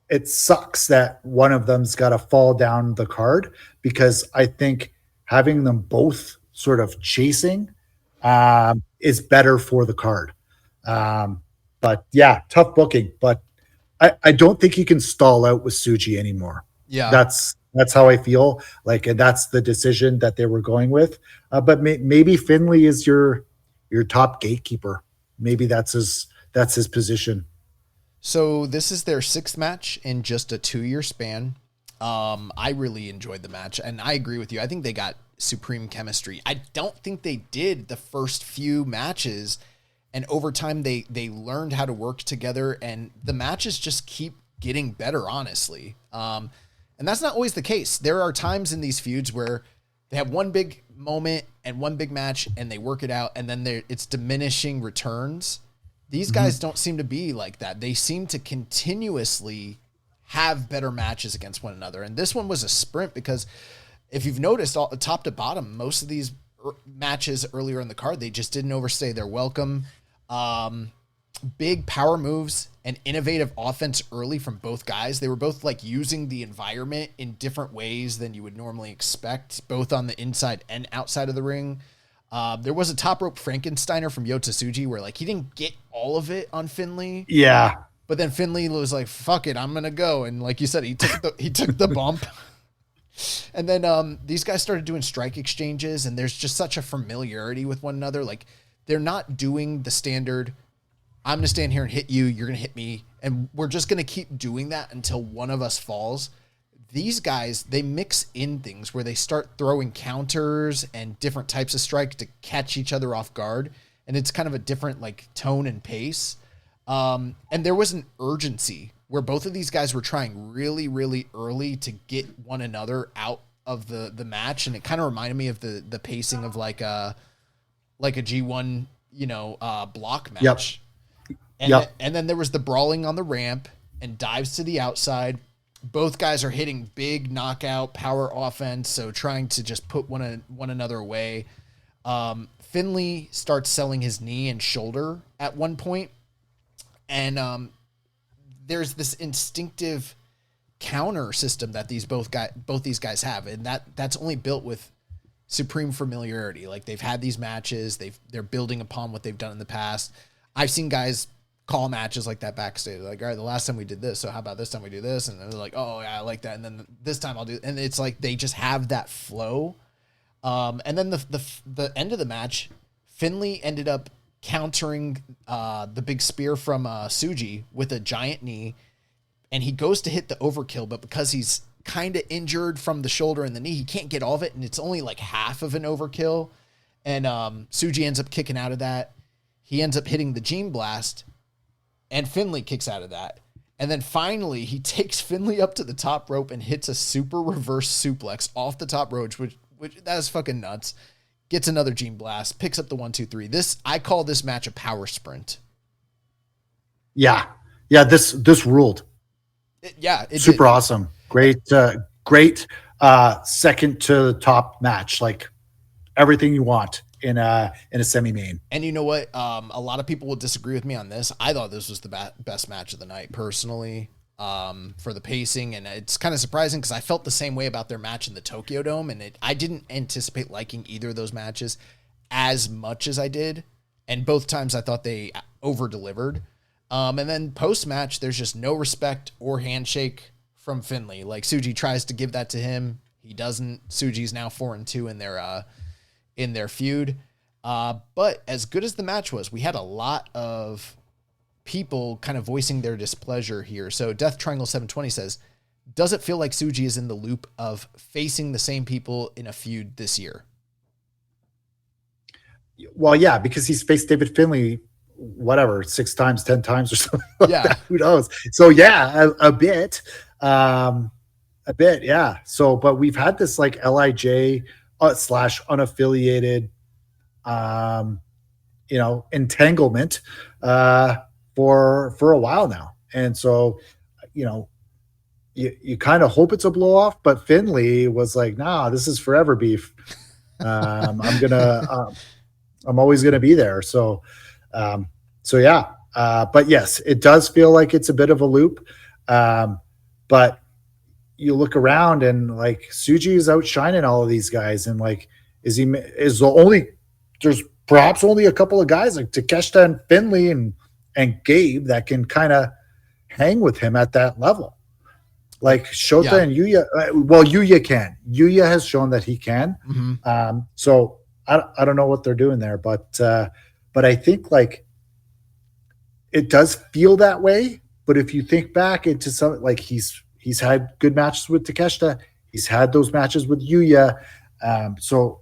it sucks that one of them's got to fall down the card, because I think having them both sort of chasing is better for the card. But yeah, tough booking. But I don't think you can stall out with Suji anymore. Yeah. That's how I feel. Like, and that's the decision that they were going with. But maybe Finley is your top gatekeeper. Maybe that's his position. So this is their 6th match in just a 2-year span. I really enjoyed the match, and I agree with you. I think they got supreme chemistry. I don't think they did the first few matches, and over time they learned how to work together, and the matches just keep getting better, honestly. And that's not always the case. There are times in these feuds where they have one big moment and one big match, and they work it out, and then it's diminishing returns. These guys don't seem to be like that. They seem to continuously have better matches against one another. And this one was a sprint, because if you've noticed, all top to bottom, most of these matches earlier in the card, they just didn't overstay their welcome. Big power moves and innovative offense early from both guys. They were both like using the environment in different ways than you would normally expect, both on the inside and outside of the ring. There was a top rope Frankensteiner from Yota Tsuji where like he didn't get all of it on Finley. Yeah. But then Finley was like, fuck it, I'm going to go. And like you said, he took the bump. And then these guys started doing strike exchanges, and there's just such a familiarity with one another. Like, they're not doing the standard, I'm going to stand here and hit you, you're going to hit me, and we're just going to keep doing that until one of us falls. These guys, they mix in things where they start throwing counters and different types of strike to catch each other off guard. And it's kind of a different like tone and pace. And there was an urgency where both of these guys were trying really, really early to get one another out of the match. And it kind of reminded me of the pacing of like a G1, block match. Yep. And then there was the brawling on the ramp and dives to the outside. Both guys are hitting big knockout power offense, so trying to just put one another away. Finley starts selling his knee and shoulder at one point, and there's this instinctive counter system that both these guys have, and that's only built with supreme familiarity. Like, they've had these matches, they're building upon what they've done in the past. I've seen guys call matches like that backstage, like, all right, the last time we did this, so how about this time we do this? And they're like, oh yeah, I like that, and then this time I'll do, and it's like they just have that flow. And then the end of the match, Finley ended up countering the big spear from Tsuji with a giant knee, and he goes to hit the overkill, but because he's kind of injured from the shoulder and the knee, he can't get all of it, and it's only like half of an overkill, and Tsuji ends up kicking out of that. He ends up hitting the Gene Blast, and Finley kicks out of that. And then finally, he takes Finley up to the top rope and hits a super reverse suplex off the top rope, which that is fucking nuts. Gets another Gene Blast, picks up the 1, 2, 3. I call this match a power sprint. Yeah. This ruled. Super awesome. Great second to the top match. Like, everything you want in a semi-main. And you know what? A lot of people will disagree with me on this. I thought this was the best match of the night, personally, for the pacing. And it's kind of surprising because I felt the same way about their match in the Tokyo Dome. And I didn't anticipate liking either of those matches as much as I did. And both times I thought they over-delivered. And then post-match, there's just no respect or handshake from Finley. Like, Tsuji tries to give that to him. He doesn't. Tsuji's now 4-2 in their feud. But as good as the match was, we had a lot of people kind of voicing their displeasure here. So Death Triangle 720 says, does it feel like Tsuji is in the loop of facing the same people in a feud this year? Well, yeah, because he's faced David Finlay, whatever, 6 times, 10 times or something like that. Who knows? So yeah, a bit. A bit, yeah. So, but we've had this like LIJ slash unaffiliated, entanglement for a while now, and so you kind of hope it's a blow off. But Finley was like, "Nah, this is forever beef. I'm always gonna be there." So, yeah. But yes, it does feel like it's a bit of a loop. But you look around and like Tsuji is outshining all of these guys, and like there's perhaps only a couple of guys like Takeshita and Finley and Gabe that can kind of hang with him at that level. Like Shota and Yuya. Well, Yuya can. Yuya has shown that he can. Mm-hmm. So I don't know what they're doing there, but I think like it does feel that way. But if you think back into some, like he's had good matches with Takeshita. He's had those matches with Yuya. So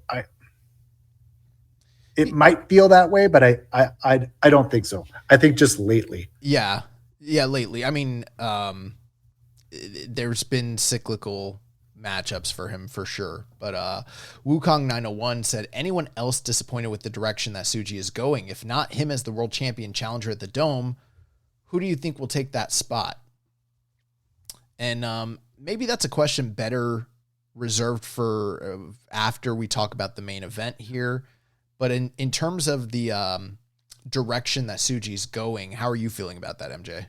it might feel that way, but I don't think so. I think just lately. Yeah, lately. I mean, there's been cyclical matchups for him for sure. But Wukong 901 said, anyone else disappointed with the direction that Tsuji is going? If not him as the world champion challenger at the Dome, who do you think will take that spot? And maybe that's a question better reserved for after we talk about the main event here. But in terms of the direction that Tsuji's going, how are you feeling about that, MJ?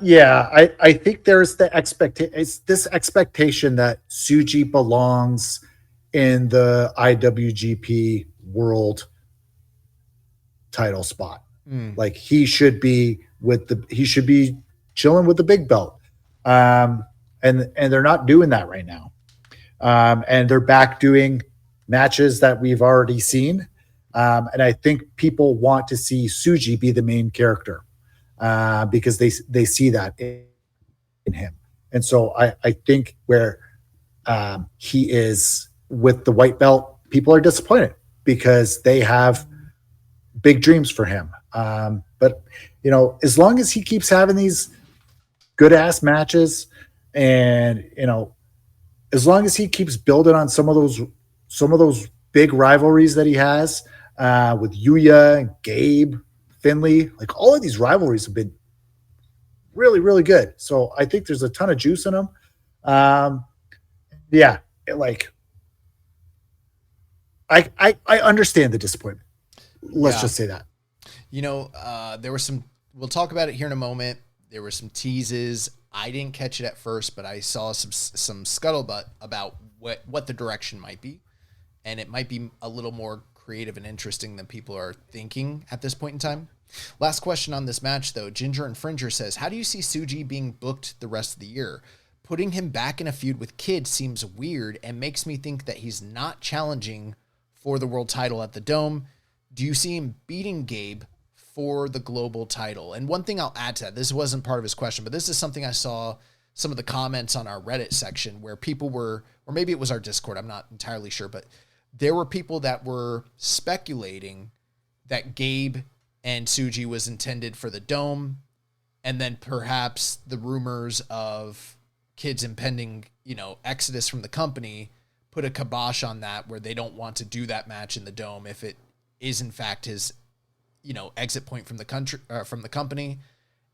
Yeah, I think there's this expectation that Tsuji belongs in the IWGP World title spot. Like he should be chilling with the big belt. And they're not doing that right now. And they're back doing matches that we've already seen. And I think people want to see Tsuji be the main character because they see that in him. And so I think where he is with the white belt, people are disappointed because they have big dreams for him. But as long as he keeps having these good ass matches, and as long as he keeps building on some of those big rivalries that he has with Yuya and Gabe, Finley, like all of these rivalries have been really, really good. So I think there's a ton of juice in them. Yeah, I understand the disappointment. Let's just say that. There was we'll talk about it here in a moment. There were some teases. I didn't catch it at first, but I saw some scuttlebutt about what the direction might be. And it might be a little more creative and interesting than people are thinking at this point in time. Last question on this match, though. Ginger Infringer says, how do you see Tsuji being booked the rest of the year? Putting him back in a feud with Kid seems weird and makes me think that he's not challenging for the world title at the Dome. Do you see him beating Gabe for the global title? And one thing I'll add to that, this wasn't part of his question, but this is something I saw some of the comments on our Reddit section where people were, or maybe it was our Discord, I'm not entirely sure, but there were people that were speculating that Gabe and Tsuji was intended for the Dome, and then perhaps the rumors of Kid's impending, exodus from the company put a kibosh on that, where they don't want to do that match in the Dome if it is in fact his, exit point from the company,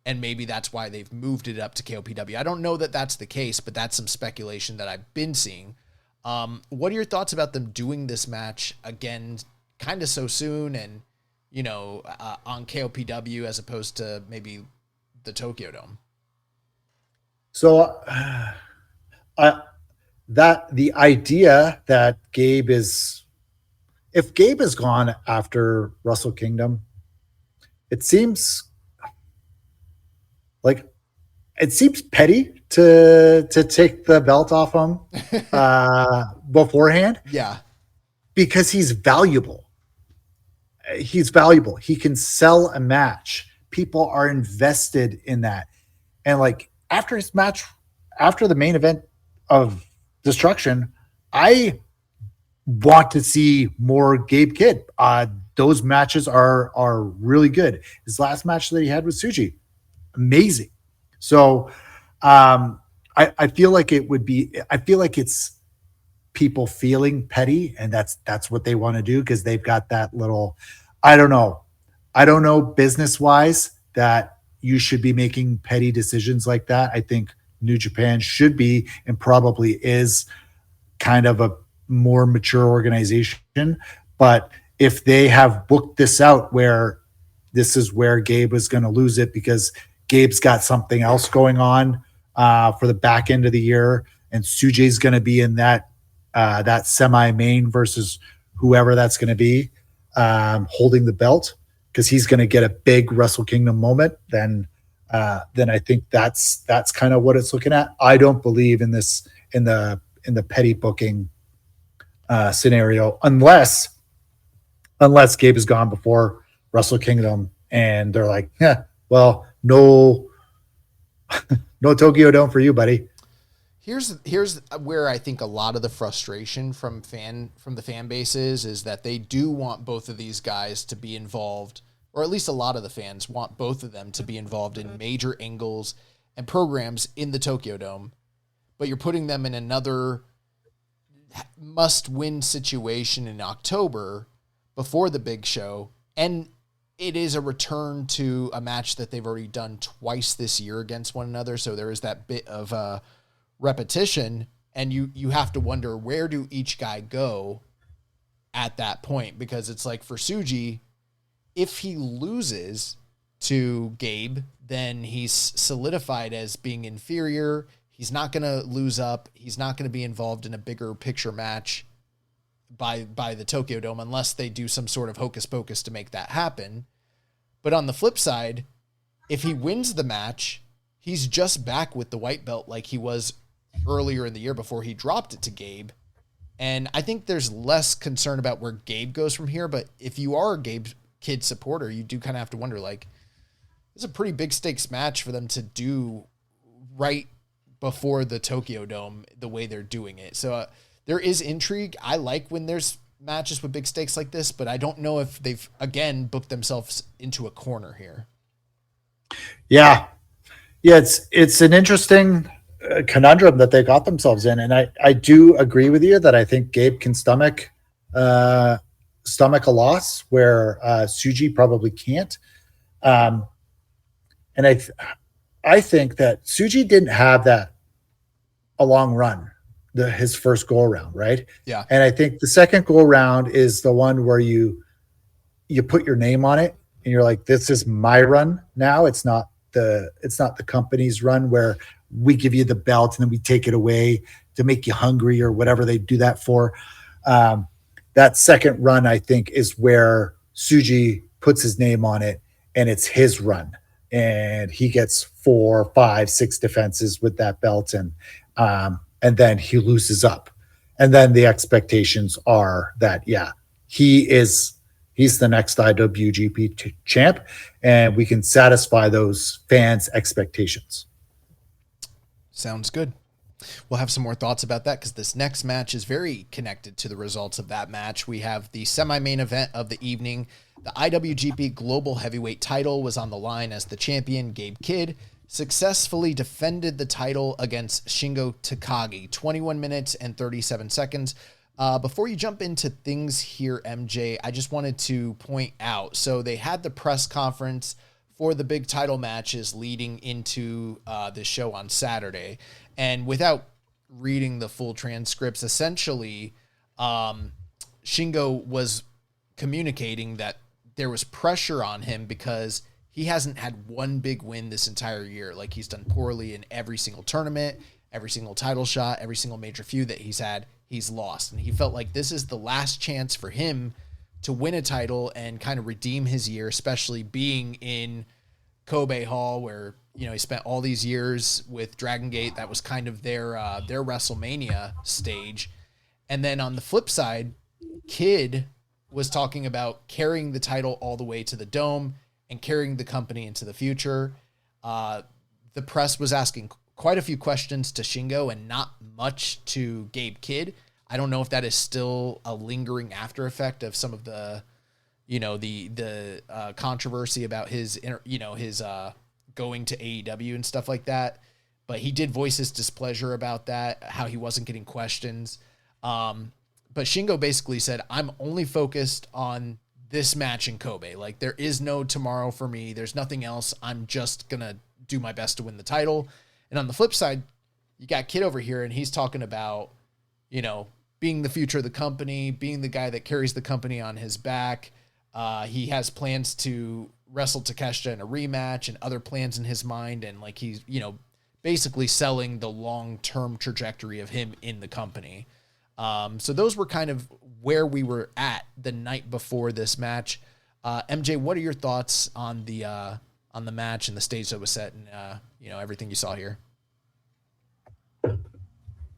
and maybe that's why they've moved it up to KOPW. I don't know that that's the case, but that's some speculation that I've been seeing. What are your thoughts about them doing this match again, kind of so soon, and on KOPW as opposed to maybe the Tokyo Dome? So, that the idea that if Gabe is gone after Wrestle Kingdom, it seems petty to take the belt off him beforehand. Yeah, because he's valuable. He's valuable. He can sell a match. People are invested in that. And after his match after the main event of Destruction, I want to see more Gabe Kidd. Those matches are really good. His last match that he had with Suji, amazing. So I feel like it would be. I feel like it's people feeling petty, and that's what they want to do because they've got that little. I don't know business wise that you should be making petty decisions like that. I think New Japan should be and probably is kind of a more mature organization. But if they have booked this out where this is where Gabe was going to lose it because Gabe's got something else going on for the back end of the year, and Sujay's going to be in that semi-main versus whoever that's going to be holding the belt because he's going to get a big Wrestle Kingdom moment, then I think that's kind of what it's looking at. I don't believe in this in the petty booking scenario unless Gabe is gone before Wrestle Kingdom and they're like, yeah, well, no Tokyo Dome for you, buddy. Here's where I think a lot of the frustration from the fan base is that they do want both of these guys to be involved, or at least a lot of the fans want both of them to be involved in major angles and programs in the Tokyo Dome, but you're putting them in another must-win situation in October before the big show, and it is a return to a match that they've already done twice this year against one another, so there is that bit of repetition, and you have to wonder, where do each guy go at that point? Because it's like for Suji, if he loses to Gabe, then he's solidified as being inferior. He's not going to lose up. He's not going to be involved in a bigger picture match by the Tokyo Dome unless they do some sort of hocus pocus to make that happen. But on the flip side, if he wins the match, he's just back with the white belt like he was earlier in the year before he dropped it to Gabe. And I think there's less concern about where Gabe goes from here. But if you are a Gabe Kidd supporter, you do kind of have to wonder, like, it's a pretty big stakes match for them to do right before the Tokyo Dome the way they're doing it. So there is intrigue. I like when there's matches with big stakes like this, but I don't know if they've, again, booked themselves into a corner here. Yeah, it's an interesting conundrum that they got themselves in, and I do agree with you that I think Gabe can stomach a loss where Suji probably can't. And I think that Suji didn't have a long run his first go around, right? Yeah. And I think the second go around is the one where you put your name on it and you're like, this is my run now. It's not the company's run where we give you the belt and then we take it away to make you hungry or whatever they do that for. That second run, I think, is where Suji puts his name on it and it's his run. And he gets 4, 5, 6 defenses with that belt, and then he loses up. And then the expectations are that, yeah, he's the next IWGP champ, and we can satisfy those fans' expectations. Sounds good. We'll have some more thoughts about that because this next match is very connected to the results of that match. We have the semi-main event of the evening. The IWGP Global Heavyweight title was on the line as the champion, Gabe Kidd, successfully defended the title against Shingo Takagi, 21 minutes and 37 seconds. Before you jump into things here, MJ, I just wanted to point out, so they had the press conference for the big title matches leading into this show on Saturday. And without reading the full transcripts, essentially, Shingo was communicating that there was pressure on him because he hasn't had one big win this entire year. Like, he's done poorly in every single tournament, every single title shot, every single major feud that he's had, he's lost. And he felt like this is the last chance for him to win a title and kind of redeem his year, especially being in Kobe Hall where, you know, he spent all these years with Dragon Gate. That was kind of their WrestleMania stage. And then on the flip side, Kidd was talking about carrying the title all the way to the Dome and carrying the company into the future. The press was asking quite a few questions to Shingo and not much to Gabe Kidd. I don't know if that is still a lingering after effect of some of the, the controversy about his going to AEW and stuff like that. But he did voice his displeasure about that, how he wasn't getting questions. But Shingo basically said, I'm only focused on this match in Kobe. Like, there is no tomorrow for me. There's nothing else. I'm just going to do my best to win the title. And on the flip side, you got Kid over here, and he's talking about, being the future of the company, being the guy that carries the company on his back. He has plans to wrestle Takeshita in a rematch and other plans in his mind. And like, he's, basically selling the long-term trajectory of him in the company. So those were kind of where we were at the night before this match. MJ, what are your thoughts on the match and the stage that was set and, everything you saw here?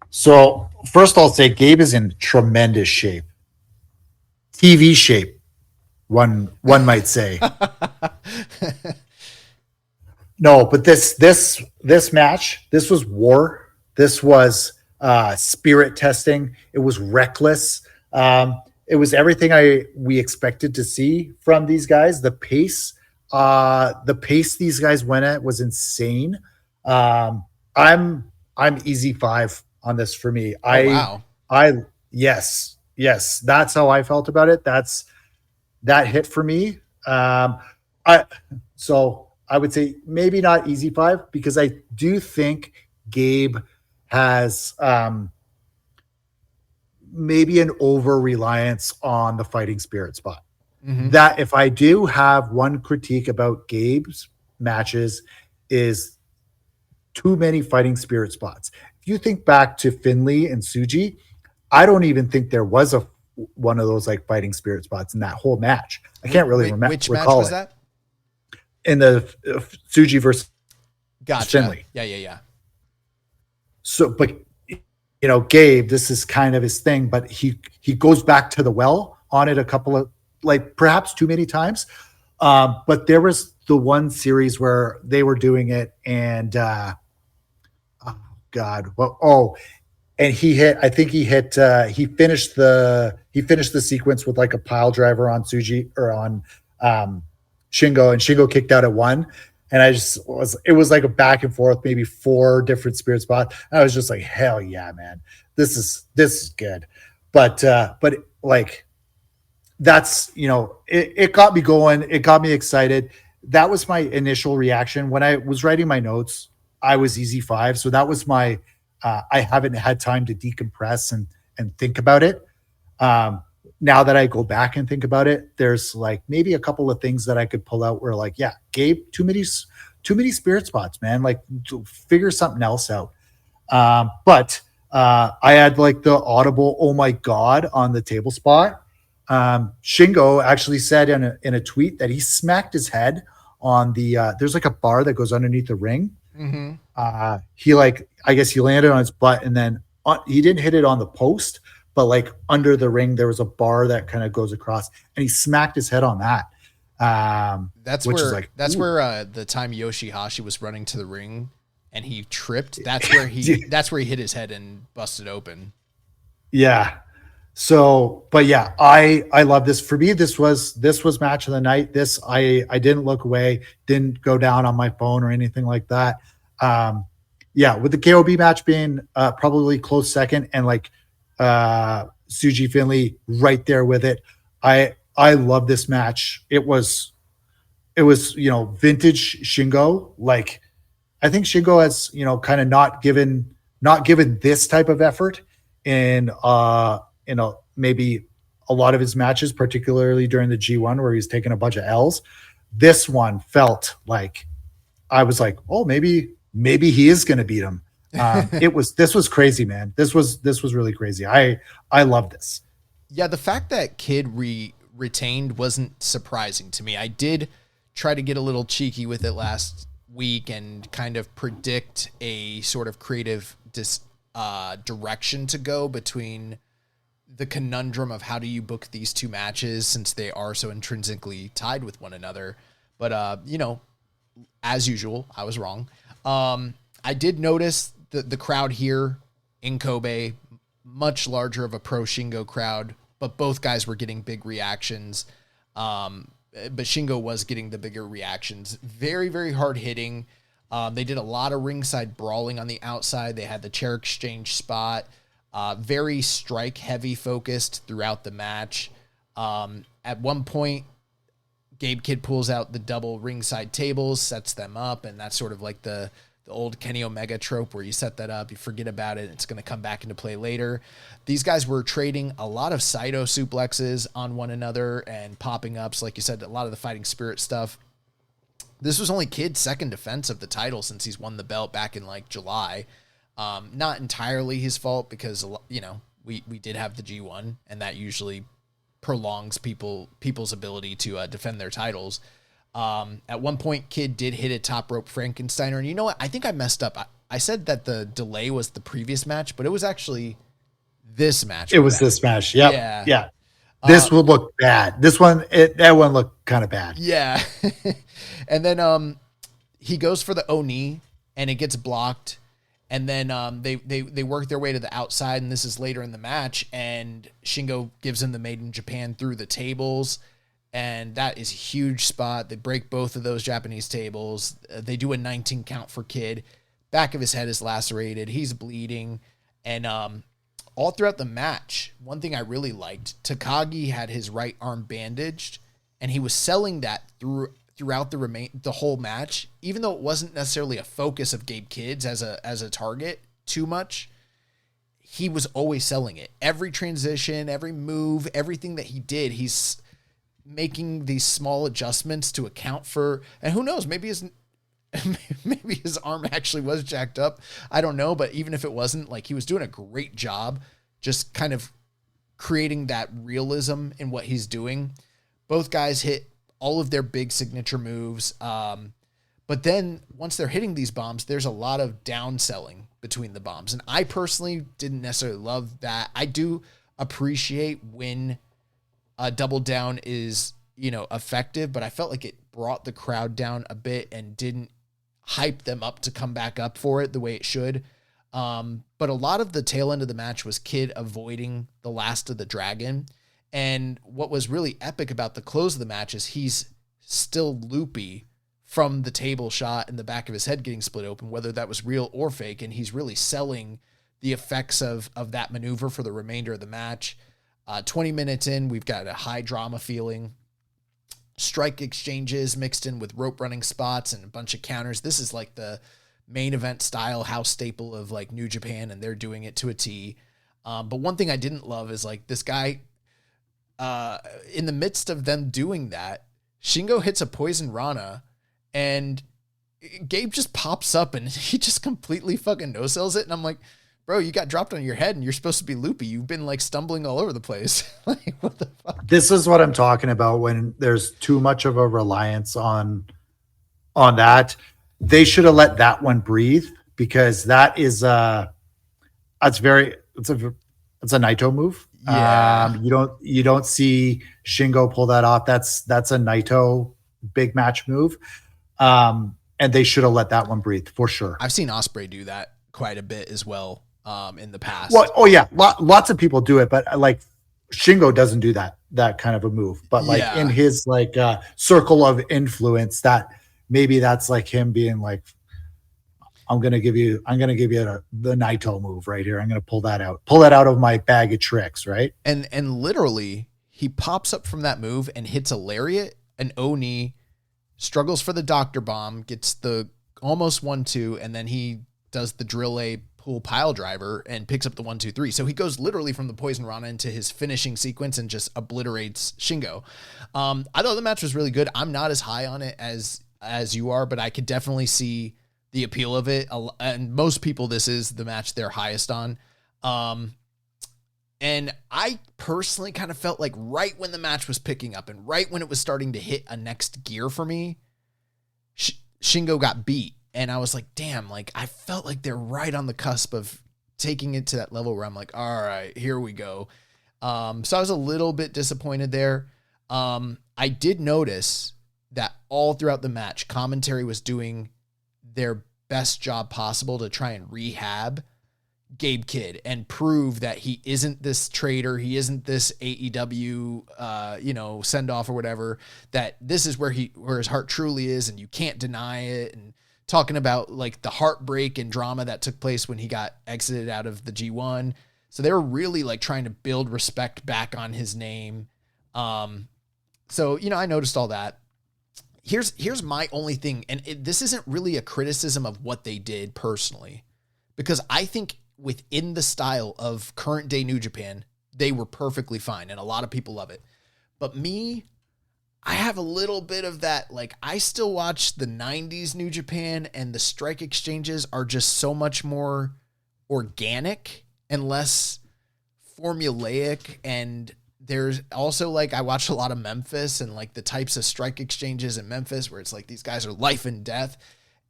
So first I'll say Gabe is in tremendous shape. TV shape, one might say. No, but this match, this was war. This was spirit testing. It was reckless. It was everything we expected to see from these guys. The pace these guys went at was insane. I'm easy 5 on this for me. Wow. Yes, that's how I felt about it. That hit for me. So I would say maybe not easy 5, because I do think Gabe has maybe an over reliance on the fighting spirit spot. Mm-hmm. That if I do have one critique about Gabe's matches is too many fighting spirit spots. If you think back to Finley and Tsuji, I don't even think there was one of those like fighting spirit spots in that whole match. I can't really remember. Which match was that? In the Tsuji versus Finley. Yeah. So, but Gabe, this is kind of his thing, but he goes back to the well on it a couple of, like, perhaps too many times. But there was the one series where they were doing it, and and he finished the sequence with like a pile driver on Tsuji or on Shingo, and Shingo kicked out at 1. And it was like a back and forth, maybe 4 different spirit spots. I was just like, hell yeah, man, this is good. But like, that's, it got me going. It got me excited. That was my initial reaction when I was writing my notes. I was easy 5. So that was my, I haven't had time to decompress and think about it. Now that I go back and think about it, there's like maybe a couple of things that I could pull out where, like, yeah, Gabe, too many spirit spots, man. Like, figure something else out. But I had like the audible, oh my God, on the table spot. Shingo actually said in a tweet that he smacked his head on the, there's like a bar that goes underneath the ring. Mm-hmm. I guess he landed on his butt, and then he didn't hit it on the post, but like under the ring, there was a bar that kind of goes across, and he smacked his head on that. That's where the time Yoshihashi was running to the ring and he tripped. That's where he hit his head and busted open. Yeah. So, but yeah, I love this. For me, this was match of the night. This, I didn't look away, didn't go down on my phone or anything like that. Yeah, with the KOB match being probably close second, and like Tsuji Finley right there with it. I love this match. It was vintage Shingo. Like, I think Shingo has kind of not given this type of effort in maybe a lot of his matches, particularly during the G1 where he's taking a bunch of L's. This one felt like I was like, oh, maybe he is going to beat him. This was crazy, man. This was really crazy. I love this. Yeah, the fact that Kid retained wasn't surprising to me. I did try to get a little cheeky with it last week and kind of predict a sort of creative direction to go between the conundrum of how do you book these two matches since they are so intrinsically tied with one another. But, as usual, I was wrong. I did notice the crowd here in Kobe, much larger of a pro Shingo crowd, but both guys were getting big reactions. But Shingo was getting the bigger reactions. Very, very hard hitting. They did a lot of ringside brawling on the outside. They had the chair exchange spot. Very strike heavy focused throughout the match. At one point, Gabe Kidd pulls out the double ringside tables, sets them up, and that's sort of like the old Kenny Omega trope where you set that up, you forget about it, and it's going to come back into play later. These guys were trading a lot of Saito suplexes on one another and popping ups, like you said, a lot of the fighting spirit stuff. This was only Kidd's second defense of the title since he's won the belt back in like July. Not entirely his fault because, you know, we did have the G1 and that usually prolongs people's ability to defend their titles. At one point, Kidd did hit a top rope Frankensteiner. And you know what? I think I messed up. I said that the delay was the previous match, but it was actually this match. It was this match. Yep. Yeah. Yeah. This would look bad. This one, that one looked kind of bad. Yeah. And then he goes for the Oni and it gets blocked. And then they work their way to the outside, and this is later in the match. And Shingo gives him the Made in Japan through the tables. And that is a huge spot. They break both of those Japanese tables. They do a 19 count for Kidd. Back of his head is lacerated. He's bleeding. And all throughout the match, one thing I really liked, Takagi had his right arm bandaged, and he was selling that throughout the whole match, even though it wasn't necessarily a focus of Gabe Kidd's as a target too much. He was always selling it. Every transition, every move, everything that he did, he's making these small adjustments to account for, and who knows, maybe his arm actually was jacked up. I don't know, but even if it wasn't, like, he was doing a great job just kind of creating that realism in what he's doing. Both guys hit all of their big signature moves. But then once they're hitting these bombs, there's a lot of downselling between the bombs. And I personally didn't necessarily love that. I do appreciate when a double down is, you know, effective, but I felt like it brought the crowd down a bit and didn't hype them up to come back up for it the way it should. But a lot of the tail end of the match was Kidd avoiding the last of the dragon. And what was really epic about the close of the match is he's still loopy from the table shot and the back of his head getting split open, whether that was real or fake. And he's really selling the effects of that maneuver for the remainder of the match. 20 minutes in, we've got a high drama feeling. Strike exchanges mixed in with rope running spots and a bunch of counters. This is like the main event style house staple of like New Japan, and they're doing it to a T. But one thing I didn't love is like this guy, in the midst of them doing that, Shingo hits a poison Rana and Gabe just pops up and he just completely fucking no-sells it. And I'm like, bro, you got dropped on your head and you're supposed to be loopy. You've been like stumbling all over the place. Like, what the fuck? This is what I'm talking about when there's too much of a reliance on that. They should have let that one breathe, because that is it's a Naito move. Yeah. You don't see Shingo pull that off. That's a Naito big match move. And they should have let that one breathe for sure. I've seen Ospreay do that quite a bit as well in the past. Well, oh yeah, lots of people do it, but like Shingo doesn't do that kind of a move. But like in his like circle of influence, that maybe that's like him being like, I'm gonna give you the Naito move right here. I'm gonna pull that out of my bag of tricks, right? And literally, he pops up from that move and hits a lariat, an Oni, struggles for the Doctor Bomb, gets the almost 1-2, and then he does the drill A pull pile driver and picks up the 1-2-3. So he goes literally from the poison Rana into his finishing sequence and just obliterates Shingo. I thought the match was really good. I'm not as high on it as you are, but I could definitely see the appeal of it. And most people, this is the match they're highest on. And I personally kind of felt like right when the match was picking up and right when it was starting to hit a next gear for me, Shingo got beat. And I was like, damn, like I felt like they're right on the cusp of taking it to that level where I'm like, all right, here we go. So I was a little bit disappointed there. I did notice that all throughout the match, commentary was doing their best job possible to try and rehab Gabe Kidd and prove that he isn't this traitor. He isn't this AEW, send off or whatever, that this is where his heart truly is. And you can't deny it. And talking about like the heartbreak and drama that took place when he got exited out of the G1. So they were really like trying to build respect back on his name. So, I noticed all that. Here's my only thing. And this isn't really a criticism of what they did personally, because I think within the style of current day New Japan, they were perfectly fine. And a lot of people love it. But me, I have a little bit of that. Like, I still watch the 90s New Japan, and the strike exchanges are just so much more organic and less formulaic. And there's also like, I watch a lot of Memphis and like the types of strike exchanges in Memphis where it's like these guys are life and death.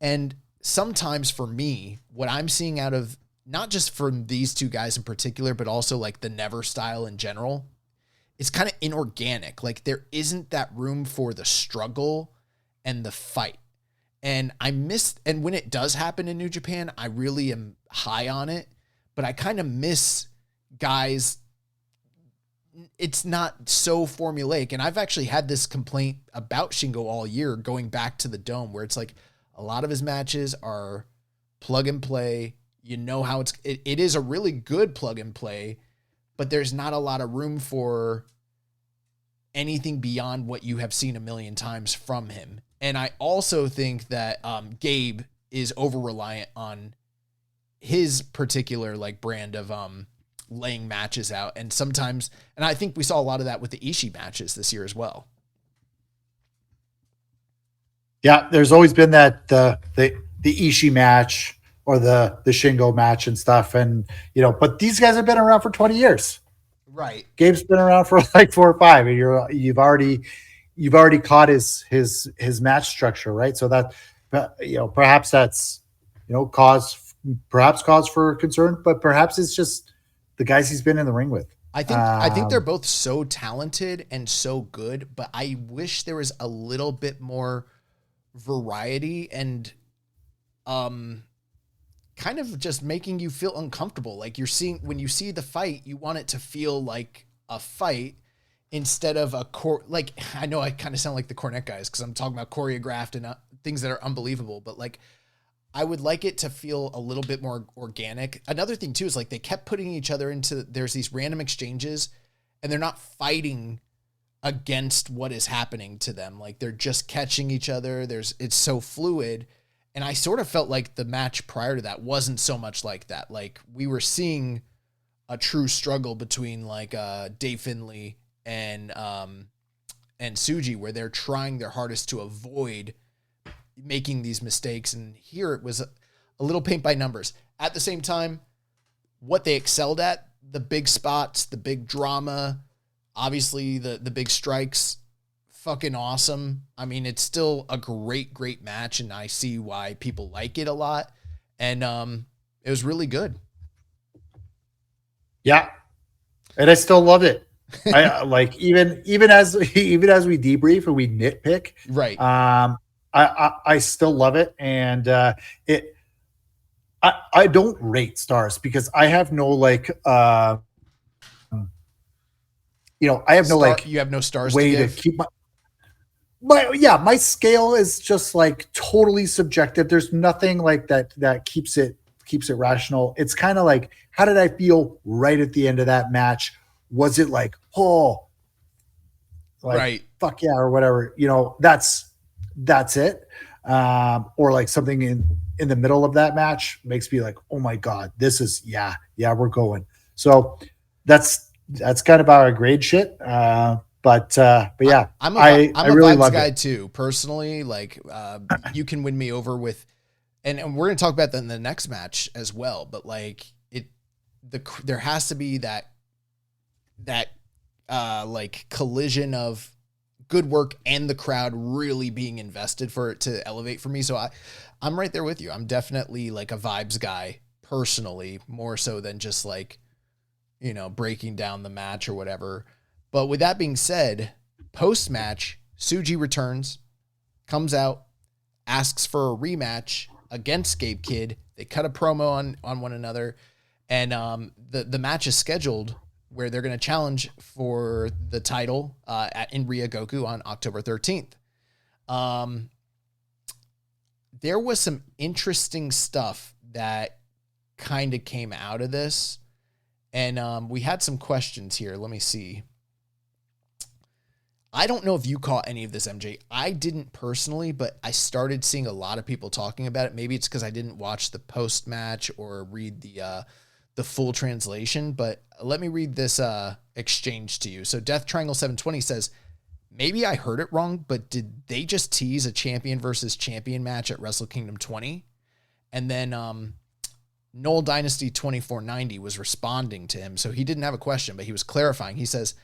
And sometimes for me, what I'm seeing out of not just from these two guys in particular, but also like the Never style in general, it's kind of inorganic. Like there isn't that room for the struggle and the fight. And and when it does happen in New Japan, I really am high on it, but I kind of miss guys. It's not so formulaic. And I've actually had this complaint about Shingo all year, going back to the Dome, where it's like a lot of his matches are plug and play. You know how it is a really good plug and play, but there's not a lot of room for anything beyond what you have seen a million times from him. And I also think that Gabe is over reliant on his particular like brand of laying matches out. And sometimes, and I think we saw a lot of that with the Ishii matches this year as well. Yeah, there's always been that the Ishii match or the Shingo match and stuff. And, but these guys have been around for 20 years. Right. Gabe's been around for like 4 or 5, and you've already caught his match structure, right? So that, perhaps that's, cause for concern, but perhaps it's just the guys he's been in the ring with. I think they're both so talented and so good, but I wish there was a little bit more variety and, kind of just making you feel uncomfortable. Like when you see the fight, you want it to feel like a fight instead of like, I know I kind of sound like the Cornette guys because I'm talking about choreographed and things that are unbelievable, but like, I would like it to feel a little bit more organic. Another thing too, is like they kept putting each other there's these random exchanges and they're not fighting against what is happening to them. Like they're just catching each other. It's so fluid. And I sort of felt like the match prior to that wasn't so much like that. Like we were seeing a true struggle between like Dave Finlay and Tsuji, where they're trying their hardest to avoid making these mistakes. And here it was a little paint by numbers. At the same time, what they excelled at, the big spots, the big drama, obviously the big strikes, fucking awesome. I mean, it's still a great match, and I see why people like it a lot. And it was really good. Yeah. And I still love it. I like even as we debrief and we nitpick. Right. I still love it. And I don't rate stars because I have no like I have no like you have no stars way to keep my scale is just like totally subjective. There's nothing like that keeps it rational. It's kind of like, how did I feel right at the end of that match? Was it like, right, fuck yeah, or whatever, that's it. Or like something in the middle of that match makes me like, oh my God, this is, yeah, we're going. So that's kind of our grade shit. But yeah, I really love guy it too, personally. Like, you can win me over with, and we're going to talk about that in the next match as well. But like there has to be that like collision of good work and the crowd really being invested for it to elevate for me. So I'm right there with you. I'm definitely like a vibes guy personally, more so than just like, breaking down the match or whatever. But with that being said, post-match, Tsuji returns, comes out, asks for a rematch, against Gabe Kidd. They cut a promo on one another, and the match is scheduled where they're going to challenge for the title in Ryogoku on October 13th. There was some interesting stuff that kind of came out of this, and we had some questions here. Let me see. I don't know if you caught any of this, MJ. I didn't personally, but I started seeing a lot of people talking about it. Maybe it's because I didn't watch the post-match or read the full translation, but let me read this exchange to you. So Death Triangle 720 says, maybe I heard it wrong, but did they just tease a champion versus champion match at Wrestle Kingdom 20? And then Noel Dynasty 2490 was responding to him, so he didn't have a question, but he was clarifying. He says,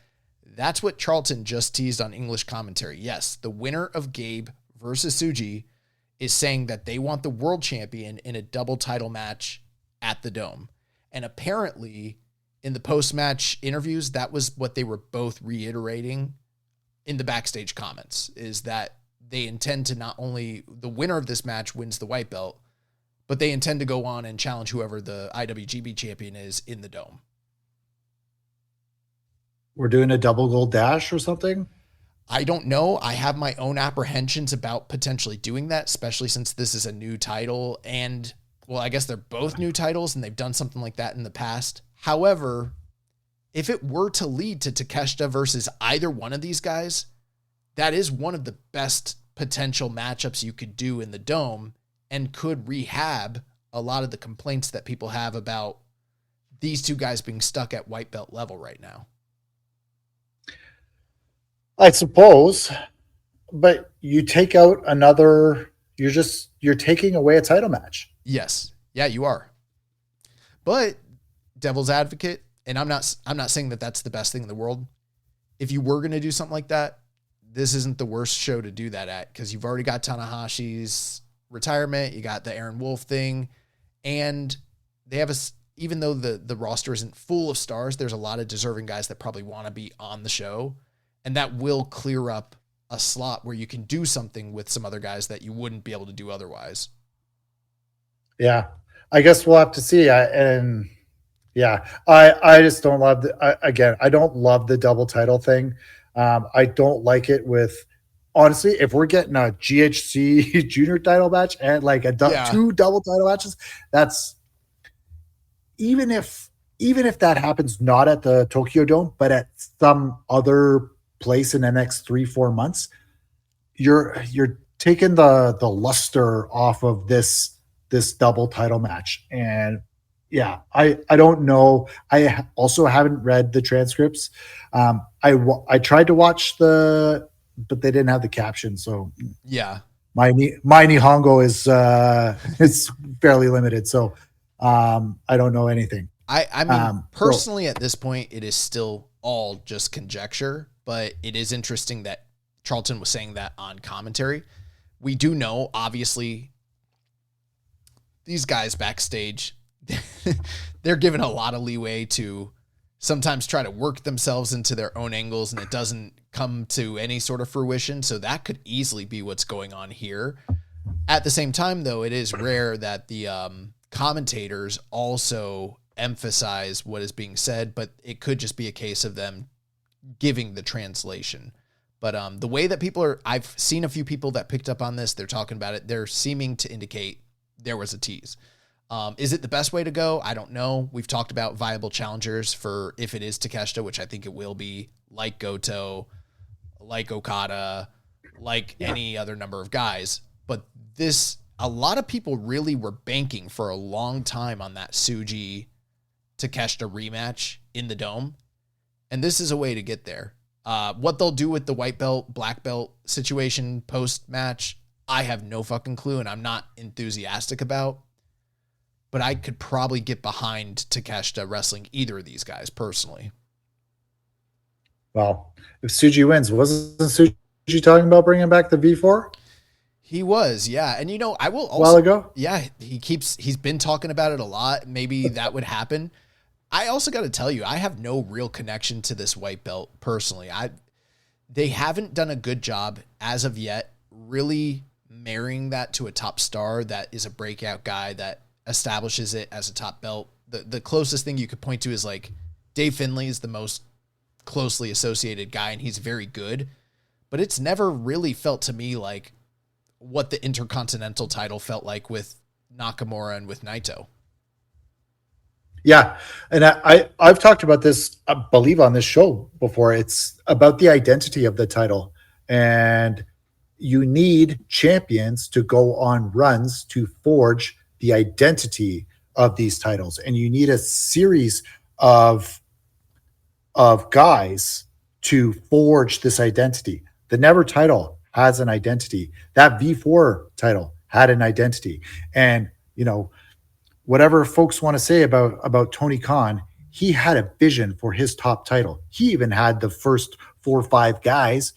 that's what Charlton just teased on English commentary. Yes, the winner of Gabe versus Tsuji is saying that they want the world champion in a double title match at the Dome. And apparently, in the post-match interviews, that was what they were both reiterating in the backstage comments, is that they intend to not only the winner of this match wins the white belt, but they intend to go on and challenge whoever the IWGP champion is in the Dome. We're doing a double gold dash or something? I don't know. I have my own apprehensions about potentially doing that, especially since this is a new title. And, well, I guess they're both new titles and they've done something like that in the past. However, if it were to lead to Takeshita versus either one of these guys, that is one of the best potential matchups you could do in the Dome and could rehab a lot of the complaints that people have about these two guys being stuck at white belt level right now. I suppose, but you take out another, you're taking away a title match. Yes. Yeah, you are. But devil's advocate, and I'm not saying that that's the best thing in the world. If you were going to do something like that, this isn't the worst show to do that at, because you've already got Tanahashi's retirement, you got the Aaron Wolf thing, and they have even though the roster isn't full of stars, there's a lot of deserving guys that probably want to be on the show. And that will clear up a slot where you can do something with some other guys that you wouldn't be able to do otherwise. Yeah, I guess we'll have to see. I just don't love I don't love the double title thing. I don't like it with, honestly, if we're getting a GHC junior title match and like two double title matches, that's even if that happens not at the Tokyo Dome, but at some other place in the next 3-4 months, you're taking the luster off of this double title match. And yeah, I don't know. I also haven't read the transcripts. I tried to watch but they didn't have the caption. So yeah, my Nihongo is fairly limited. So I don't know anything. I mean, personally, at this point, it is still all just conjecture, but it is interesting that Charlton was saying that on commentary. We do know, obviously, these guys backstage, they're given a lot of leeway to sometimes try to work themselves into their own angles, and it doesn't come to any sort of fruition. So that could easily be what's going on here. At the same time, though, it is rare that the commentators also emphasize what is being said, but it could just be a case of them giving the translation. But the way that I've seen a few people that picked up on this, they're talking about it, they're seeming to indicate there was a tease. Is it the best way to go? I don't know. We've talked about viable challengers for if it is Takeshita, which I think it will be, like Goto, like Okada, like any other number of guys. But a lot of people really were banking for a long time on that Tsuji Takeshita rematch in the Dome. And this is a way to get there. What they'll do with the white belt, black belt situation post-match, I have no fucking clue, and I'm not enthusiastic about. But I could probably get behind Takeshita wrestling either of these guys, personally. Well, if Tsuji wins, wasn't Tsuji talking about bringing back the V4? He was, yeah. And, I will also... A while ago? Yeah, he's been talking about it a lot. Maybe that would happen. I also got to tell you, I have no real connection to this white belt personally. They haven't done a good job as of yet really marrying that to a top star that is a breakout guy that establishes it as a top belt. The closest thing you could point to is like Dave Finlay is the most closely associated guy, and he's very good, but it's never really felt to me like what the Intercontinental title felt like with Nakamura and with Naito. Yeah. And I've talked about this, I believe, on this show before. It's about the identity of the title. And you need champions to go on runs to forge the identity of these titles. And you need a series of guys to forge this identity. The Never title has an identity. That V4 title had an identity. And, whatever folks want to say about Tony Khan, he had a vision for his top title. He even had the first 4 or 5 guys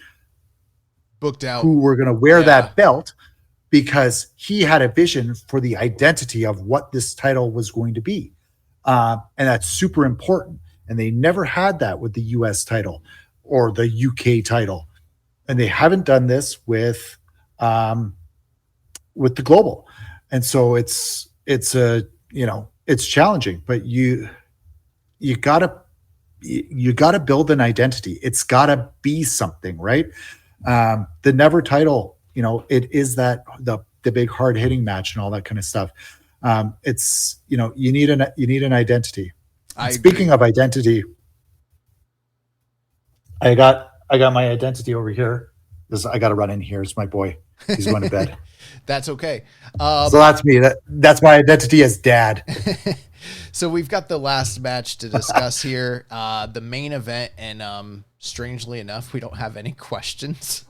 booked out who were going to wear that belt because he had a vision for the identity of what this title was going to be. And that's super important. And they never had that with the US title or the UK title. And they haven't done this with the global. And so it's challenging, but you gotta build an identity. It's gotta be something, right? The Never title, it is that the big hard hitting match and all that kind of stuff. It's, you need an identity. Speaking of identity, I got my identity over here. I got to run in here. It's my boy. He's going to bed. That's okay. So that's me. That's my identity as dad. So we've got the last match to discuss here, the main event, and strangely enough, we don't have any questions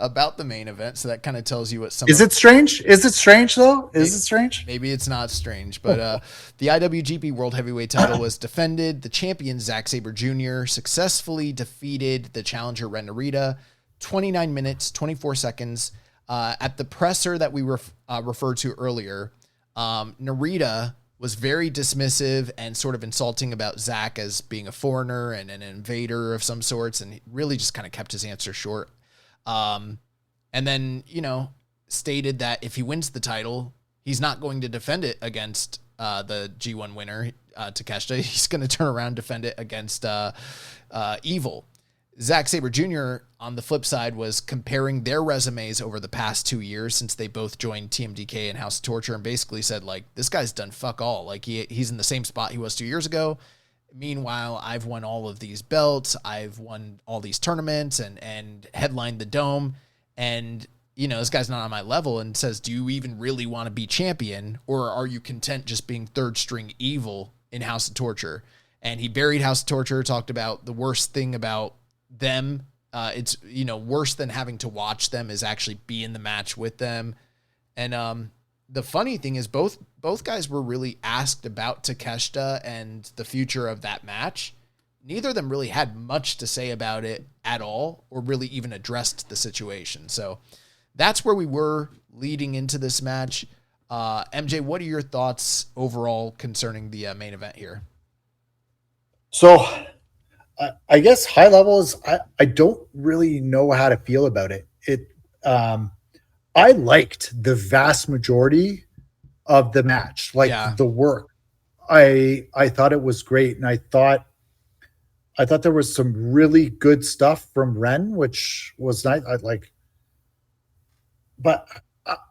about the main event. So that kind of tells you what some. Is it strange? Is it strange though? Is it strange? Maybe it's not strange, but the IWGP World Heavyweight title was defended. The champion Zack Sabre Jr. successfully defeated the challenger Ren Narita. 29 minutes, 24 seconds. At the presser that we referred to earlier, Narita was very dismissive and sort of insulting about Zack as being a foreigner and an invader of some sorts, and he really just kind of kept his answer short. And then, stated that if he wins the title, he's not going to defend it against the G1 winner, Takeshita. He's going to turn around and defend it against Evil. Zack Sabre Jr., on the flip side, was comparing their resumes over the past 2 years since they both joined TMDK and House of Torture, and basically said, like, this guy's done fuck all. Like, he's in the same spot he was 2 years ago. Meanwhile, I've won all of these belts. I've won all these tournaments and headlined the Dome. And, this guy's not on my level, and says, do you even really want to be champion? Or are you content just being third string Evil in House of Torture? And he buried House of Torture, talked about the worst thing about them. It's, worse than having to watch them is actually be in the match with them. And the funny thing is both guys were really asked about Takeshita and the future of that match. Neither of them really had much to say about it at all, or really even addressed the situation. So that's where we were leading into this match. MJ, what are your thoughts overall concerning the main event here? So I guess high level is I don't really know how to feel about it. I liked the vast majority of the match, the work. I thought it was great, and I thought there was some really good stuff from Ren, which was nice. But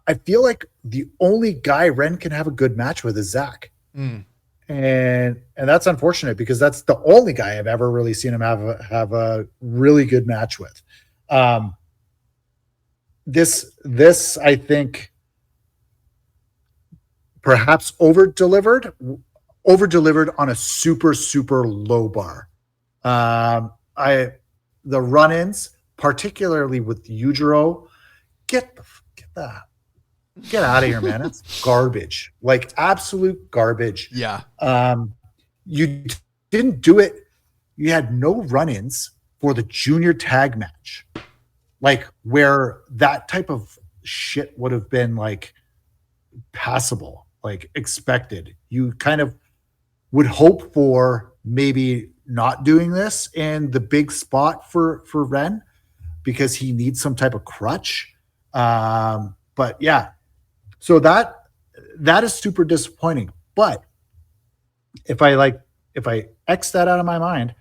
I feel like the only guy Ren can have a good match with is Zack. And that's unfortunate because that's the only guy I've ever really seen him have a really good match with. This I think perhaps over delivered on a super, super low bar. The run-ins, particularly with Yujiro, get out of here, man. It's garbage. Like absolute garbage. Yeah. You didn't do it. You had no run-ins for the junior tag match. Like where that type of shit would have been like passable, like expected. You kind of would hope for maybe not doing this in the big spot for Ren because he needs some type of crutch. But yeah, so that is super disappointing. But if I X that out of my mind,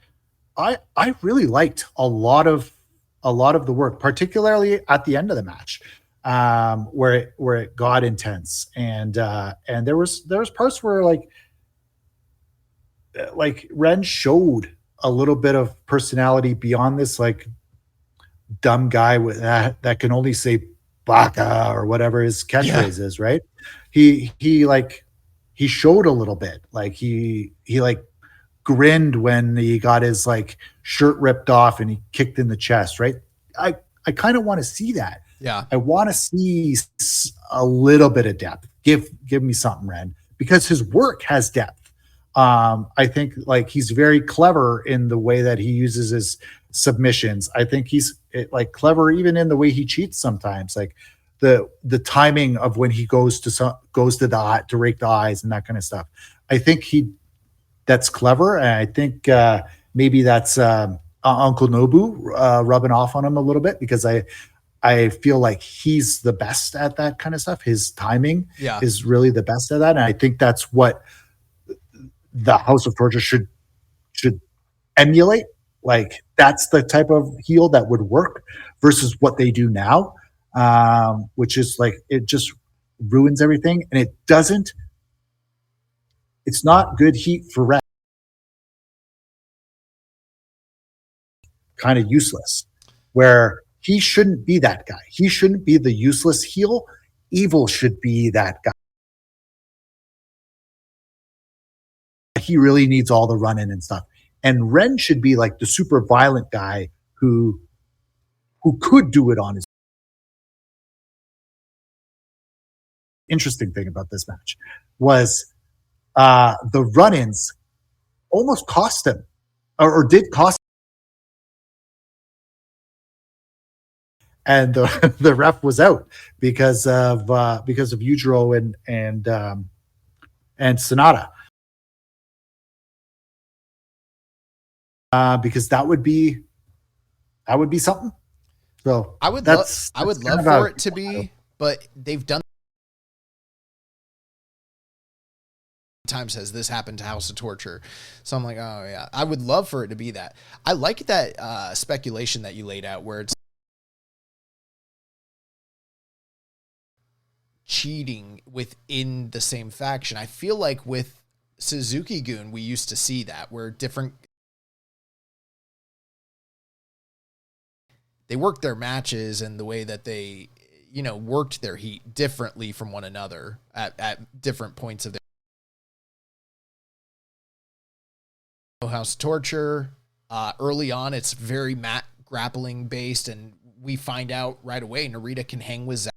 I really liked a lot of the work, particularly at the end of the match, where it got intense, and there was parts where Ren showed a little bit of personality beyond this like dumb guy with that can only say baka or whatever his catchphrase is, right? He showed a little bit, like he like grinned when he got his like shirt ripped off and he kicked in the chest, right? I kind of want to see that. Yeah. I want to see a little bit of depth. Give me something, Ren, because his work has depth. I think like he's very clever in the way that he uses his submissions. I think he's like clever even in the way he cheats sometimes, like the timing of when he goes to the eye to rake the eyes and that kind of stuff. I think that's clever, and I think maybe that's Uncle Nobu rubbing off on him a little bit, because I feel like he's the best at that kind of stuff. His timing is really the best at that, and I think that's what the House of Torture should emulate. Like that's the type of heel that would work versus what they do now, which is like it just ruins everything, and it doesn't. It's not good heat for Red. Kind of useless, where he shouldn't be that guy. He shouldn't be the useless heel. Evil should be that guy. He really needs all the run-in and stuff. And Ren should be like the super violent guy who could do it on his. Interesting thing about this match was the run-ins almost cost him, or did cost him. And the ref was out because of Yujiro and Sonata. Because that would be something. So I would love for it to be, but they've done times has this happened to House of Torture. So I'm like, oh yeah, I would love for it to be that. I like that speculation that you laid out where it's cheating within the same faction. I feel like with Suzuki-gun, we used to see that where they worked their matches and the way that they, worked their heat differently from one another at different points of their House of Torture. Early on, it's very mat grappling based, and we find out right away Narita can hang with Zack.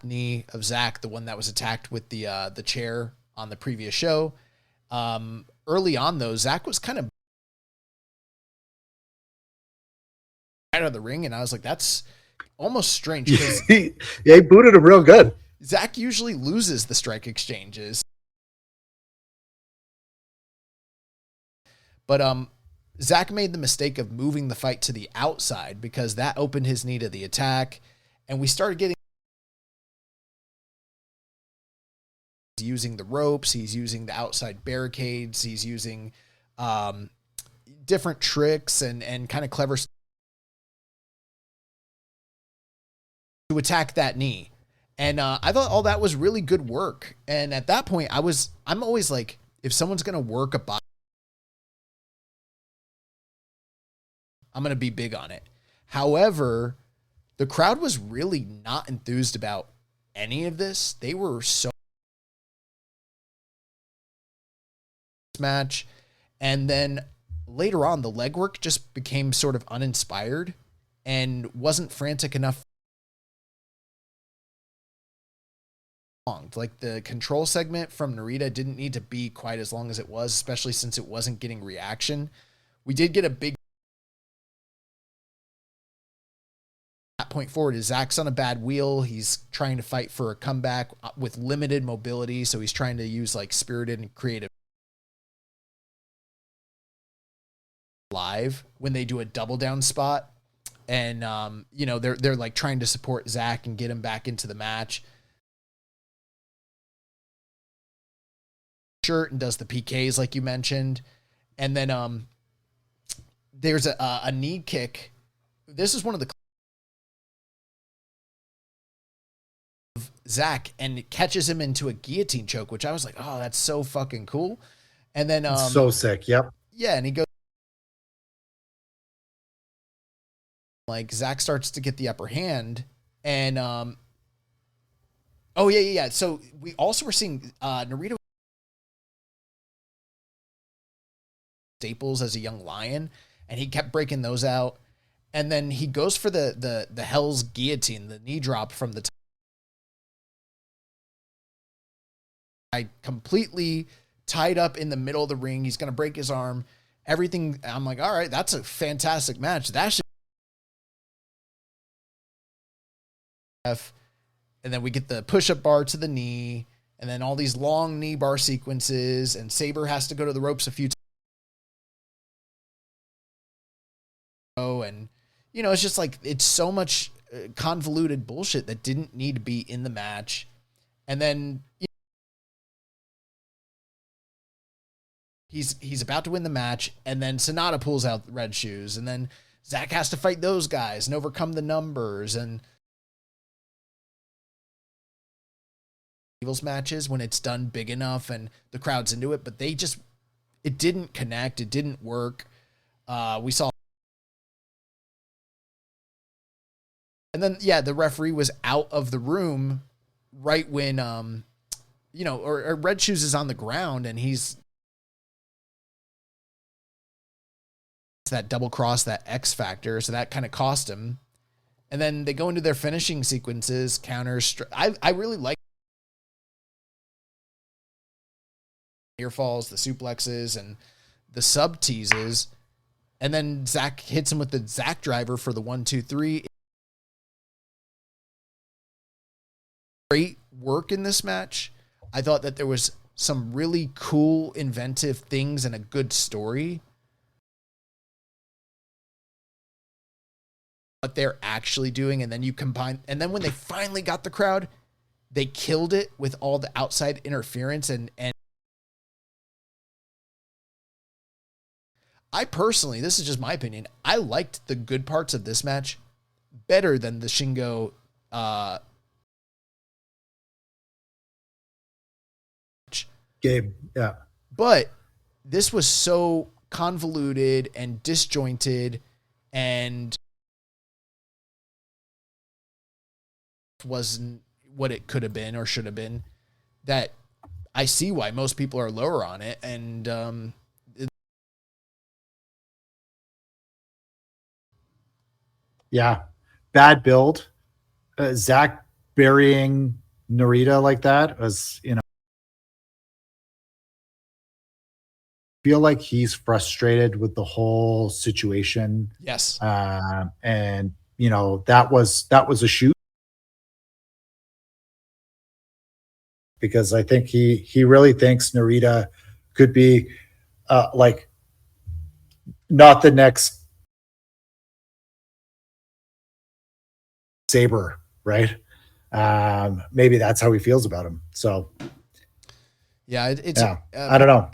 Knee of Zack, the one that was attacked with the chair on the previous show. Early on, though, Zack was kind of out of the ring, and I was like, that's almost strange because he booted him real good. Zack usually loses the strike exchanges, but Zack made the mistake of moving the fight to the outside because that opened his knee to the attack, and we started getting using the ropes, he's using the outside barricades, he's using different tricks and kind of clever stuff to attack that knee. And I thought all that was really good work. And at that point, I'm always like, if someone's going to work a body, I'm going to be big on it. However, the crowd was really not enthused about any of this. They were so match, and then later on the legwork just became sort of uninspired and wasn't frantic enough. Like the control segment from Narita didn't need to be quite as long as it was, especially since it wasn't getting reaction. We did get a big point forward is Zack's on a bad wheel. He's trying to fight for a comeback with limited mobility, so he's trying to use like spirited and creative live when they do a double down spot and they're like trying to support Zach and get him back into the match. Shirt and does the PKs like you mentioned, and then there's a knee kick. This is one of the Zach, and it catches him into a guillotine choke, which I was like, oh, that's so fucking cool. And then so sick. Yep. Yeah, and he goes like Zach starts to get the upper hand, and oh yeah. So we also were seeing Narita staples as a young lion, and he kept breaking those out. And then he goes for the Hell's Guillotine, the knee drop from the top. I completely tied up in the middle of the ring. He's going to break his arm. Everything. I'm like, all right, that's a fantastic match. That should. And then we get the push-up bar to the knee, and then all these long knee bar sequences, and Sabre has to go to the ropes a few times. And, it's just like, it's so much convoluted bullshit that didn't need to be in the match. And then he's about to win the match, and then Sonata pulls out Red Shoes, and then Zach has to fight those guys and overcome the numbers. And Evil's matches, when it's done big enough and the crowd's into it, but it didn't connect. It didn't work. We saw. And then, the referee was out of the room right when, or Red Shoes is on the ground, and he's that double cross, that X factor. So that kind of cost him. And then they go into their finishing sequences, counters. I really like near falls, the suplexes, and the sub teases. And then Zach hits him with the Zach driver for the 1-2-3. Great work in this match. I thought that there was some really cool, inventive things and a good story. What they're actually doing, and then you combine, and then when they finally got the crowd, they killed it with all the outside interference, and I personally, this is just my opinion, I liked the good parts of this match better than the Shingo game. Yeah. But this was so convoluted and disjointed and wasn't what it could have been or should have been, that I see why most people are lower on it. And yeah, bad build. Zach burying Narita like that was, feel like he's frustrated with the whole situation. yes. And that was a shoot, because I think he really thinks Narita could be like not the next Sabre, right? Maybe that's how he feels about him. So Yeah, it's I don't know.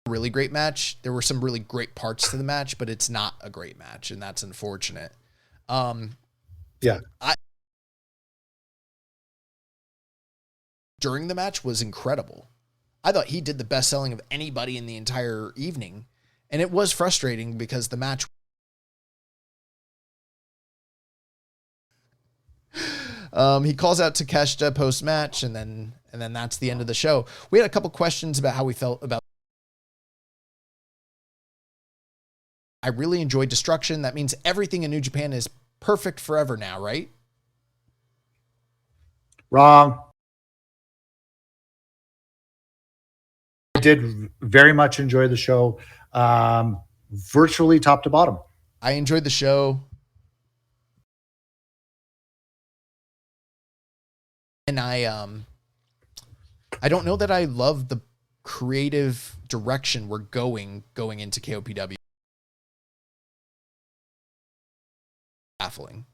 Really great match. There were some really great parts to the match, but it's not a great match, and that's unfortunate. During the match was incredible. I thought he did the best selling of anybody in the entire evening, and it was frustrating because the match. He calls out Takeshita post match, and then that's the end of the show. We had a couple questions about how we felt about. I really enjoyed Destruction. That means everything in New Japan is perfect forever now, right? Wrong. I did very much enjoy the show, virtually top to bottom. I enjoyed the show. And I don't know that I love the creative direction we're going into KOPW. baffling.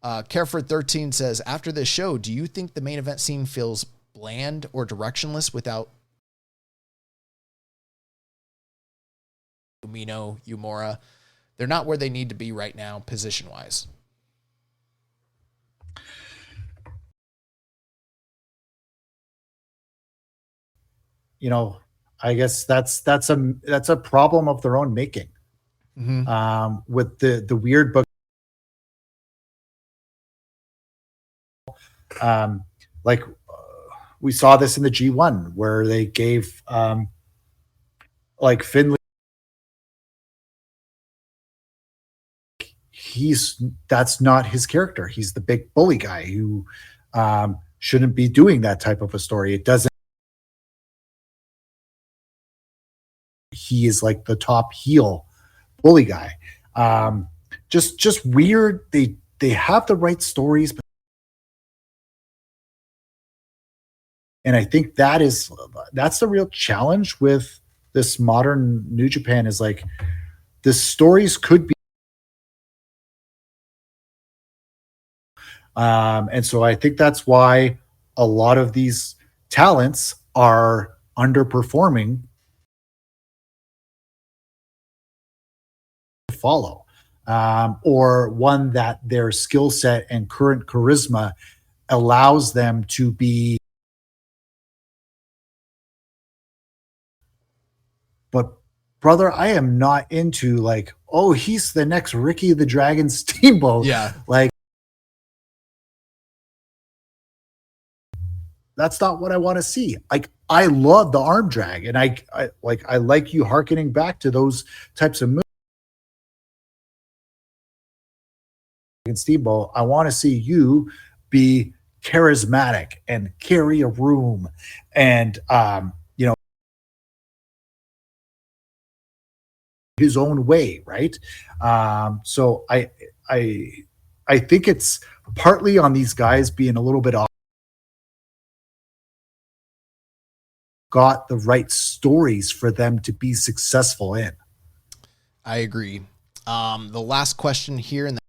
Careford13 says, after this show, do you think the main event scene feels bland or directionless without Umino, Umura? They're not where they need to be right now, position-wise. I guess that's a problem of their own making. With the weird book. We saw this in the G1 where they gave Finley. That's not his character. He's the big bully guy who shouldn't be doing that type of a story. It doesn't. He is like the top heel bully guy. Just weird. They have the right stories, and I think that's the real challenge with this modern New Japan is like the stories could be. And so I think that's why a lot of these talents are underperforming to follow, or one that their skill set and current charisma allows them to be. But brother, I am not into like, oh, he's the next Ricky the Dragon Steamboat. Yeah. Like, that's not what I want to see. Like, I love the arm drag, and I like you hearkening back to those types of moves. Steamboat, I want to see you be charismatic and carry a room, and his own way, right? So I think it's partly on these guys being a little bit off. Got the right stories for them to be successful in. I agree. The last question here, and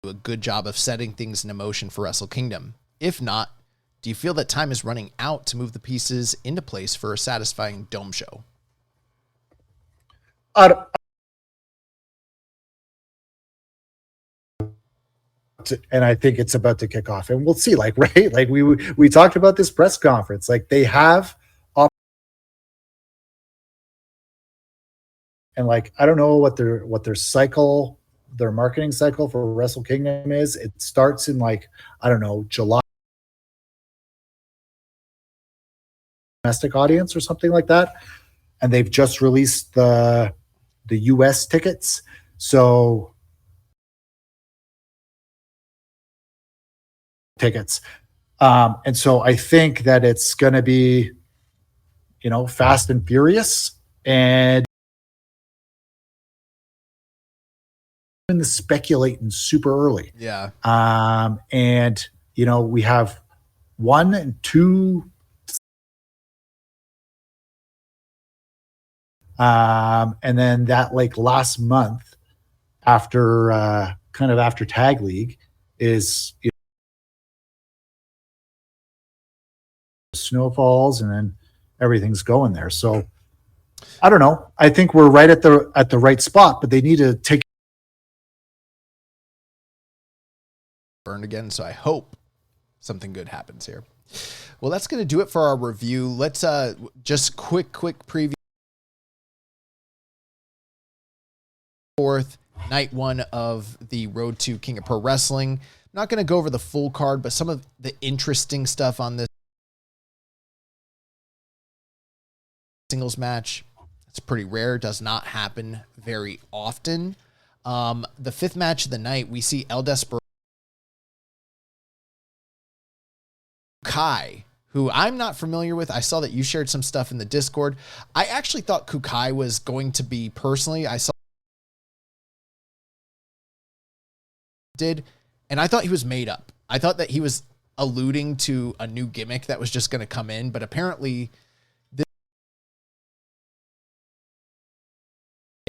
do a good job of setting things into motion for Wrestle Kingdom. If not, do you feel that time is running out to move the pieces into place for a satisfying Dome show? And I think it's about to kick off, and we'll see. Like, right? Like we talked about this press conference. Like they have, and like I don't know what their marketing cycle for Wrestle Kingdom is. It starts in like I don't know July, domestic audience or something like that, and they've just released the US tickets. So. Tickets. And so I think that it's going to be, fast and furious and speculating super early. Yeah. And, we have 1 and 2. And then that like last month after after Tag League is, snowfalls and then everything's going there. So I don't know. I think we're right at the right spot, but they need to take burned again. So I hope something good happens here. Well, that's going to do it for our review. Let's just quick preview. Fourth night 1 of the Road to King of Pro Wrestling. I'm not going to go over the full card, but some of the interesting stuff on this singles match. It's pretty rare. Does not happen very often. The 5th match of the night, we see El Desperado Kukai, who I'm not familiar with. I saw that you shared some stuff in the Discord. I actually thought Kukai was going to be personally. I thought he was made up. I thought that he was alluding to a new gimmick that was just going to come in, but apparently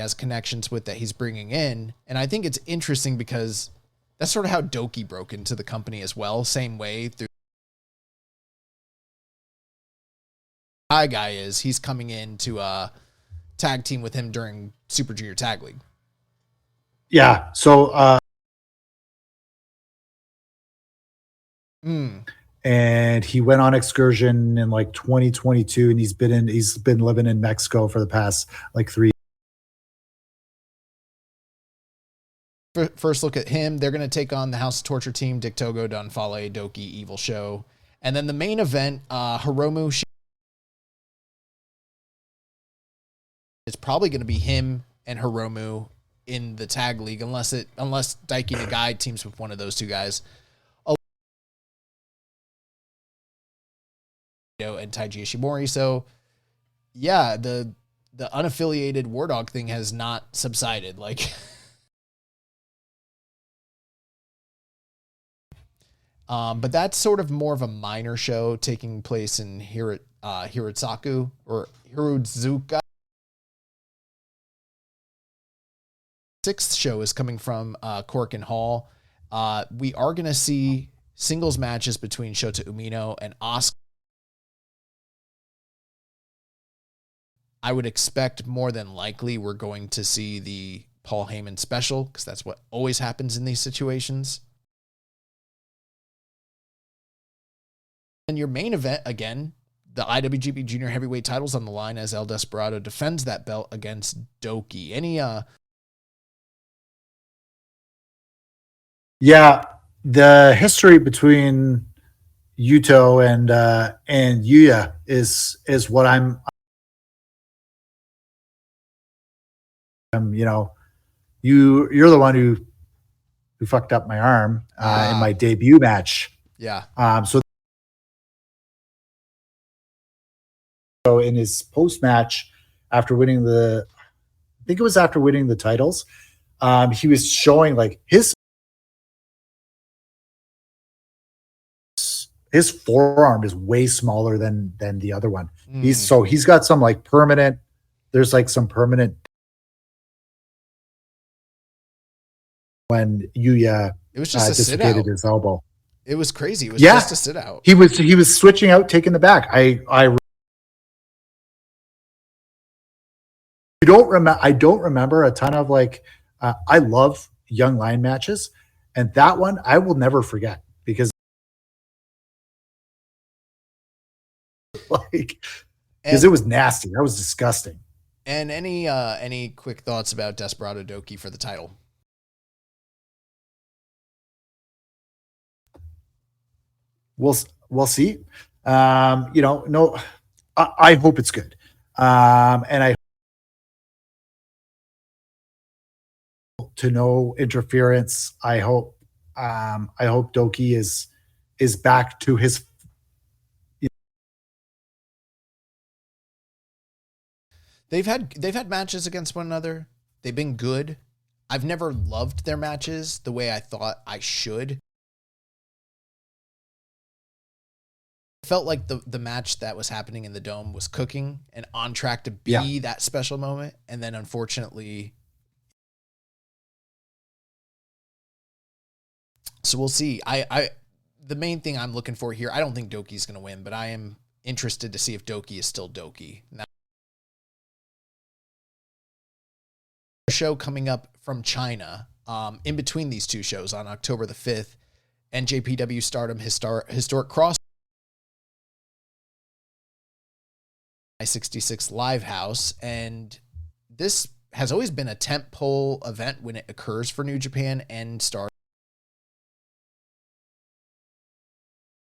has connections with that he's bringing in. And I think it's interesting because that's sort of how Doki broke into the company as well. Same way through guy is he's coming in to tag team with him during Super Junior Tag League. Yeah. So, and he went on excursion in like 2022, and he's been living in Mexico for the past like 3 years. First look at him. They're going to take on the House of Torture team, Dick Togo, Don Fale, Doki, Evil Show. And then the main event, Hiromu. It's probably going to be him and Hiromu in the tag league, unless Daiki Nagai teams with one of those two guys. And Taiji Ishimori. So yeah, the unaffiliated War Dog thing has not subsided. Like, but that's sort of more of a minor show taking place in Hiratsuka or Hiruzuka. Sixth show is coming from Cork and Hall. We are going to see singles matches between Shota Umino and Asuka. I would expect more than likely we're going to see the Paul Heyman special, because that's what always happens in these situations. And your main event, again, the IWGP Junior Heavyweight titles on the line as El Desperado defends that belt against Doki. Any Yeah, the history between Yuto and Yuya is what I'm you're the one who fucked up my arm in my debut match. Yeah. So in his post match, after winning the titles, he was showing like his forearm is way smaller than the other one. He's got some like permanent. There's like some permanent. When Yuya it was just dislocated his elbow. It was crazy. It was just a sit out. He was switching out, taking the back. I don't remember a ton of like. I love young lion matches, and that one I will never forget because it was nasty. That was disgusting. And any quick thoughts about Desperado Doki for the title? We'll see. I hope it's good. And I hope to no interference. I hope Doki is back to his. They've had matches against one another. They've been good. I've never loved their matches the way I thought I should. Felt like the match that was happening in the Dome was cooking and on track to be that special moment. And then unfortunately, so we'll see. The main thing I'm looking for here, I don't think Doki's going to win, but I am interested to see if Doki is still Doki. Now, a show coming up from China, in between these two shows on October the 5th, NJPW Stardom Historic Cross I-66 Live House, and this has always been a tentpole event when it occurs for New Japan and Stardom.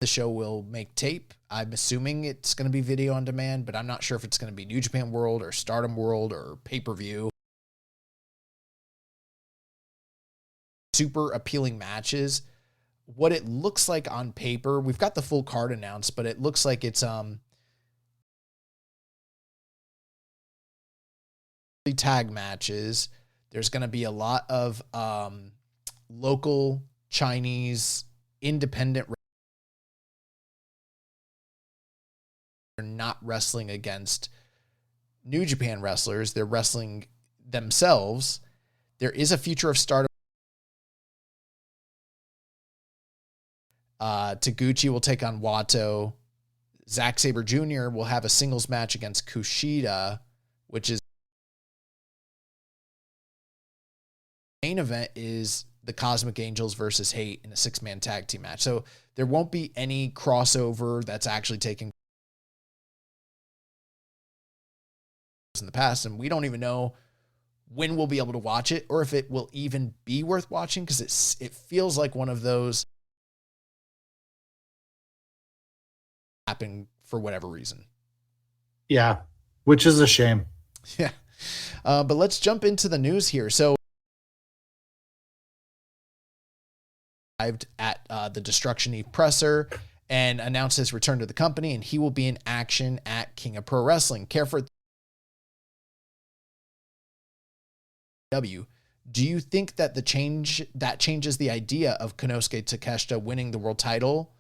The show will make tape. I'm assuming it's going to be video on demand, but I'm not sure if it's going to be New Japan World or Stardom World or pay-per-view. Super appealing matches. What it looks like on paper, we've got the full card announced, but it looks like it's tag matches. There's going to be a lot of local Chinese independent. They're not wrestling against New Japan wrestlers. They're wrestling themselves. There is a future of Stardom. Taguchi will take on Wato. Zack Sabre Jr. will have a singles match against Kushida, which is main event is the Cosmic Angels versus Hate in a 6-man tag team match. So there won't be any crossover that's actually taking place in the past. And we don't even know when we'll be able to watch it or if it will even be worth watching, because it feels like one of those happen for whatever reason. Yeah, which is a shame. Yeah. But let's jump into the news here. So arrived at the Destruction Eve presser and announced his return to the company, and he will be in action at King of Pro Wrestling. Care for W. Do you think that changes the idea of Konosuke Takeshita winning the world title?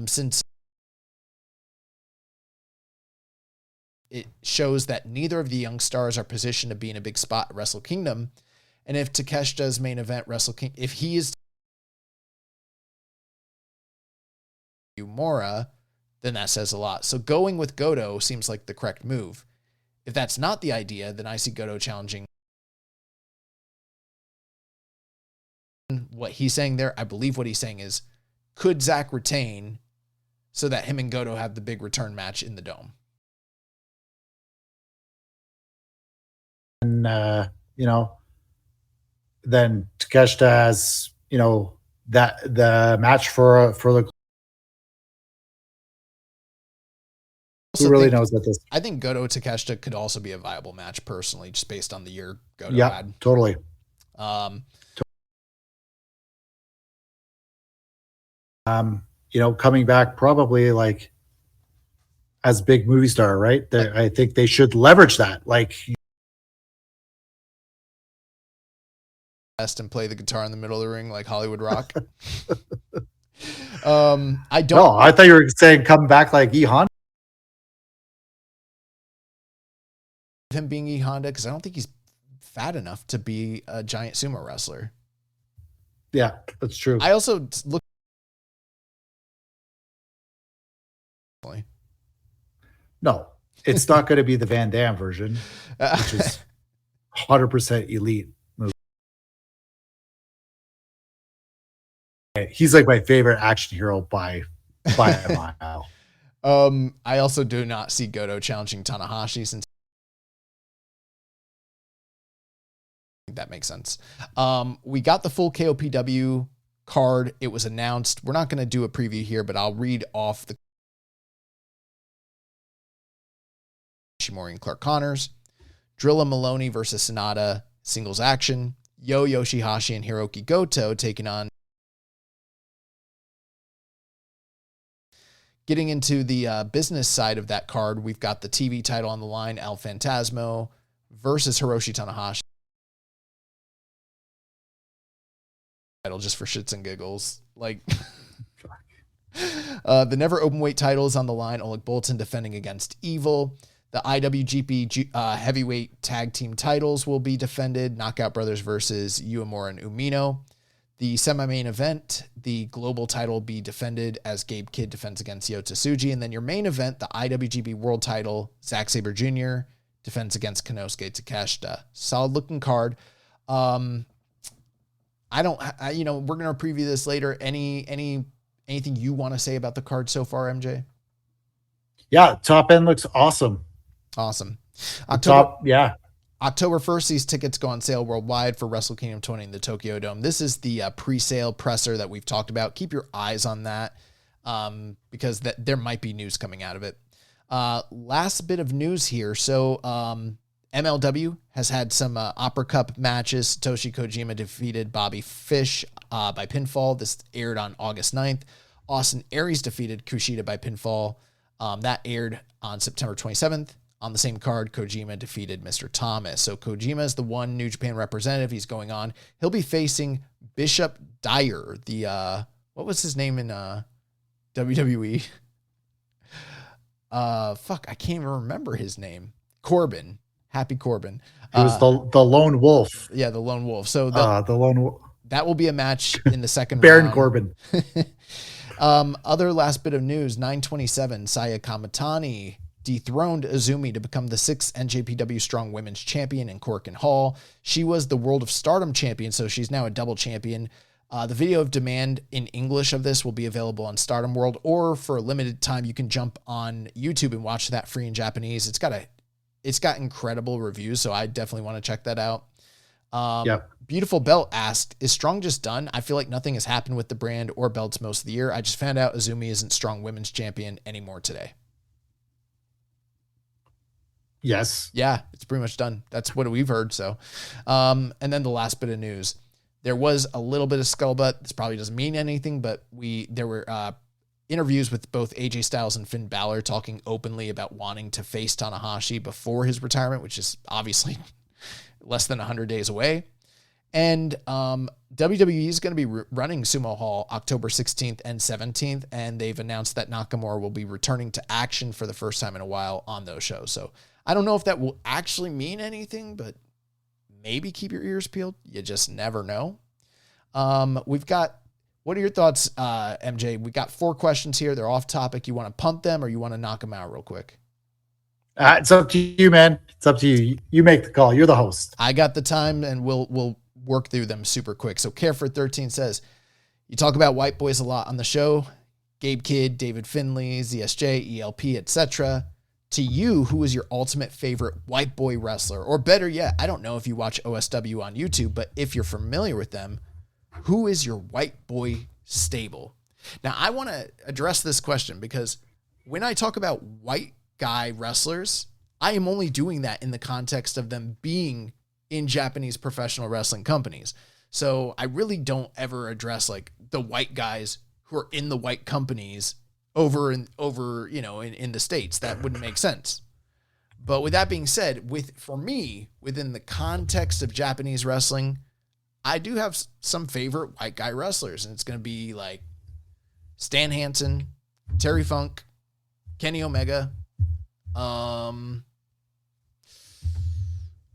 Since it shows that neither of the young stars are positioned to be in a big spot at Wrestle Kingdom. And if Takeshita's main event Wrestle Kingdom, if he is Mora, then that says a lot. So going with Goto seems like the correct move. If that's not the idea, then I see Goto challenging. What he's saying there, I believe what he's saying is, could Zack retain so that him and Goto have the big return match in the Dome? And, then Takeshita has, that the match for the. Who really knows what this? I think Goto Takeshita could also be a viable match personally, just based on the year Goto had. Totally. Coming back probably like as big movie star, right? I think they should leverage that. Like, and play the guitar in the middle of the ring like Hollywood Rock. I thought you were saying come back like E Honda. Him being E Honda, because I don't think he's fat enough to be a giant sumo wrestler. Yeah, that's true. I also look. No, it's not going to be the Van Damme version, which is 100% elite. He's like my favorite action hero by a mile. I also do not see Goto challenging Tanahashi, since that makes sense. We got the full KOPW card. It was announced. We're not going to do a preview here, but I'll read off the Ishimori and Clark Connors. Drilla Maloney versus Sonata singles action. Yo Yoshihashi and Hiroki Goto taking on. Getting into the business side of that card, we've got the TV title on the line, El Phantasmo versus Hiroshi Tanahashi. Title just for shits and giggles. Like, the never open weight title is on the line. Oleg Boltin defending against Evil. The IWGP heavyweight tag team titles will be defended. Knockout Brothers versus Uemura and Umino. The semi-main event, the global title will be defended as Gabe Kidd defends against Yota Tsuji. And then your main event, the IWGP world title, Zack Sabre Jr. defends against Konosuke Takeshita. Solid looking card. We're going to preview this later. Anything you want to say about the card so far, MJ? Yeah. Top end looks awesome. Awesome. October 1st, these tickets go on sale worldwide for Wrestle Kingdom 20 in the Tokyo Dome. This is the pre-sale presser that we've talked about. Keep your eyes on that because there might be news coming out of it. Last bit of news here. So MLW has had some Opera Cup matches. Satoshi Kojima defeated Bobby Fish by pinfall. This aired on August 9th. Austin Aries defeated Kushida by pinfall. That aired on September 27th. On the same card, Kojima defeated Mr. Thomas. So Kojima is the one New Japan representative. He's going on. He'll be facing Bishop Dyer, what was his name in WWE? I can't even remember his name. Corbin Happy Corbin. He was the lone wolf. Yeah, the lone wolf. So The lone wolf. that will be a match in the second Baron round. Corbin. Other last bit of news, 927, Saya Kamatani dethroned Azumi to become the 6th NJPW Strong Women's Champion in Cork and Hall. She was the World of Stardom champion, so she's now a double champion. The video of demand in English of this will be available on Stardom World, or for a limited time, you can jump on YouTube and watch that free in Japanese. It's got incredible reviews, so I definitely want to check that out. Yep. Beautiful Belt asked, is Strong just done? I feel like nothing has happened with the brand or belts most of the year. I just found out Azumi isn't Strong Women's Champion anymore today. Yes. Yeah, it's pretty much done. That's what we've heard. So, and then the last bit of news, there was a little bit of scuttlebutt. This probably doesn't mean anything, but there were interviews with both AJ Styles and Finn Balor talking openly about wanting to face Tanahashi before his retirement, which is obviously less than 100 days away. And WWE is going to be running Sumo Hall October 16th and 17th, and they've announced that Nakamura will be returning to action for the first time in a while on those shows. So I don't know if that will actually mean anything, but maybe keep your ears peeled. You just never know. What are your thoughts, MJ? We got 4 questions here. They're off topic. You want to punt them or you want to knock them out real quick? It's up to you, man. It's up to you. You make the call. You're the host. I got the time, and we'll work through them super quick. So Careford13 says, you talk about white boys a lot on the show. Gabe Kidd, David Finlay, ZSJ, ELP, etc. To you, who is your ultimate favorite white boy wrestler? Or better yet, I don't know if you watch OSW on YouTube, but if you're familiar with them, who is your white boy stable? Now, I want to address this question because when I talk about white guy wrestlers, I am only doing that in the context of them being in Japanese professional wrestling companies. So I really don't ever address like the white guys who are in the white companies over in the States. That wouldn't make sense. But with that being said, for me, within the context of Japanese wrestling, I do have some favorite white guy wrestlers, and it's going to be like Stan Hansen, Terry Funk, Kenny Omega,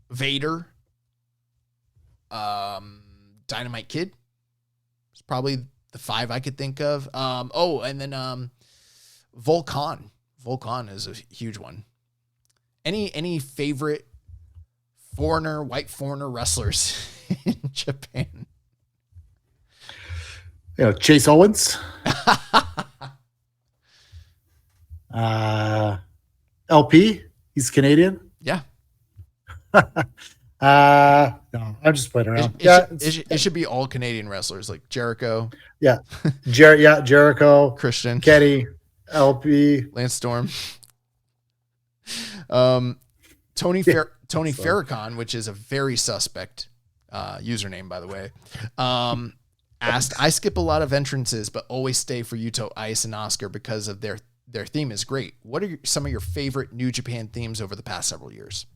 Vader, Dynamite Kid. It's probably the 5 I could think of. And then Volkan. Volkan is a huge one. Any favorite white foreigner wrestlers in Japan? Chase Owens. LP. He's Canadian. Yeah. No, I'm just playing around. It should be all Canadian wrestlers like Jericho. Yeah. Jericho, Christian, Kenny, LP, Lance Storm. Tony Farrakhan, which is a very suspect username, by the way, asked, I skip a lot of entrances, but always stay for Yuto, Ice, and Oscar because of their theme is great. What are some of your favorite New Japan themes over the past several years?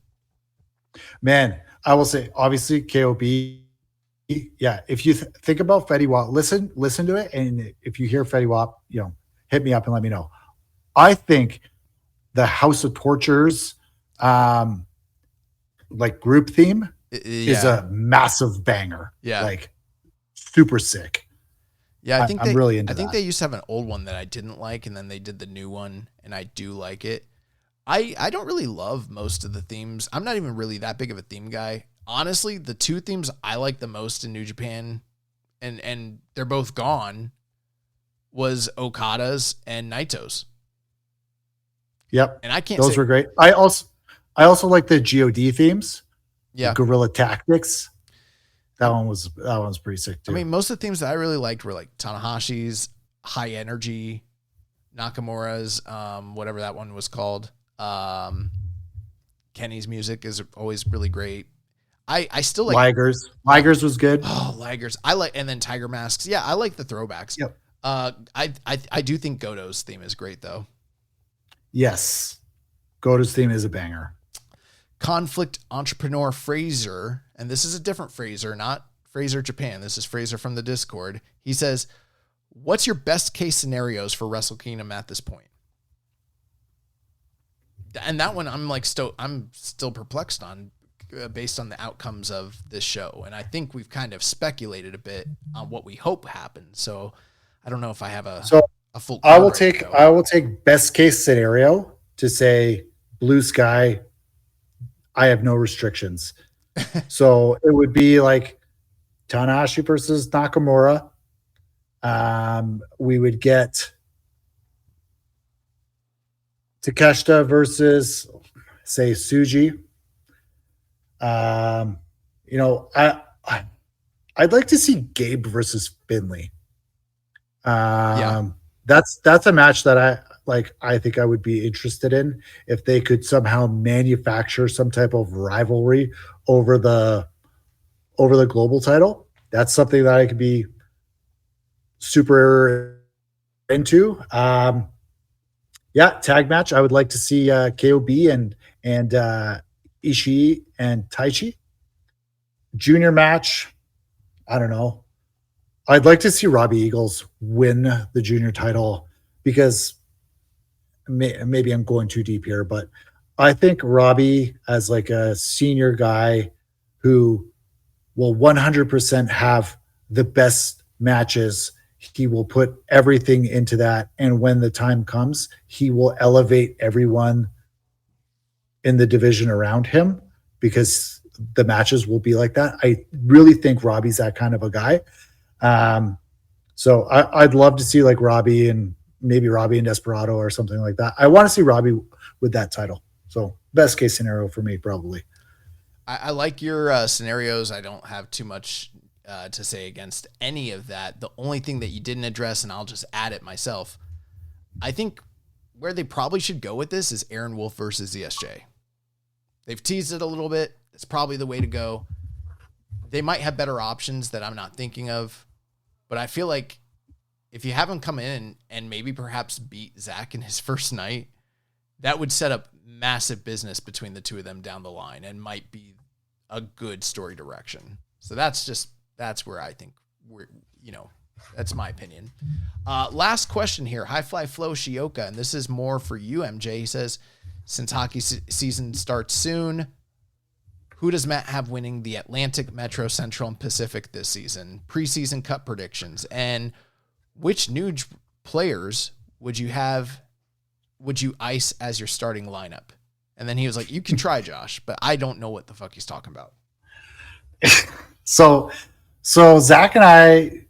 Man, I will say, obviously, KOB. Yeah, if you think about Fetty Wap, listen to it, and if you hear Fetty Wap, hit me up and let me know. I think the House of Tortures, like group theme, is a massive banger. Yeah, like super sick. Yeah, I'm really into. I think they used to have an old one that I didn't like, and then they did the new one, and I do like it. I don't really love most of the themes. I'm not even really that big of a theme guy. Honestly, the 2 themes I like the most in New Japan, and they're both gone, was Okada's and Naito's. Yep. And I can't those were great. I also like the GOD themes. Yeah. Guerrilla Tactics. That one's pretty sick too. I mean, most of the themes that I really liked were like Tanahashi's, High Energy, Nakamura's, whatever that one was called. Kenny's music is always really great. I still like Liger's. Liger's was good. Oh, Liger's. And then Tiger Masks. Yeah, I like the throwbacks. Yep. I do think Goto's theme is great though. Yes. Goto's theme is a banger. Conflict Entrepreneur Fraser, and this is a different Fraser, not Fraser Japan. This is Fraser from the Discord. He says, what's your best case scenarios for Wrestle Kingdom at this point? And that one I'm still perplexed on based on the outcomes of this show. And I think we've kind of speculated a bit on what we hope happens. So I don't know if I have a full I will card take best case scenario to say blue sky. I have no restrictions. So it would be like Tanahashi versus Nakamura. We would get Takeshita versus, say, Suji. I'd like to see Gabe versus Finley. That's a match that I think I would be interested in if they could somehow manufacture some type of rivalry over the global title. That's something that I could be super into. Tag match. I would like to see KOB and Ishii and Taichi. Junior match. I don't know. I'd like to see Robbie Eagles win the junior title because maybe I'm going too deep here, but I think Robbie as like a senior guy who will 100% have the best matches. He will put everything into that. And when the time comes, he will elevate everyone in the division around him because the matches will be like that. I really think Robbie's that kind of a guy. So I'd love to see like Robbie and maybe Robbie and Desperado or something like that. I want to see Robbie with that title. So best case scenario for me, probably. I like your scenarios. I don't have too much to say against any of that. The only thing that you didn't address, and I'll just add it myself, I think where they probably should go with this is Aaron Wolf versus ZSJ. They've teased it a little bit. It's probably the way to go. They might have better options that I'm not thinking of, but I feel like if you have him come in and maybe perhaps beat Zach in his first night, that would set up massive business between the two of them down the line and might be a good story direction. So that's where I think that's my opinion. Last question here. High Fly Flow Shioka, and this is more for you, MJ. He says, since hockey season starts soon, who does Matt have winning the Atlantic, Metro, Central, and Pacific this season? Preseason Cup predictions. And which new players would you ice as your starting lineup? And then he was like, you can try, Josh, but I don't know what the fuck he's talking about. So Zach and I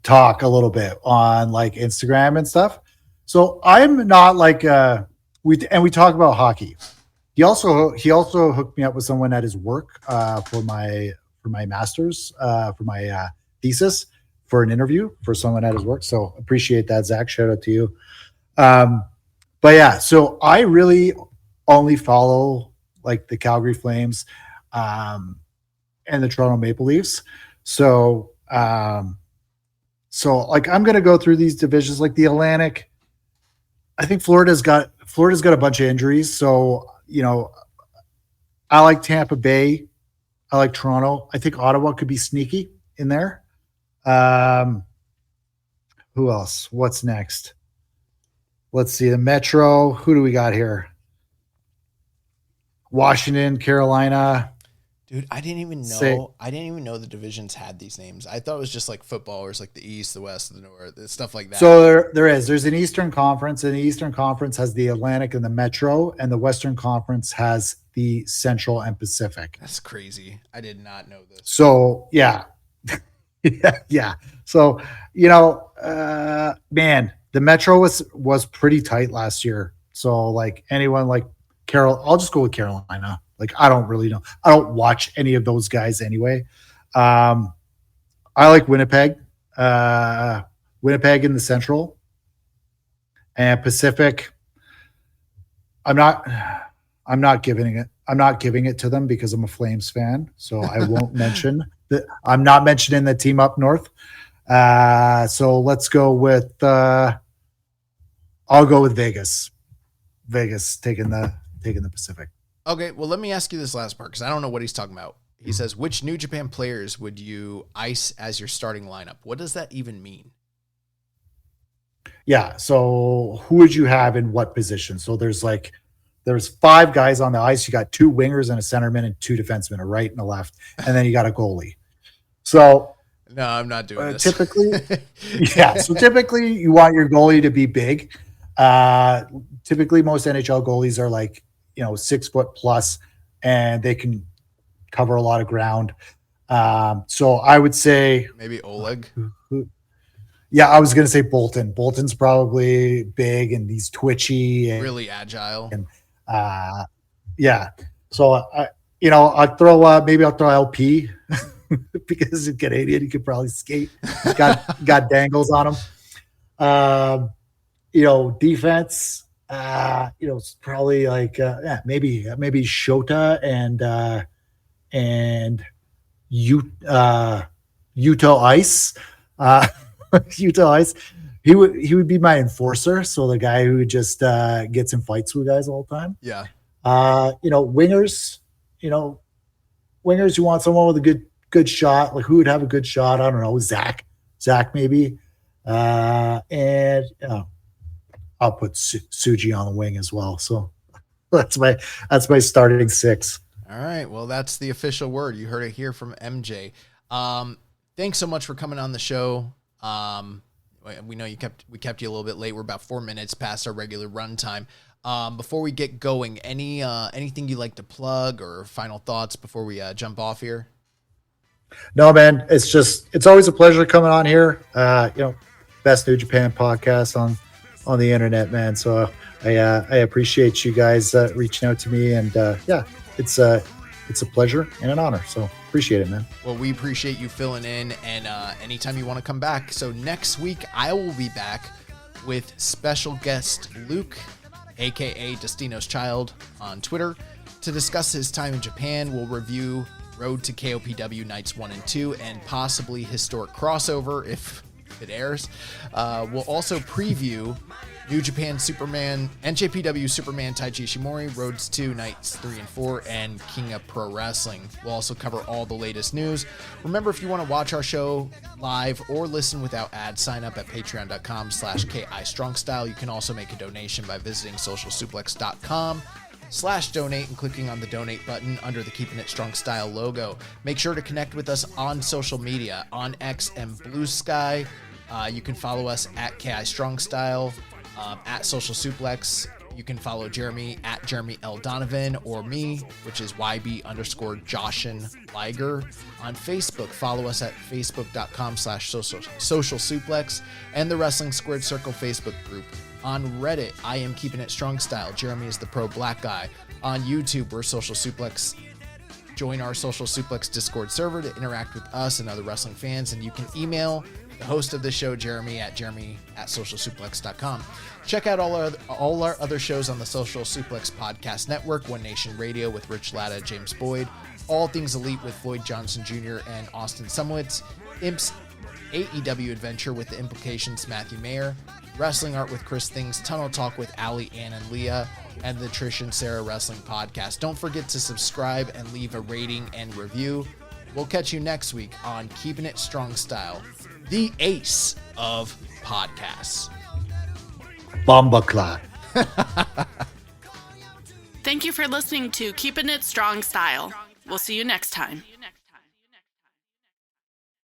talk a little bit on like Instagram and stuff. So I'm not like we talk about hockey. He also hooked me up with someone at his work for my master's for my thesis for an interview for someone at his work. So appreciate that, Zach. Shout out to you. But yeah, so I really only follow like the Calgary Flames and the Toronto Maple Leafs. So like I'm gonna go through these divisions like the Atlantic. I think Florida's got a bunch of injuries. So, I like Tampa Bay. I like Toronto. I think Ottawa could be sneaky in there. Who else? What's next? Let's see. The Metro. Who do we got here? Washington, Carolina. Dude, I didn't even know the divisions had these names. I thought it was just like footballers, like the East, the West, the North, stuff like that. So there's an Eastern Conference, and the Eastern Conference has the Atlantic and the Metro, and the Western Conference has the Central and Pacific. That's crazy. I did not know this. So yeah. Yeah. So, man, the Metro was pretty tight last year. So like anyone like I'll just go with Carolina. Like, I don't really know. I don't watch any of those guys anyway. I like Winnipeg. Winnipeg in the Central. And Pacific. I'm not giving it to them because I'm a Flames fan. So I won't mention that. I'm not mentioning the team up north. So let's go with I'll go with Vegas. Vegas taking the Pacific. Okay, well, let me ask you this last part because I don't know what he's talking about. He says, which New Japan players would you ice as your starting lineup? What does that even mean? Yeah, so who would you have in what position? So there's like there's 5 guys on the ice. You got 2 wingers and a centerman and 2 defensemen, a right and a left, and then you got a goalie. So no, I'm not doing this. Typically, yeah. So typically, you want your goalie to be big. Typically, most NHL goalies are like 6 foot plus, and they can cover a lot of ground. So I would say maybe Oleg. Yeah, I was going to say Bolton. Bolton's probably big and he's twitchy and really agile. And yeah, so I'll throw LP because he's Canadian. He could probably skate. Got dangles on him. Defense. It's probably like maybe Shota and Utah Ice. Utah Ice. He would be my enforcer, so the guy who just gets in fights with guys all the time. Yeah. Wingers. Wingers. You want someone with a good shot. Like who would have a good shot? I don't know. Zach maybe. And I'll put Suji on the wing as well. So that's my starting 6. All right. Well, that's the official word. You heard it here from MJ. Thanks so much for coming on the show. We know we kept you a little bit late. We're about 4 minutes past our regular run time. Before we get going, anything you'd like to plug or final thoughts before we jump off here? No, man, it's always a pleasure coming on here. Best New Japan podcast on the internet, man. So I appreciate you guys reaching out to me, and it's a pleasure and an honor. So appreciate it, man. Well, we appreciate you filling in, and anytime you want to come back. So next week I will be back with special guest Luke, aka Destino's Child on Twitter, to discuss his time in Japan. We'll review Road to KOPW Nights 1 and 2 and possibly Historic Crossover if it airs. We'll also preview New Japan Superman, NJPW Superman Taichi Ishimori, Roads 2, Nights 3 and 4, and King of Pro Wrestling. We'll also cover all the latest news. Remember, if you want to watch our show live or listen without ads, sign up at patreon.com/KIStrongstyle. You can also make a donation by visiting socialsuplex.com/donate and clicking on the donate button under the Keeping It Strong Style logo. Make sure to connect with us on social media, on X and Blue Sky. You can follow us at KI Strong Style. At Social Suplex. You can follow Jeremy at Jeremy L. Donovan, or me, which is YB_Joshin Liger. On Facebook, follow us at facebook.com/social suplex and the Wrestling Squared Circle Facebook group. On Reddit, I am Keeping It Strong Style. Jeremy is the pro black guy. On YouTube, we're Social Suplex. Join our Social Suplex Discord server to interact with us and other wrestling fans, and you can email the host of the show, Jeremy at socialsuplex.com. Check out all our other shows on the Social Suplex Podcast Network: One Nation Radio with Rich Latta, James Boyd, All Things Elite with Floyd Johnson Jr. and Austin Sumowitz, Imp's AEW Adventure with The Implications, Matthew Mayer, Wrestling Art with Chris Things, Tunnel Talk with Ali, Ann, and Leah, and the Trish and Sarah Wrestling Podcast. Don't forget to subscribe and leave a rating and review. We'll catch you next week on Keeping It Strong Style, the ace of podcasts. Bomba Clot. Thank you for listening to Keepin' It Strong Style. We'll see you next time.